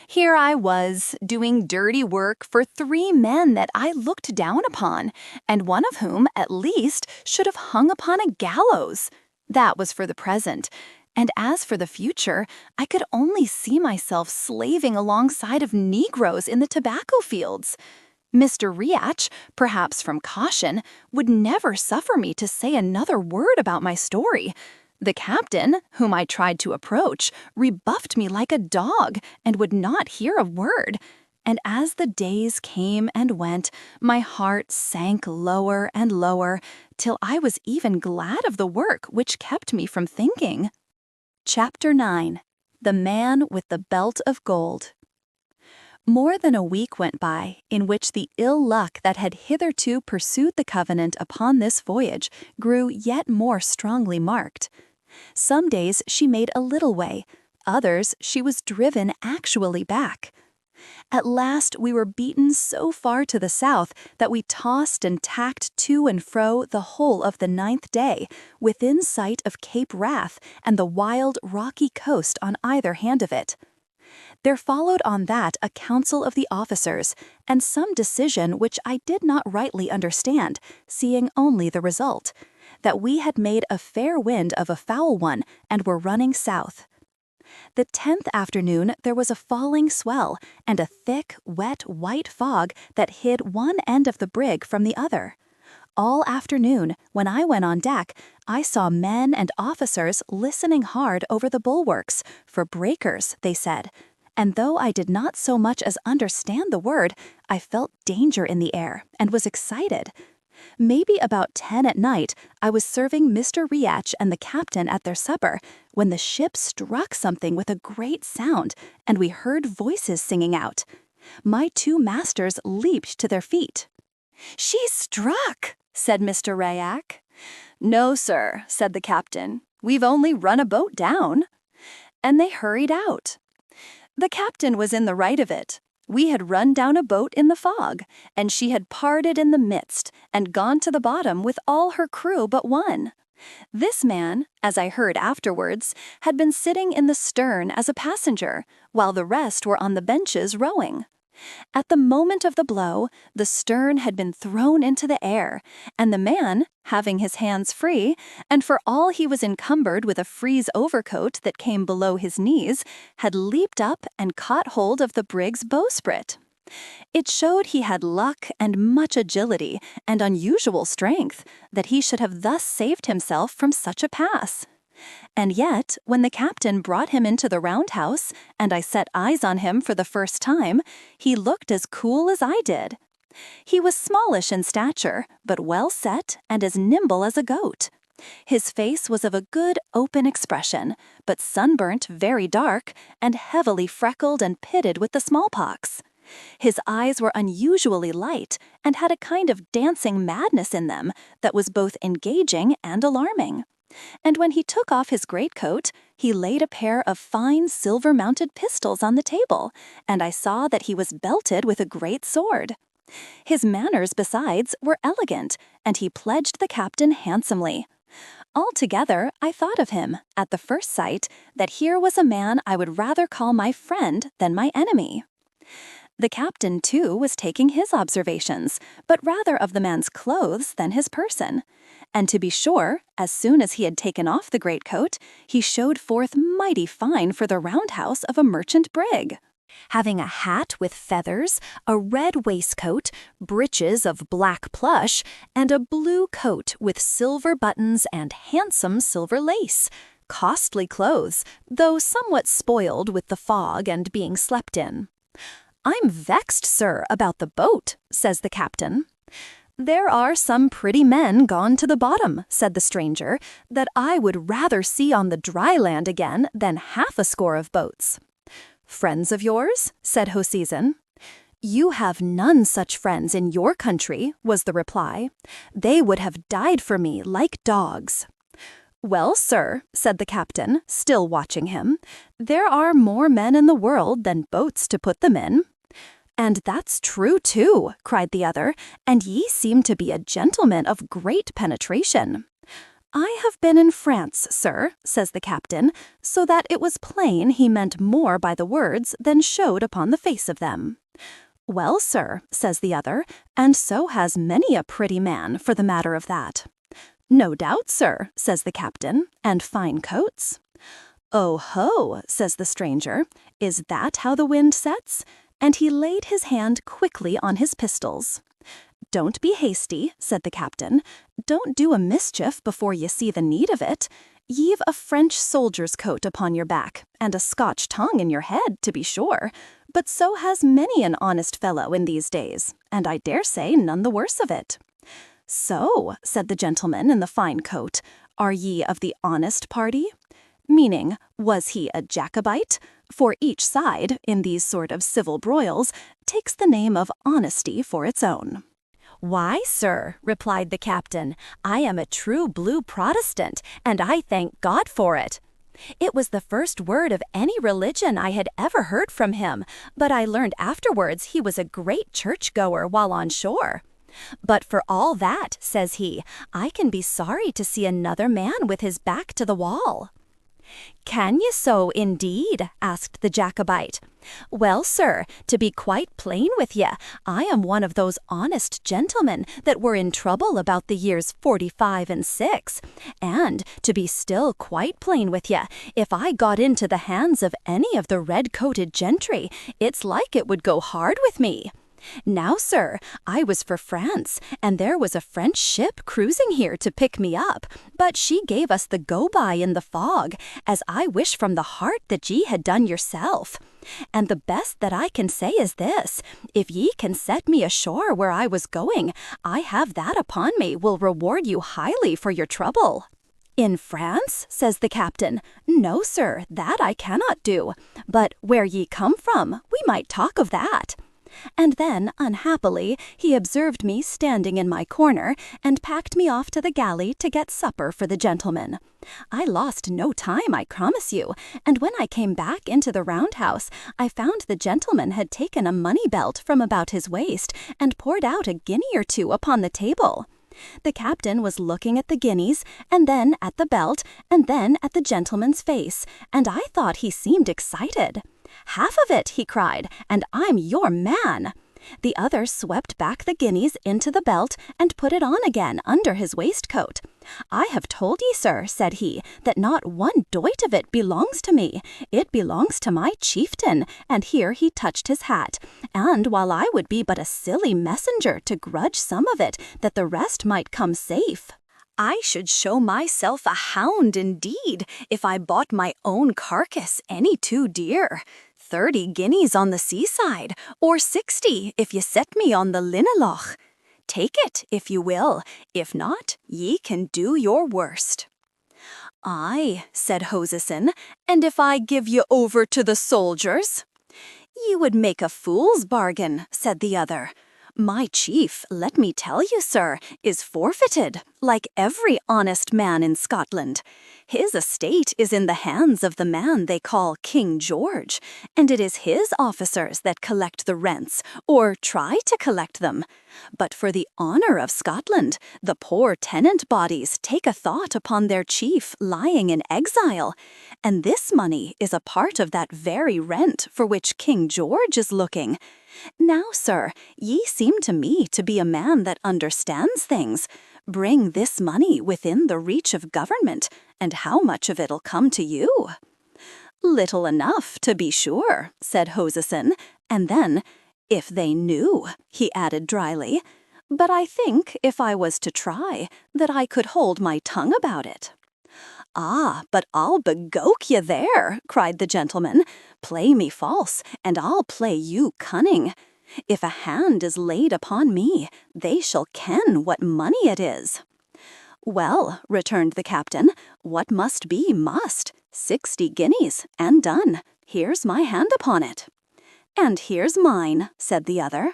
Here I was, doing dirty work for 3 men that I looked down upon, and one of whom, at least, should have hung upon a gallows. That was for the present. And as for the future, I could only see myself slaving alongside of Negroes in the tobacco fields. Mr. Riach, perhaps from caution, would never suffer me to say another word about my story. The captain, whom I tried to approach, rebuffed me like a dog, and would not hear a word. And as the days came and went, my heart sank lower and lower, till I was even glad of the work which kept me from thinking. Chapter 9. The Man with the Belt of Gold. More than a week went by, in which the ill luck that had hitherto pursued the Covenant upon this voyage grew yet more strongly marked. Some days she made a little way, others she was driven actually back. At last we were beaten so far to the south that we tossed and tacked to and fro the whole of the 9th day, within sight of Cape Wrath and the wild, rocky coast on either hand of it. There followed on that a council of the officers, and some decision which I did not rightly understand, seeing only the result, that we had made a fair wind of a foul one, and were running south. The 10th afternoon there was a falling swell and a thick, wet, white fog that hid one end of the brig from the other. All afternoon, when I went on deck, I saw men and officers listening hard over the bulwarks, for breakers, they said, and though I did not so much as understand the word, I felt danger in the air and was excited. Maybe about 10 at night, I was serving Mr. Riach and the captain at their supper, when the ship struck something with a great sound, and we heard voices singing out. My 2 masters leaped to their feet. "She's struck," said Mr. Riach. "No, sir," said the captain. "We've only run a boat down." And they hurried out. The captain was in the right of it. We had run down a boat in the fog, and she had parted in the midst and gone to the bottom with all her crew but one. This man, as I heard afterwards, had been sitting in the stern as a passenger, while the rest were on the benches rowing. At the moment of the blow, the stern had been thrown into the air, and the man, having his hands free, and for all he was encumbered with a frieze overcoat that came below his knees, had leaped up and caught hold of the brig's bowsprit. It showed he had luck and much agility and unusual strength, that he should have thus saved himself from such a pass. And yet, when the captain brought him into the roundhouse, and I set eyes on him for the first time, he looked as cool as I did. He was smallish in stature, but well set and as nimble as a goat. His face was of a good, open expression, but sunburnt, very dark, and heavily freckled and pitted with the smallpox. His eyes were unusually light, and had a kind of dancing madness in them that was both engaging and alarming. And when he took off his greatcoat, he laid a pair of fine silver-mounted pistols on the table, and I saw that he was belted with a great sword. His manners, besides, were elegant, and he pledged the captain handsomely. Altogether, I thought of him, at the first sight, that here was a man I would rather call my friend than my enemy. The captain, too, was taking his observations, but rather of the man's clothes than his person. And to be sure, as soon as he had taken off the greatcoat, he showed forth mighty fine for the roundhouse of a merchant brig. Having a hat with feathers, a red waistcoat, breeches of black plush, and a blue coat with silver buttons and handsome silver lace. Costly clothes, though somewhat spoiled with the fog and being slept in. "I'm vexed, sir, about the boat," says the captain. "There are some pretty men gone to the bottom," said the stranger, "that I would rather see on the dry land again than half a score of boats." "Friends of yours?" said Hoseason. "You have none such friends in your country," was the reply. "They would have died for me like dogs." "Well, sir," said the captain, still watching him, "there are more men in the world than boats to put them in." "And that's true, too," cried the other, "and ye seem to be a gentleman of great penetration." "I have been in France, sir," says the captain, so that it was plain he meant more by the words than showed upon the face of them. "Well, sir," says the other, "and so has many a pretty man, for the matter of that." "No doubt, sir," says the captain, "and fine coats." "Oh ho," says the stranger, "is that how the wind sets?" And he laid his hand quickly on his pistols. "Don't be hasty," said the captain. "Don't do a mischief before ye see the need of it. Ye've a French soldier's coat upon your back, and a Scotch tongue in your head, to be sure, but so has many an honest fellow in these days, and I dare say none the worse of it." "So," said the gentleman in the fine coat, "are ye of the honest party?" Meaning, was he a Jacobite? For each side, in these sort of civil broils, takes the name of honesty for its own. "Why, sir," replied the captain, "I am a true blue Protestant, and I thank God for it." It was the first word of any religion I had ever heard from him, but I learned afterwards he was a great church-goer while on shore. "But for all that," says he, "I can be sorry to see another man with his back to the wall." "Can ye so, indeed?" asked the Jacobite. "Well, sir, to be quite plain with ye, I am one of those honest gentlemen that were in trouble about the years 45 and 6. And, to be still quite plain with ye, if I got into the hands of any of the red-coated gentry, it's like it would go hard with me. Now, sir, I was for France, and there was a French ship cruising here to pick me up, but she gave us the go-by in the fog, as I wish from the heart that ye had done yourself. And the best that I can say is this, if ye can set me ashore where I was going, I have that upon me will reward you highly for your trouble." "In France?" says the captain. "No, sir, that I cannot do. But where ye come from, we might talk of that." And then, unhappily, he observed me standing in my corner, and packed me off to the galley to get supper for the gentlemen. I lost no time, I promise you, and when I came back into the roundhouse, I found the gentleman had taken a money belt from about his waist, and poured out a guinea or two upon the table. The captain was looking at the guineas, and then at the belt, and then at the gentleman's face, and I thought he seemed excited. "Half of it," he cried, "and I'm your man." The other swept back the guineas into the belt and put it on again under his waistcoat. "I have told ye, sir," said he, "that not one doit of it belongs to me. It belongs to my chieftain," and here he touched his hat. "And while I would be but a silly messenger to grudge some of it, that the rest might come safe, I should show myself a hound indeed if I bought my own carcass any too dear. 30 guineas on the seaside, or 60 if ye set me on the Linnaloch. Take it if you will, if not, ye can do your worst." "Aye," said Hosison, "and if I give you over to the soldiers?" "Ye would make a fool's bargain," said the other. "My chief, let me tell you, sir, is forfeited, like every honest man in Scotland. His estate is in the hands of the man they call King George, and it is his officers that collect the rents, or try to collect them. But for the honour of Scotland, the poor tenant bodies take a thought upon their chief lying in exile, and this money is a part of that very rent for which King George is looking. Now, sir, ye seem to me to be a man that understands things. Bring this money within the reach of government, and how much of it'll come to you?" "Little enough, to be sure," said Hosison, and then, "if they knew," he added dryly. "But I think, if I was to try, that I could hold my tongue about it." "Ah, but I'll begoke ye there," cried the gentleman. "Play me false, and I'll play you cunning. If a hand is laid upon me, they shall ken what money it is." "Well," returned the captain, "what must be must. 60 guineas, and done. Here's my hand upon it." "And here's mine," said the other.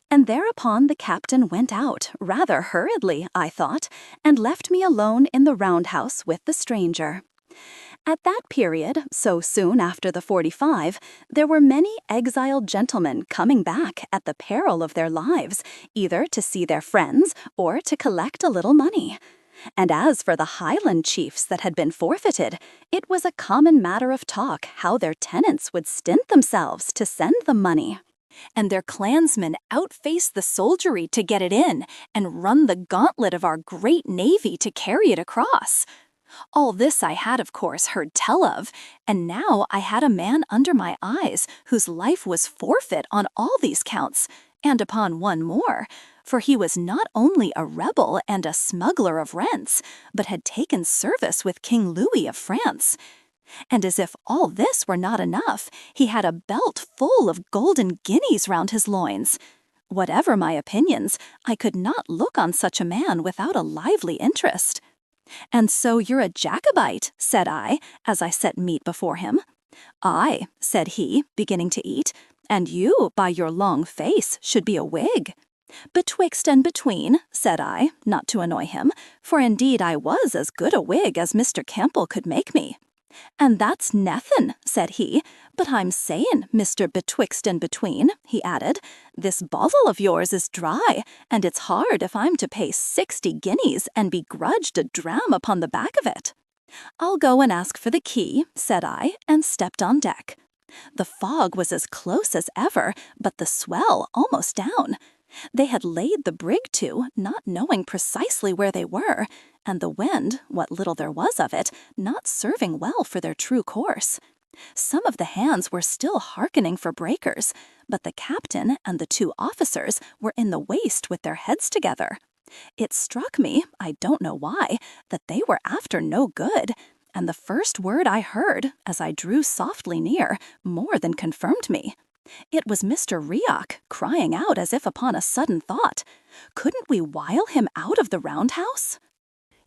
And thereupon the captain went out, rather hurriedly, I thought, and left me alone in the roundhouse with the stranger. At that period, so soon after the 45, there were many exiled gentlemen coming back at the peril of their lives, either to see their friends or to collect a little money. And as for the Highland chiefs that had been forfeited, it was a common matter of talk how their tenants would stint themselves to send them money. And their clansmen outfaced the soldiery to get it in, and run the gauntlet of our great navy to carry it across. All this I had, of course, heard tell of, and now I had a man under my eyes whose life was forfeit on all these counts, and upon one more, for he was not only a rebel and a smuggler of rents, but had taken service with King Louis of France. And as if all this were not enough, he had a belt full of golden guineas round his loins. Whatever my opinions, I could not look on such a man without a lively interest. "And so you're a Jacobite," said I, as I set meat before him. "Aye," said he, beginning to eat, "and you, by your long face, should be a Whig." "Betwixt and between," said I, not to annoy him, for indeed I was as good a Whig as Mr. Campbell could make me. "And that's nothin'," said he, "but I'm sayin', Mr. Betwixt and Between," he added, "this bottle of yours is dry, and it's hard if I'm to pay 60 guineas and be grudged a dram upon the back of it." "I'll go and ask for the key," said I, and stepped on deck. The fog was as close as ever, but the swell almost down. They had laid the brig to, not knowing precisely where they were, and the wind, what little there was of it, not serving well for their true course. Some of the hands were still hearkening for breakers, but the captain and the 2 officers were in the waist with their heads together. It struck me, I don't know why, that they were after no good, and the first word I heard, as I drew softly near, more than confirmed me. It was Mr. Rioch, crying out as if upon a sudden thought. Couldn't we wile him out of the roundhouse?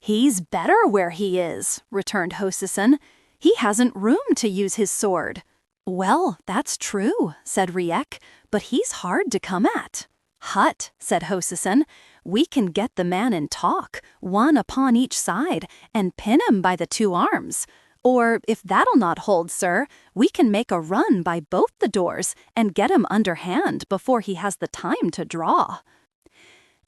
"He's better where he is," returned Hosison. "He hasn't room to use his sword." "Well, that's true," said Rieck, "but he's hard to come at." "Hut," said Hosison, "we can get the man in talk, one upon each side, and pin him by the 2 arms. Or, if that'll not hold, sir, we can make a run by both the doors and get him underhand before he has the time to draw."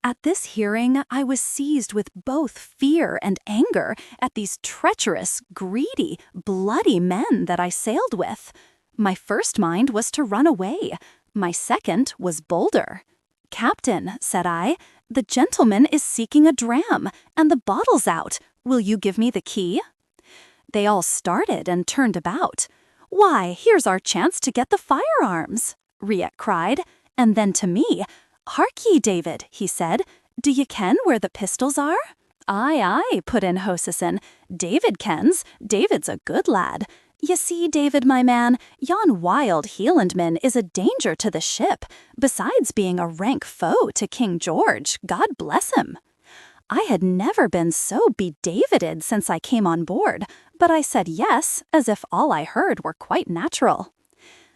At this hearing, I was seized with both fear and anger at these treacherous, greedy, bloody men that I sailed with. My first mind was to run away. My second was bolder. "Captain," said I, "the gentleman is seeking a dram, and the bottle's out. Will you give me the key?" They all started and turned about. "Why, here's our chance to get the firearms," Rieck cried, and then to me, "Hark ye, David," he said, "do ye ken where the pistols are?" "Aye, aye," put in Hosison, "David kens. David's a good lad. Ye see, David, my man, yon wild Hielandman is a danger to the ship, besides being a rank foe to King George, God bless him." I had never been so be-Davided since I came on board, but I said yes, as if all I heard were quite natural.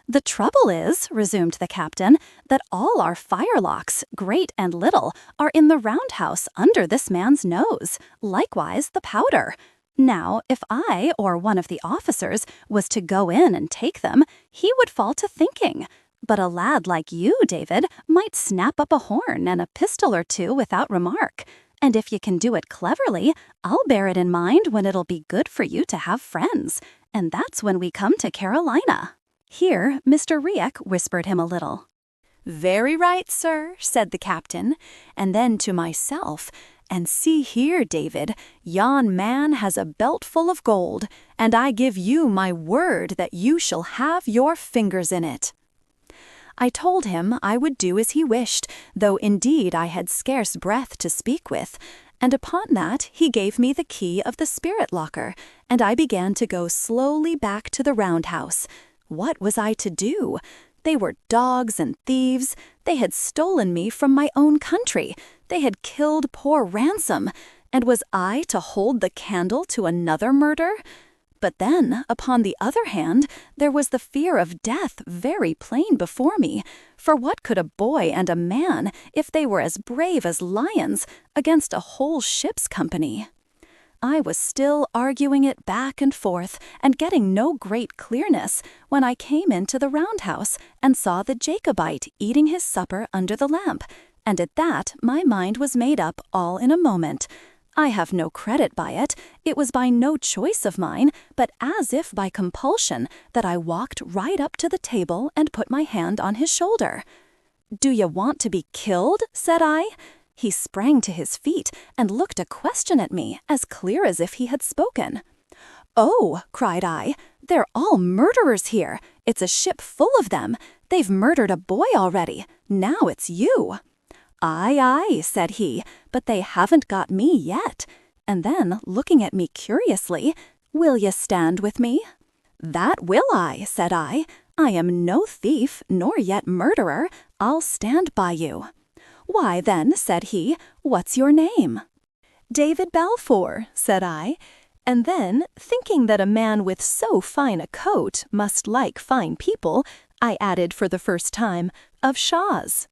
"The trouble is," resumed the captain, "that all our firelocks, great and little, are in the roundhouse under this man's nose, likewise the powder. Now, if I or one of the officers was to go in and take them, he would fall to thinking. But a lad like you, David, might snap up a horn and a pistol or 2 without remark. And if you can do it cleverly, I'll bear it in mind when it'll be good for you to have friends. And that's when we come to Carolina." Here, Mr. Rieck whispered him a little. "Very right, sir," said the captain, and then to myself, "And see here, David, yon man has a belt full of gold, and I give you my word that you shall have your fingers in it." I told him I would do as he wished, though indeed I had scarce breath to speak with, and upon that he gave me the key of the spirit locker, and I began to go slowly back to the roundhouse. What was I to do? They were dogs and thieves. They had stolen me from my own country. They had killed poor Ransom. And was I to hold the candle to another murder? But then, upon the other hand, there was the fear of death very plain before me. For what could a boy and a man, if they were as brave as lions, against a whole ship's company? I was still arguing it back and forth, and getting no great clearness, when I came into the roundhouse and saw the Jacobite eating his supper under the lamp, and at that my mind was made up all in a moment. I have no credit by it. It was by no choice of mine, but as if by compulsion, that I walked right up to the table and put my hand on his shoulder. "Do you want to be killed?" said I. He sprang to his feet and looked a question at me, as clear as if he had spoken. "Oh," cried I, "they're all murderers here. It's a ship full of them. They've murdered a boy already. Now it's you." "Aye, aye," said he, "but they haven't got me yet." And then, looking at me curiously, "Will you stand with me?" "That will I," said I. "I am no thief, nor yet murderer. I'll stand by you." "Why, then," said he, "what's your name?" "David Balfour," said I. And then, thinking that a man with so fine a coat must like fine people, I added for the first time, "of Shaw's."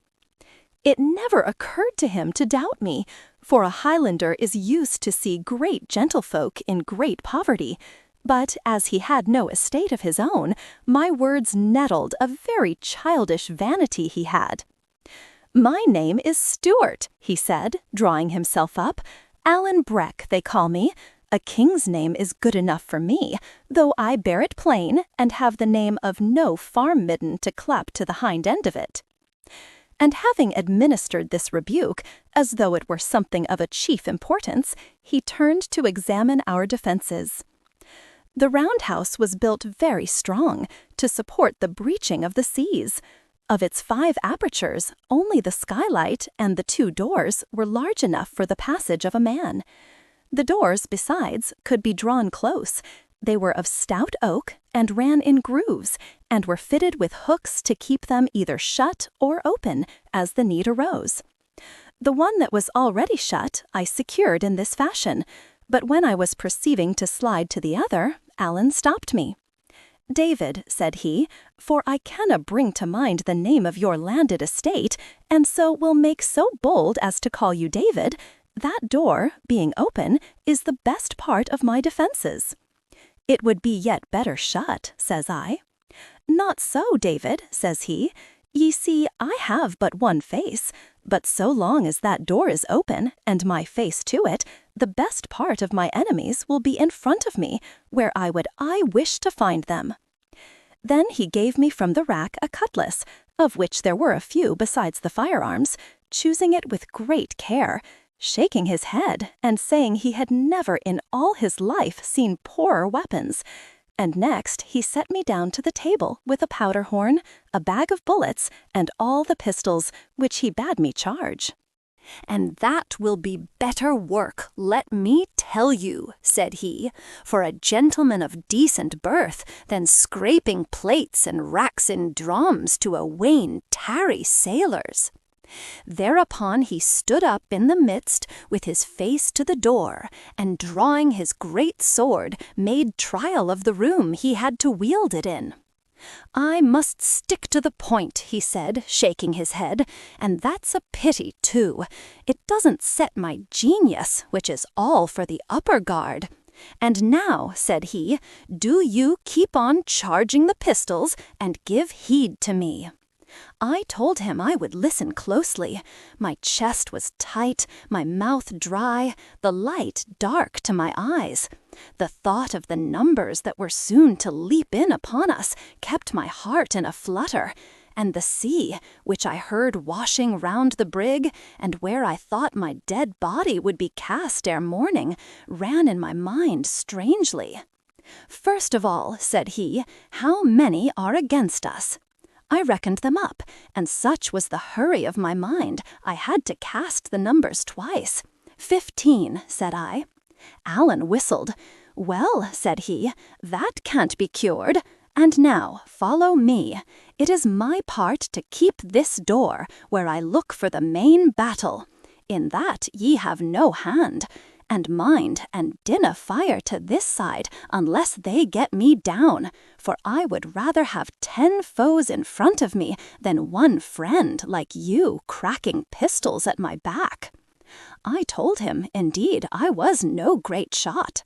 It never occurred to him to doubt me, for a Highlander is used to see great gentlefolk in great poverty. But as he had no estate of his own, my words nettled a very childish vanity he had. "My name is Stewart," he said, drawing himself up. "Alan Breck, they call me. A king's name is good enough for me, though I bear it plain, and have the name of no farm midden to clap to the hind end of it." And having administered this rebuke, as though it were something of a chief importance, he turned to examine our defences. The roundhouse was built very strong, to support the breaching of the seas. Of its 5 apertures, only the skylight and the 2 doors were large enough for the passage of a man. The doors, besides, could be drawn close. They were of stout oak and ran in grooves, and were fitted with hooks to keep them either shut or open, as the need arose. The one that was already shut I secured in this fashion, but when I was proceeding to slide to the other, Alan stopped me. "David," said he, "for I canna bring to mind the name of your landed estate, and so will make so bold as to call you David, that door, being open, is the best part of my defences." "It would be yet better shut," says I. "Not so, David," says he. "Ye see, I have but one face, but so long as that door is open, and my face to it, the best part of my enemies will be in front of me, where I wish to find them." Then he gave me from the rack a cutlass, of which there were a few besides the firearms, choosing it with great care, shaking his head and saying he had never in all his life seen poorer weapons. And next he set me down to the table with a powder horn, a bag of bullets, and all the pistols, which he bade me charge. "And that will be better work, let me tell you," said he, "for a gentleman of decent birth, than scraping plates and racks in drums to a wane tarry sailors." Thereupon he stood up in the midst, with his face to the door, and drawing his great sword, made trial of the room he had to wield it in. "I must stick to the point," he said, shaking his head, "and that's a pity, too. It doesn't set my genius, which is all for the upper guard. And now," said he, "do you keep on charging the pistols, and give heed to me." I told him I would listen closely. My chest was tight, my mouth dry, the light dark to my eyes. The thought of the numbers that were soon to leap in upon us kept my heart in a flutter, and the sea, which I heard washing round the brig, and where I thought my dead body would be cast ere morning, ran in my mind strangely. "First of all," said he, "how many are against us?" I reckoned them up, and such was the hurry of my mind, I had to cast the numbers twice. 15, said I. Alan whistled. "Well," said he, "that can't be cured. And now, follow me. It is my part to keep this door, where I look for the main battle. In that ye have no hand. And mind, and dinna fire to this side, unless they get me down, for I would rather have 10 foes in front of me than one friend like you cracking pistols at my back." I told him, indeed, I was no great shot.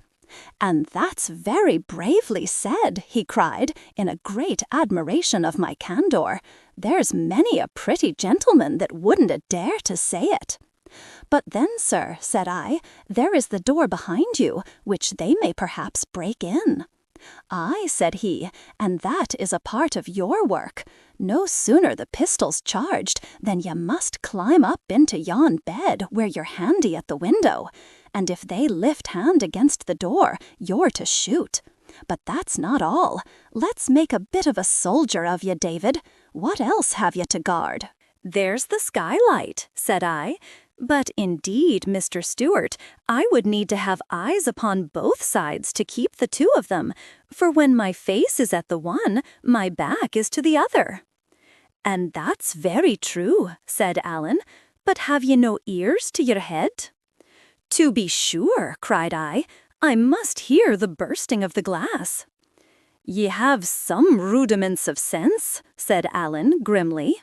"And that's very bravely said," he cried, in a great admiration of my candour. "There's many a pretty gentleman that wouldn't a dare to say it." "But then, sir," said I, "there is the door behind you, which they may perhaps break in." "Aye," said he, "and that is a part of your work. No sooner the pistol's charged than ye must climb up into yon bed where you're handy at the window, and if they lift hand against the door, you're to shoot. But that's not all. Let's make a bit of a soldier of ye, David. What else have ye to guard?" "There's the skylight," said I. "But indeed, Mr. Stewart, I would need to have eyes upon both sides to keep the two of them, for when my face is at the one, my back is to the other." "And that's very true," said Alan. "But have ye no ears to your head?" "To be sure," cried I. "I must hear the bursting of the glass." "Ye have some rudiments of sense," said Alan grimly.